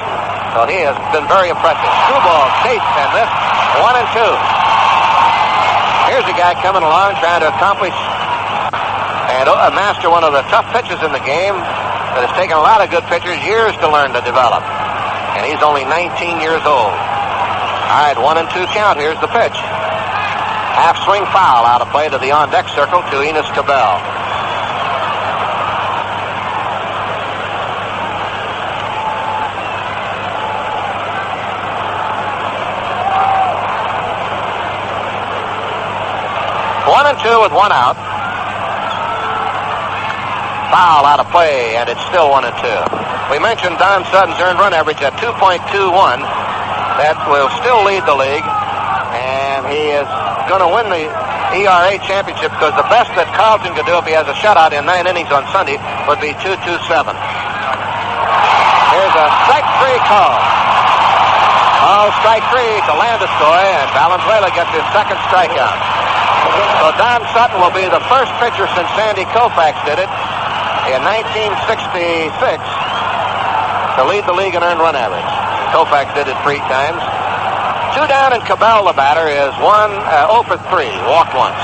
So he has been very impressive. Screwball, chased and missed, 1-2. Here's a guy coming along trying to accomplish and master one of the tough pitches in the game that has taken a lot of good pitchers years to learn to develop. and he's only 19 years old. All right, 1-2 count. Here's the pitch. Half swing foul out of play to the on-deck circle to Enos Cabell. One and two with one out. Foul out of play, and it's still 1-2. We mentioned Don Sutton's earned run average at 2.21. That will still lead the league, and he is going to win the ERA championship because the best that Carlton could do if he has a shutout in 9 innings on Sunday would be 2.27. Here's a strike three call. Oh, strike three to Landeskog, and Valenzuela gets his second strikeout. So Don Sutton will be the first pitcher since Sandy Koufax did it in 1966 to lead the league in earned run average. Koufax did it 3 times. 2 down, and Cabell, the batter, is 0 for 3, walked once.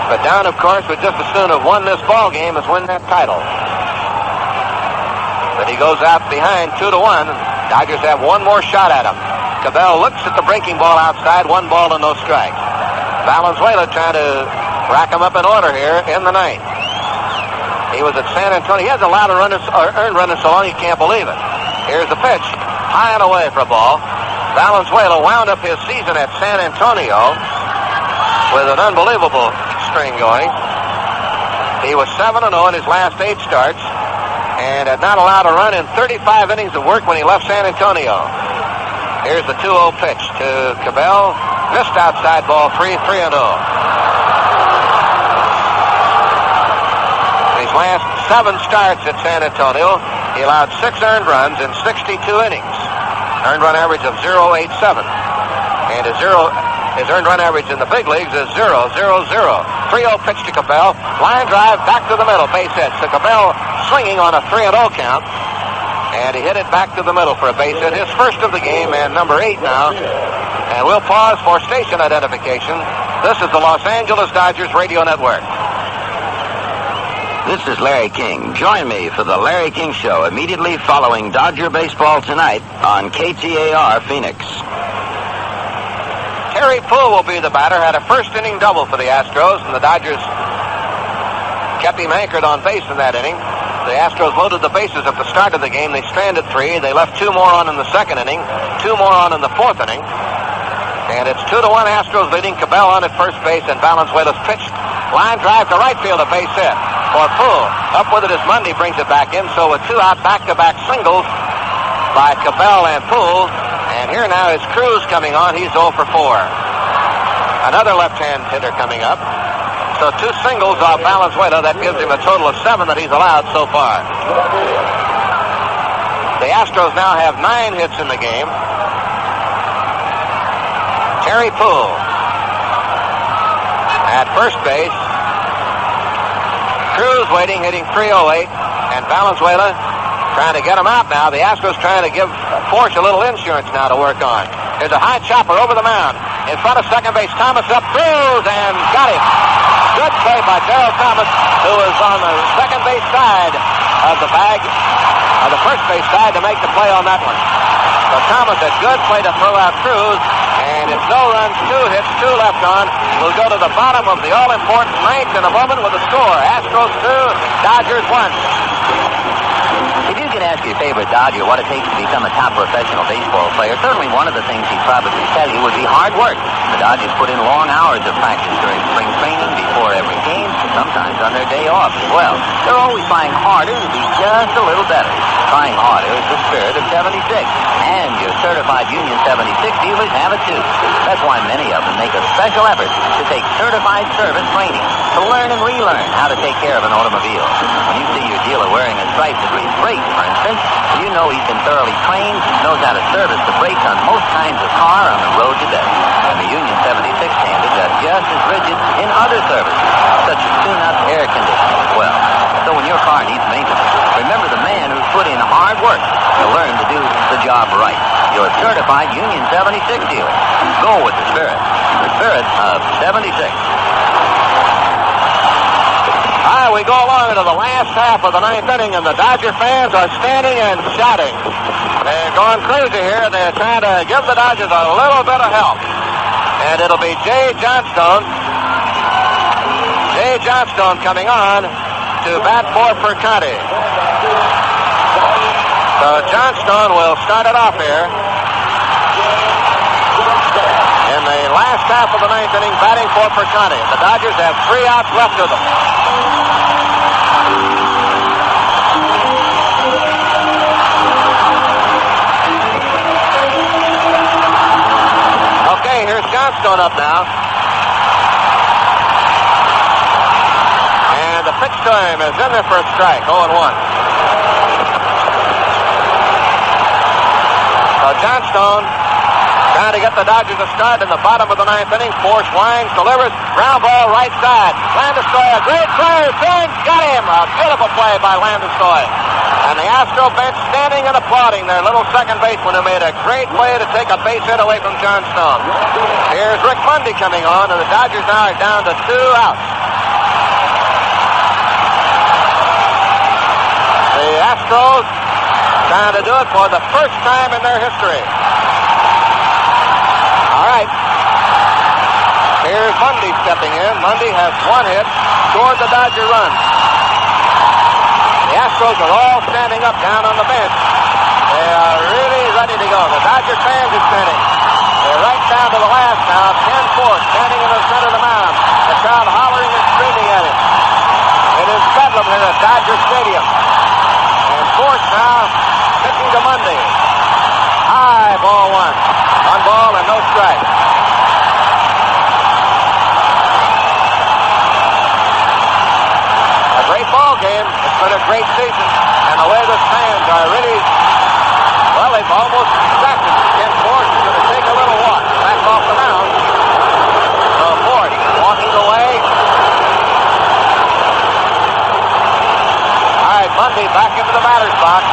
But Don, of course, would just as soon have won this ball game as win that title. But he goes out behind 2-1. Dodgers have one more shot at him. Cabell looks at the breaking ball outside, 1 ball and no strikes. Valenzuela trying to rack him up in order here in the 9th. He was at San Antonio. He hasn't allowed a earned run in so long you can't believe it. Here's the pitch. High and away for a ball. Valenzuela wound up his season at San Antonio with an unbelievable string going. He was 7-0 in his last 8 starts and had not allowed a run in 35 innings of work when he left San Antonio. Here's the 2-0 pitch to Cabell. Missed outside ball 3-0. His last 7 starts at San Antonio, he allowed 6 earned runs in 62 innings. Earned run average of 0.87. And his earned run average in the big leagues is 0.00. 3-0 pitch to Cabell. Line drive back to the middle, base hit. So Cabell swinging on a 3-0 count. And he hit it back to the middle for a base hit. His first of the game, and number 8 now. And we'll pause for station identification. This is the Los Angeles Dodgers Radio Network.
This is Larry King. Join me for the Larry King Show immediately following Dodger baseball tonight on KTAR Phoenix.
Terry Poole will be the batter. Had a first-inning double for the Astros, and the Dodgers kept him anchored on base in that inning. The Astros loaded the bases at the start of the game. They stranded 3. They left 2 more on in the second inning, 2 more on in the 4th inning. And it's 2-1 Astros leading. Cabell on at first base, and Valenzuela's pitch. Line drive to right field, a base hit for Poole. Up with it as Mundy brings it back in. So with 2 out, back-to-back singles by Cabell and Poole. And here now is Cruz coming on. He's 0 for 4. Another left-hand hitter coming up. So 2 singles off Valenzuela. That gives him a total of 7 that he's allowed so far. The Astros now have 9 hits in the game. Terry Poole at first base. Cruz waiting, hitting 308. And Valenzuela trying to get him out now. The Astros trying to give Force a little insurance now to work on. There's a high chopper over the mound. In front of second base, Thomas up, Cruz, and got him. Good play by Darrell Thomas, who was on the second base side of the bag, or the first base side, to make the play on that one. So Thomas, a good play to throw out Cruz, and it's no runs, 2 hits, 2 left on. We'll go to the bottom of the all-important 9th in a moment with a score. Astros 2, Dodgers 1.
If you could ask your favorite Dodger what it takes to become a top professional baseball player, certainly one of the things he'd probably tell you would be hard work. The Dodgers put in long hours of practice during spring training, before every game, sometimes on their day off as well. They're always trying harder to be just a little better. Trying harder is the spirit of 76. And your certified Union 76 dealers have it too. That's why many of them make a special effort to take certified service training, to learn and relearn how to take care of an automobile. When you see your dealer wearing a stripe that reads brakes, for instance, you know he's been thoroughly trained, knows how to service the brakes on most kinds of car on the road to best. And the Union 76 standards are just as rigid in other services, such as tune-up, air conditioning as well. So when your car needs maintenance, remember the man who's put in hard work to learn to do the job right. Your certified Union 76 dealer. Go with the spirit of 76.
We we go along into the last half of the ninth inning, and the Dodger fans are standing and shouting. They're going crazy here. They're trying to give the Dodgers a little bit of help. And it'll be Jay Johnstone. Jay Johnstone coming on to bat for Perconti. So Johnstone will start it off here. In the last half of the ninth inning, batting for Perconti. The Dodgers have 3 outs left of them. Okay, here's Johnstone up now. And the pitch to him is in there for a strike, 0-1. So Johnstone trying to get the Dodgers a start in the bottom of the ninth inning. Force winds, delivers, ground ball right side. Landeskog, a great play. Burns got him. A beautiful play by Landeskog. And the Astro bench standing and applauding their little second baseman who made a great play to take a base hit away from Johnstone. Here's Rick Mundy coming on, and the Dodgers now are down to 2 outs. The Astros trying to do it for the first time in their history. All right. Here's Mundy stepping in. Mundy has 1 hit, scored the Dodger run. The Astros are all standing up down on the bench. They are really ready to go. The Dodger fans are standing. They're right down to the last now. Ken Force standing in the center of the mound. The crowd hollering and screaming at him. It is bedlam here at Dodger Stadium. And Force now pitching to Mundy. High, ball 1. 1 ball and no strike. A great ball game. It's been a great season. And the way the fans are really, well, they've almost distracted. Ken Force is going to take a little walk back off the mound. So Force walking away. All right, Mundy back into the batter's box.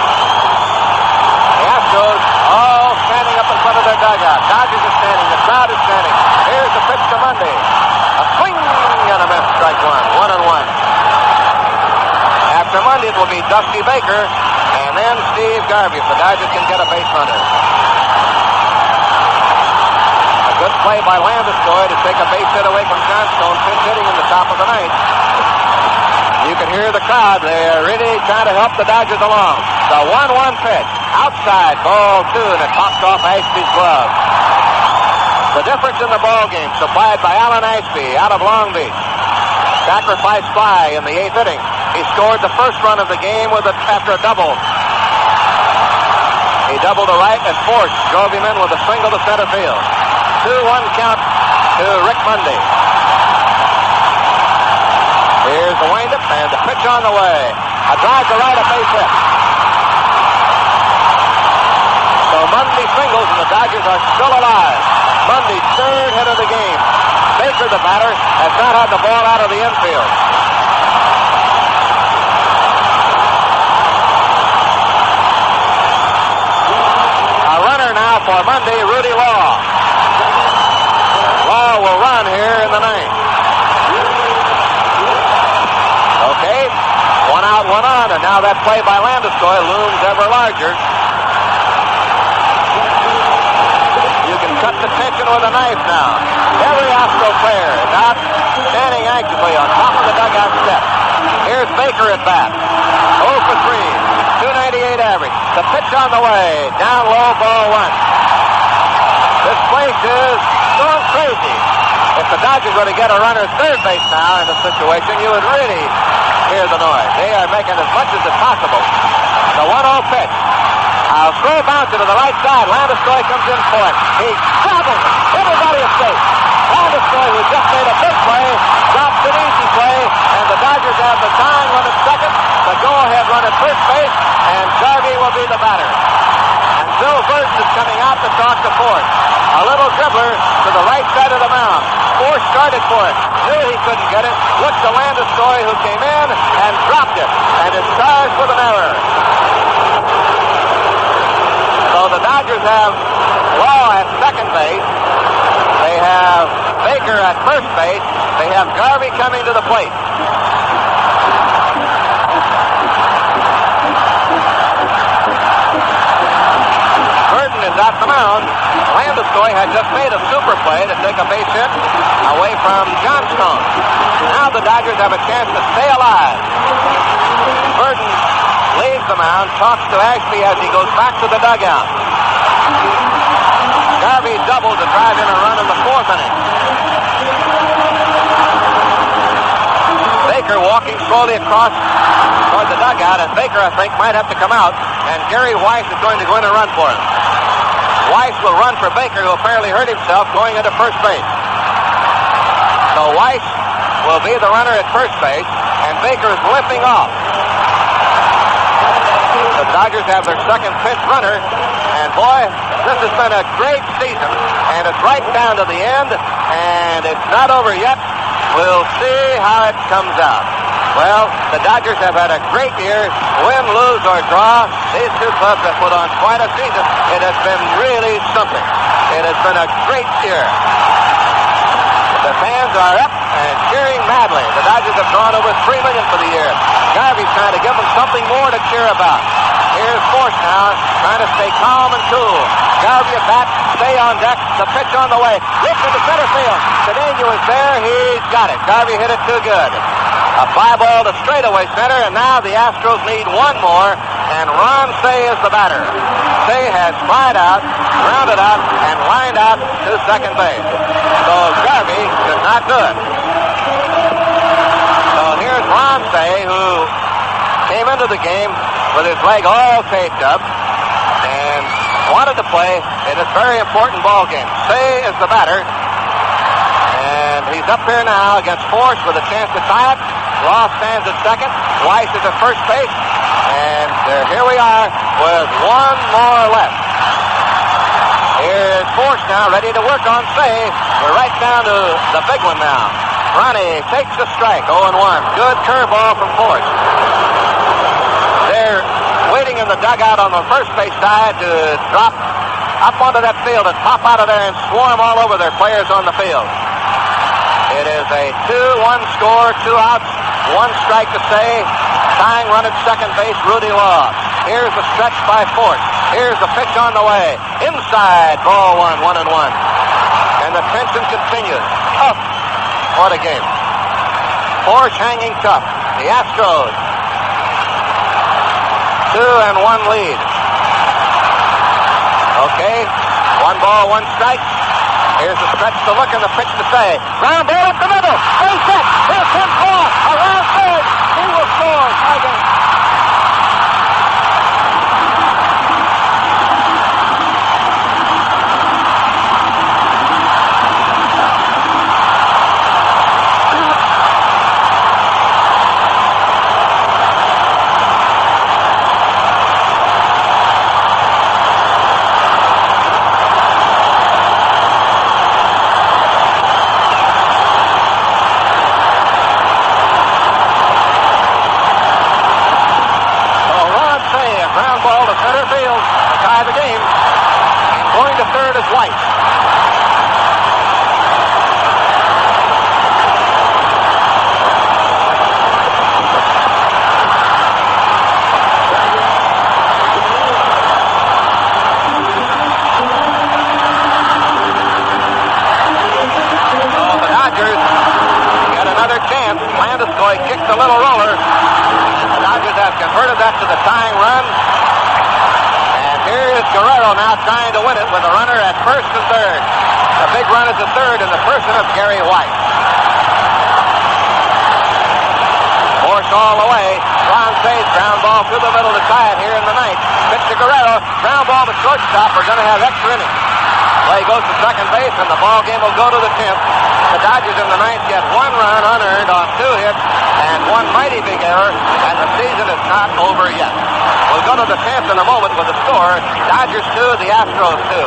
The Astros all standing up in front of their dugout. Dodgers are standing. The crowd is standing. Here's the pitch to Mundy. A swing and a miss. Strike 1. 1-1. After Mundy, it will be Dusty Baker and then Steve Garvey if the Dodgers can get a base runner. A good play by Landeskog to take a base hit away from Johnstone, pinch hitting in the top of the ninth. You can hear the crowd. They're really trying to help the Dodgers along. The 1-1 pitch. Outside, ball 2, and it pops off Ashby's glove. The difference in the ball game supplied by Alan Ashby out of Long Beach. Sacrifice fly in the 8th inning. He scored the first run of the game after a double. He doubled to right, and Force drove him in with a single to center field. 2-1 count to Rick Mundy. Here's the windup and the pitch on the way. A drive to right, a base hit. So Mundy singles, and the Dodgers are still alive. Mundy's 3rd hit of the game. Baker, the batter, has not had the ball out of the infield. A runner now for Mundy, Rudy Law. Law will run here in the 9th. Okay, 1 out, 1 on, and now that play by Landeskog looms ever larger. You can cut the tension with a knife now. Every Astro player is out standing anxiously on top of the dugout steps. Here's Baker at bat. 0 for 3. 298 average. The pitch on the way. Down low, ball 1. This place is going crazy. If the Dodgers were to get a runner at third base now in this situation, you would really hear the noise. They are making as much as is possible. The 1-0 pitch. A throw bouncer to the right side. Landeskog comes in for it. He travels. Everybody is safe. Landeskog, who just made a big play, drops an easy play, and the Dodgers have the tying run at second, the go-ahead run at first base, and Garvey will be the batter. And Bill Burton is coming out to talk to Force. A little dribbler to the right side of the mound. Force started for it. Knew he couldn't get it. Looked to Landeskog, who came in and dropped it, and is charged with an error. So the Dodgers have Law at second base. They have Baker at first base. They have Garvey coming to the plate. got the mound. Landeskog had just made a super play to take a base hit away from Johnstone. Now the Dodgers have a chance to stay alive. Burton leaves the mound, talks to Ashby as he goes back to the dugout. Garvey doubled to drive in a run in the fourth inning. Baker walking slowly across toward the dugout, and Baker, I think, might have to come out, and Gary Weiss is going to go in and run for him. Weiss will run for Baker, who apparently hurt himself going into first base. So Weiss will be the runner at first base, and Baker is limping off. The Dodgers have their second pinch runner, and boy, this has been a great season, and it's right down to the end, and it's not over yet. We'll see how it comes out. Well, the Dodgers have had a great year, win, lose, or draw. These two clubs have put on quite a season. It has been really something. It has been a great year. The fans are up and cheering madly. The Dodgers have drawn over $3 million for the year. Garvey's trying to give them something more to cheer about. Here's Force now, trying to stay calm and cool. Garvey at bat, stay on deck, the pitch on the way. Lifts into center field. Cedeno is there, he's got it. Garvey hit it too good. A fly ball to straightaway center, and now the Astros need one more, and Ron Cey is the batter. Cey has flied out, grounded out, and lined out to second base. So Garvey does not do it. So here's Ron Cey, who came into the game with his leg all taped up and wanted to play in this very important ball game. Cey is the batter, and he's up here now against Force with a chance to tie it. Ross stands at second. Weiss is at first base, and here we are with one more left. Here's Force now, ready to work on Cey. We're right down to the big one now. Ronnie takes the strike, 0-1. Good curveball from Force. They're waiting in the dugout on the first base side to drop up onto that field and pop out of there and swarm all over their players on the field. It is a 2-1 score, 2 outs, 1 strike to Cey. Tying run at second base, Rudy Law. Here's the stretch by Force. Here's the pitch on the way. Inside, ball 1, 1-1. And the tension continues. Tough. What a game. Force hanging tough. The Astros 2-1 lead. Okay, 1 ball, 1 strike. Here's the stretch to look and the pitch to Cey. Ground ball up the middle. Base hit. Here's Tim Paul. Around third. He will score. Tie game. Landeskog kicked the little roller. The Dodgers have converted that to the tying run. And here is Guerrero now trying to win it with a runner at first and third. The big run is the third in the person of Gary Weiss. Force all the way. Ron Cey's ground ball through the middle to tie it here in the ninth. Pitch to Guerrero. Ground ball to shortstop. We're going to have extra innings. Play goes to second base, and the ball game will go to the 10th. The Dodgers in the ninth get 1 run unearned on 2 hits and 1 mighty big error, and the season is not over yet. We'll go to the 10th in a moment with the score. Dodgers 2, the Astros 2.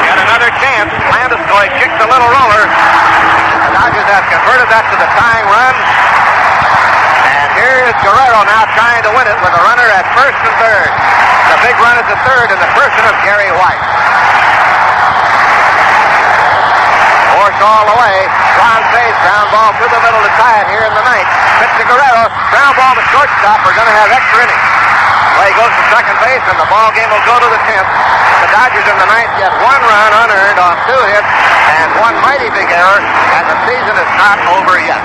Get another chance. Landeskog kicks a little roller. The Dodgers have converted that to the tying run. And here is Guerrero now trying to win it with a runner at first and third. The big run is the third in the person of Gary Weiss. course, all the way. Ron Say's ground ball through the middle to tie it here in the ninth. Pitch to Guerrero. Ground ball to shortstop. We're going to have extra innings. Play goes to second base, and the ball game will go to the 10th. The Dodgers in the ninth get 1 run unearned on 2 hits and 1 mighty big error, and the season is not over yet.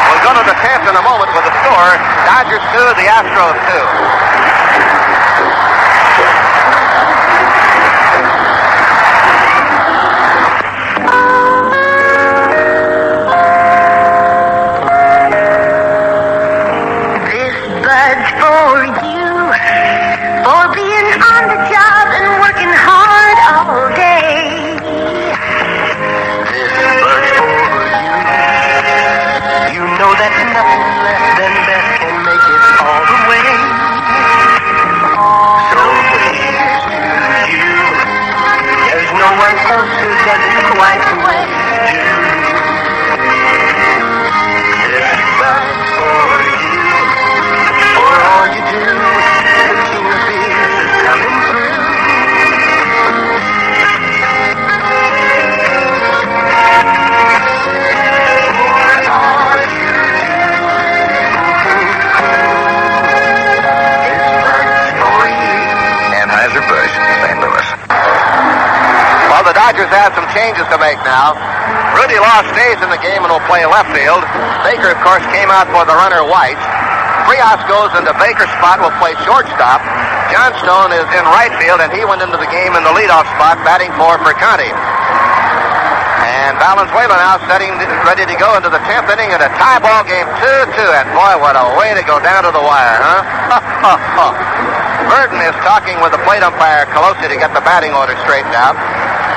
We'll go to the 10th in a moment with the score. Dodgers 2, the Astros 2. Dodgers have some changes to make now. Rudy Law stays in the game and will play left field. Baker, of course, came out for the runner White. Frias goes into Baker's spot, will play shortstop. Johnstone is in right field, and he went into the game in the leadoff spot, batting for Conti. And Valenzuela now ready to go into the 10th inning in a tie ball game, 2-2. And boy, what a way to go down to the wire, huh? Burton is talking with the plate umpire Colosi to get the batting order straightened out.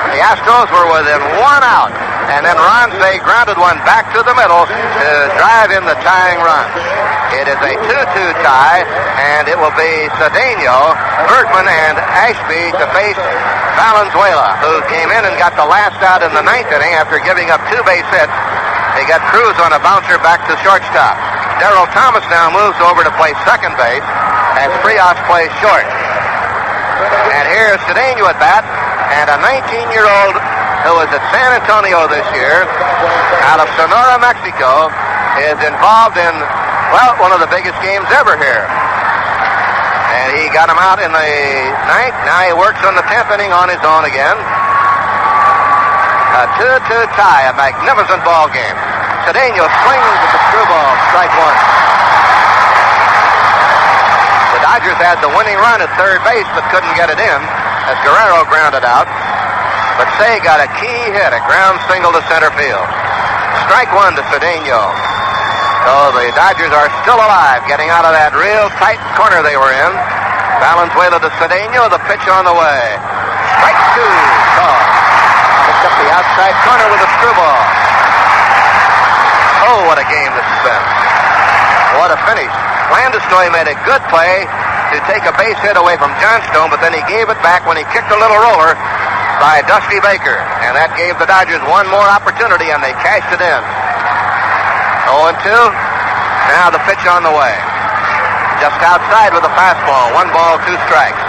The Astros were within 1 out, and then Ron Say grounded one back to the middle to drive in the tying run. It is a 2-2 tie, and it will be Cedeno, Bergman, and Ashby to face Valenzuela, who came in and got the last out in the 9th inning after giving up 2 base hits. They got Cruz on a bouncer back to shortstop. Darrell Thomas now moves over to play second base, as Frias plays short. And here's Cedeno at bat. And a 19-year-old who is at San Antonio this year, out of Sonora, Mexico, is involved in, well, one of the biggest games ever here. And he got him out in the 9th. Now he works on the 10th inning on his own again. A 2-2 tie, a magnificent ball game. Cedeno swings at the screwball, strike 1. The Dodgers had the winning run at third base, but couldn't get it in, as Guerrero grounded out. But Say got a key hit, a ground single to center field. Strike 1 to Cedeno. So the Dodgers are still alive, getting out of that real tight corner they were in. Valenzuela to Cedeno, the pitch on the way. Strike 2, call. Picked up the outside corner with a screwball. Oh, what a game this has been. What a finish. Landeskog made a good play to take a base hit away from Johnstone, but then he gave it back when he kicked a little roller by Dusty Baker, and that gave the Dodgers one more opportunity, and they cashed it in. 0-2. Now the pitch on the way. Just outside with a fastball. 1 ball, 2 strikes.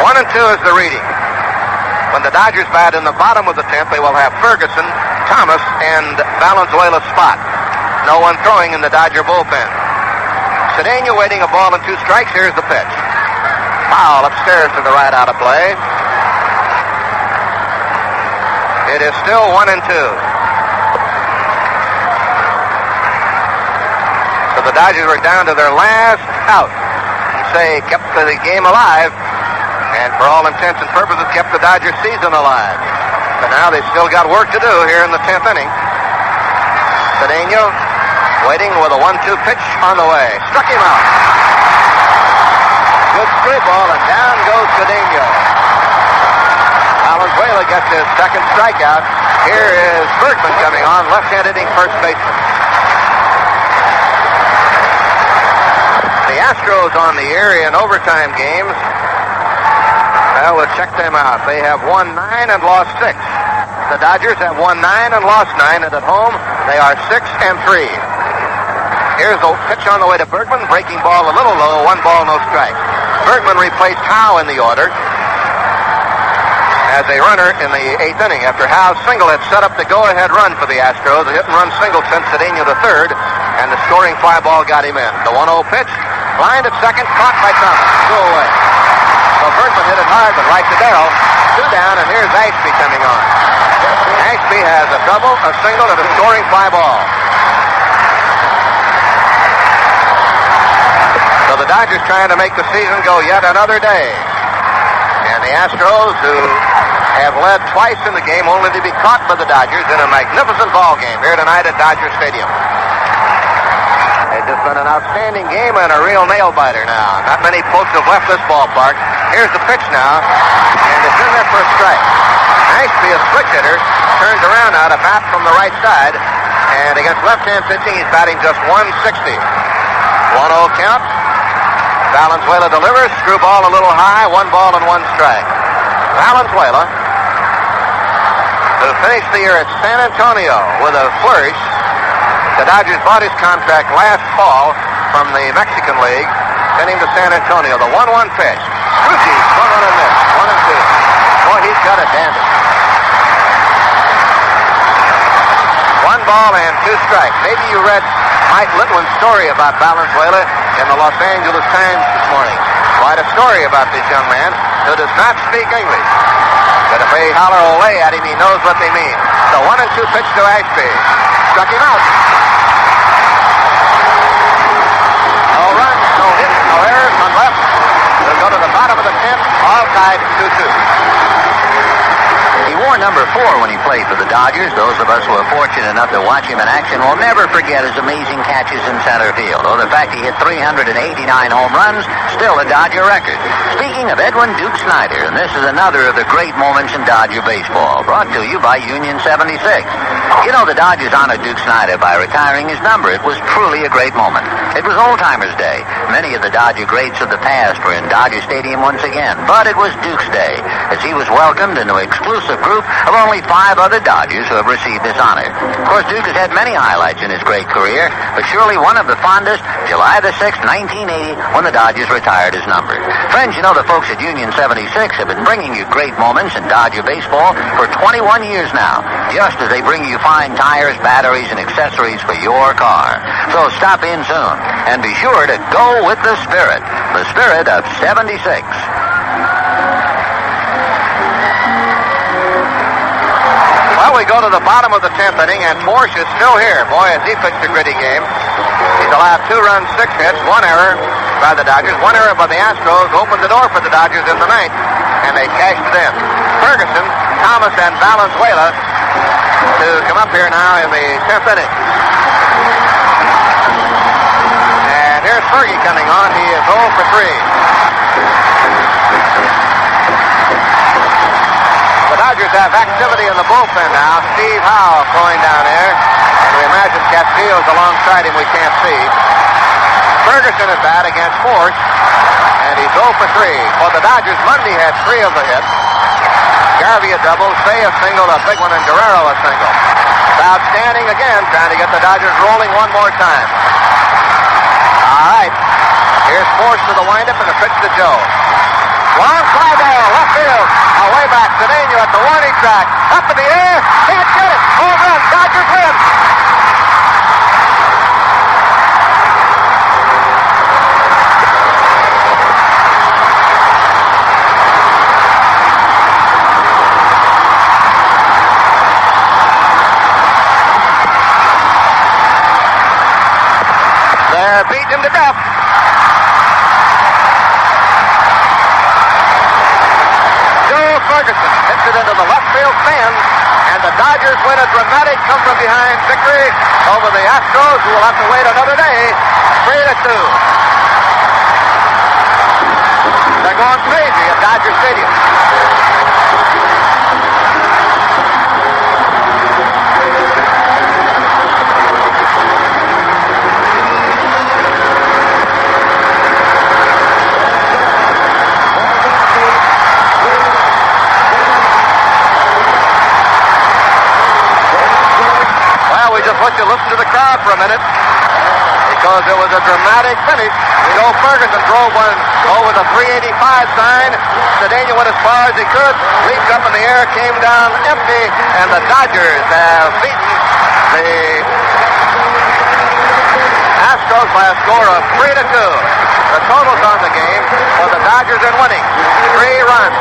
1-2 is the reading. When the Dodgers bat in the bottom of the 10th, they will have Ferguson, Thomas, and Valenzuela's spot. No one throwing in the Dodger bullpen. Cedeno waiting a ball and 2 strikes. Here's the pitch. Foul upstairs to the right, out of play. It is still 1-2. So the Dodgers were down to their last out. Say kept the game alive, and for all intents and purposes kept the Dodger season alive. But now they've still got work to do here in the 10th inning. Cedeno waiting with a 1-2 pitch on the way. Struck him out. Good screwball, and down goes Cedeno. Valenzuela gets his second strikeout. Here is Bergman coming on, left-handed first baseman. The Astros on the air in overtime games. Well, we'll check them out. They have won 9 and lost 6. The Dodgers have won 9 and lost 9, and at home they are 6-3. Here's the pitch on the way to Bergman. Breaking ball a little low. 1 ball, no strike. Bergman replaced Howe in the order. as a runner in the 8th inning after Hal Single had set up the go-ahead run for the Astros. A hit-and-run single sent Cedeno to third, and the scoring fly ball got him in. The 1-0 pitch, lined at second, caught by Thomas. Go away. So Bertman hit it hard, but right to Darrell. 2 down, and here's Ashby coming on. Ashby has a double, a single, and a scoring fly ball. So the Dodgers trying to make the season go yet another day. And the Astros, who have led twice in the game, only to be caught by the Dodgers in a magnificent ball game here tonight at Dodger Stadium. It's just been an outstanding game and a real nail-biter now. Not many folks have left this ballpark. Here's the pitch now, and it's in there for a strike. Ashby, a switch hitter, turns around now to bat from the right side, and against left-hand pitching, he's batting just 160. 1-0 count. Valenzuela delivers, screw ball a little high, 1 ball and 1 strike. Valenzuela, who finished the year at San Antonio with a flourish. The Dodgers bought his contract last fall from the Mexican League, sent him to San Antonio. The 1-1 pitch. Rucci swung on and missed. 1-2. Boy, he's got a dandy. 1 ball and 2 strikes. Maybe you read Mike Litwin's story about Valenzuela in the Los Angeles Times this morning. Quite a story about this young man who does not speak English. But if they holler Olay at him, he knows what they mean. So 1-2 pitch to Ashby. Struck him out. No runs, no hits, no errors, none left. We'll go to the bottom of the 10th, all tied 2-2.
He wore number 4 when he played for the Dodgers. Those of us who are fortunate enough to watch him in action will never forget his amazing catches in center field, or the fact he hit 389 home runs, still a Dodger record. Speaking of Edwin Duke Snyder, and this is another of the great moments in Dodger baseball, brought to you by Union 76. You know, the Dodgers honored Duke Snyder by retiring his number. It was truly a great moment. It was Old Timers Day. Many of the Dodger greats of the past were in Dodger Stadium once again, but it was Duke's Day, as he was welcomed into an exclusive group of only 5 other Dodgers who have received this honor. Of course, Duke has had many highlights in his great career, but surely one of the fondest, July the 6th, 1980, when the Dodgers retired his number. Friends, you know the folks at Union 76 have been bringing you great moments in Dodger baseball for 21 years now, just as they bring you fine tires, batteries, and accessories for your car. So stop in soon, and be sure to go with the spirit of 76.
Well, we go to the bottom of the 10th inning, and Porsche is still here. Boy, has he pitched a gritty game. He's allowed 2 runs, 6 hits, 1 error by the Dodgers. 1 error by the Astros opened the door for the Dodgers in the 9th, and they cashed it in. Ferguson, Thomas, and Valenzuela to come up here now in the 10th inning. And here's Fergie coming on. He is 0 for 3. The Dodgers have activity in the bullpen now. Steve Howe going down there. And we imagine Castillo's alongside him. We can't see. Ferguson at bat against Force. And he's 0 for 3. For the Dodgers, Mundy had 3 of the hits. Garvey a double, Say a single, a big one, and Guerrero a single. Outstanding again, trying to get the Dodgers rolling one more time. All right. Here's Force to the windup and a pitch to Joe. Long fly ball, left field. Away back, Cedeno at the warning track. Up in the air, can't get it. Home run, Dodgers win. They're beating him to death. Ferguson hits it into the left field stands, and the Dodgers win a dramatic come-from-behind victory over the Astros, who will have to wait another day, 3-2. They're going crazy at Dodger Stadium. Just let you listen to the crowd for a minute, because it was a dramatic finish. Joe Ferguson drove one over the 385 sign. Cedeno went as far as he could, leaped up in the air, came down empty, and the Dodgers have beaten the Astros by a score of 3-2. The totals on the game for the Dodgers in winning: 3 runs,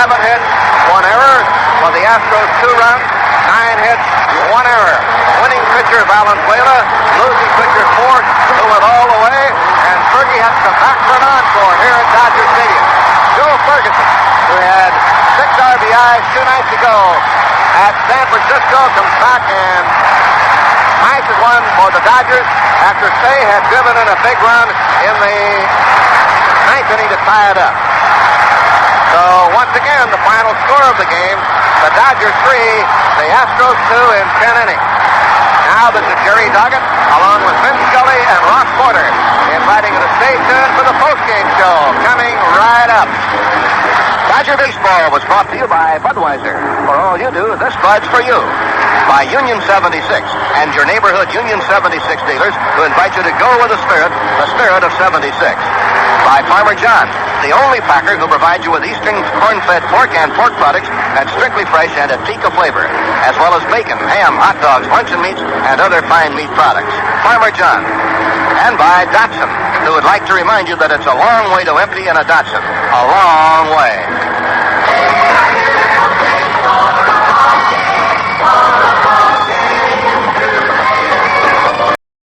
7 hits, 1 error. For the Astros, 2 runs, 9 hits, 1 error. Winning pitcher Valenzuela, losing pitcher Ford, who went all the way, and Fergie has to come back for an encore here at Dodger Stadium. Joe Ferguson, who had 6 RBIs 2 nights ago at San Francisco, comes back and smashes one for the Dodgers after Say had driven in a big run in the 9th inning to tie it up. So once again, the final score of the game, the Dodgers 3, the Astros 2 in 10 innings. Now this is Jerry Doggett, along with Vin Scully and Ross Porter, inviting you to stay tuned for the postgame show coming right up. Dodger Baseball was brought to you by Budweiser. For all you do, this Bud's for you. By Union 76 and your neighborhood Union 76 dealers who invite you to go with the spirit of 76. By Farmer John, the only packer who provides you with Eastern corn-fed pork and pork products that's strictly fresh and a tikka flavor, as well as bacon, ham, hot dogs, luncheon meats, and other fine meat products. Farmer John. And by Datsun, who would like to remind you that it's a long way to empty in a Datsun. A long way.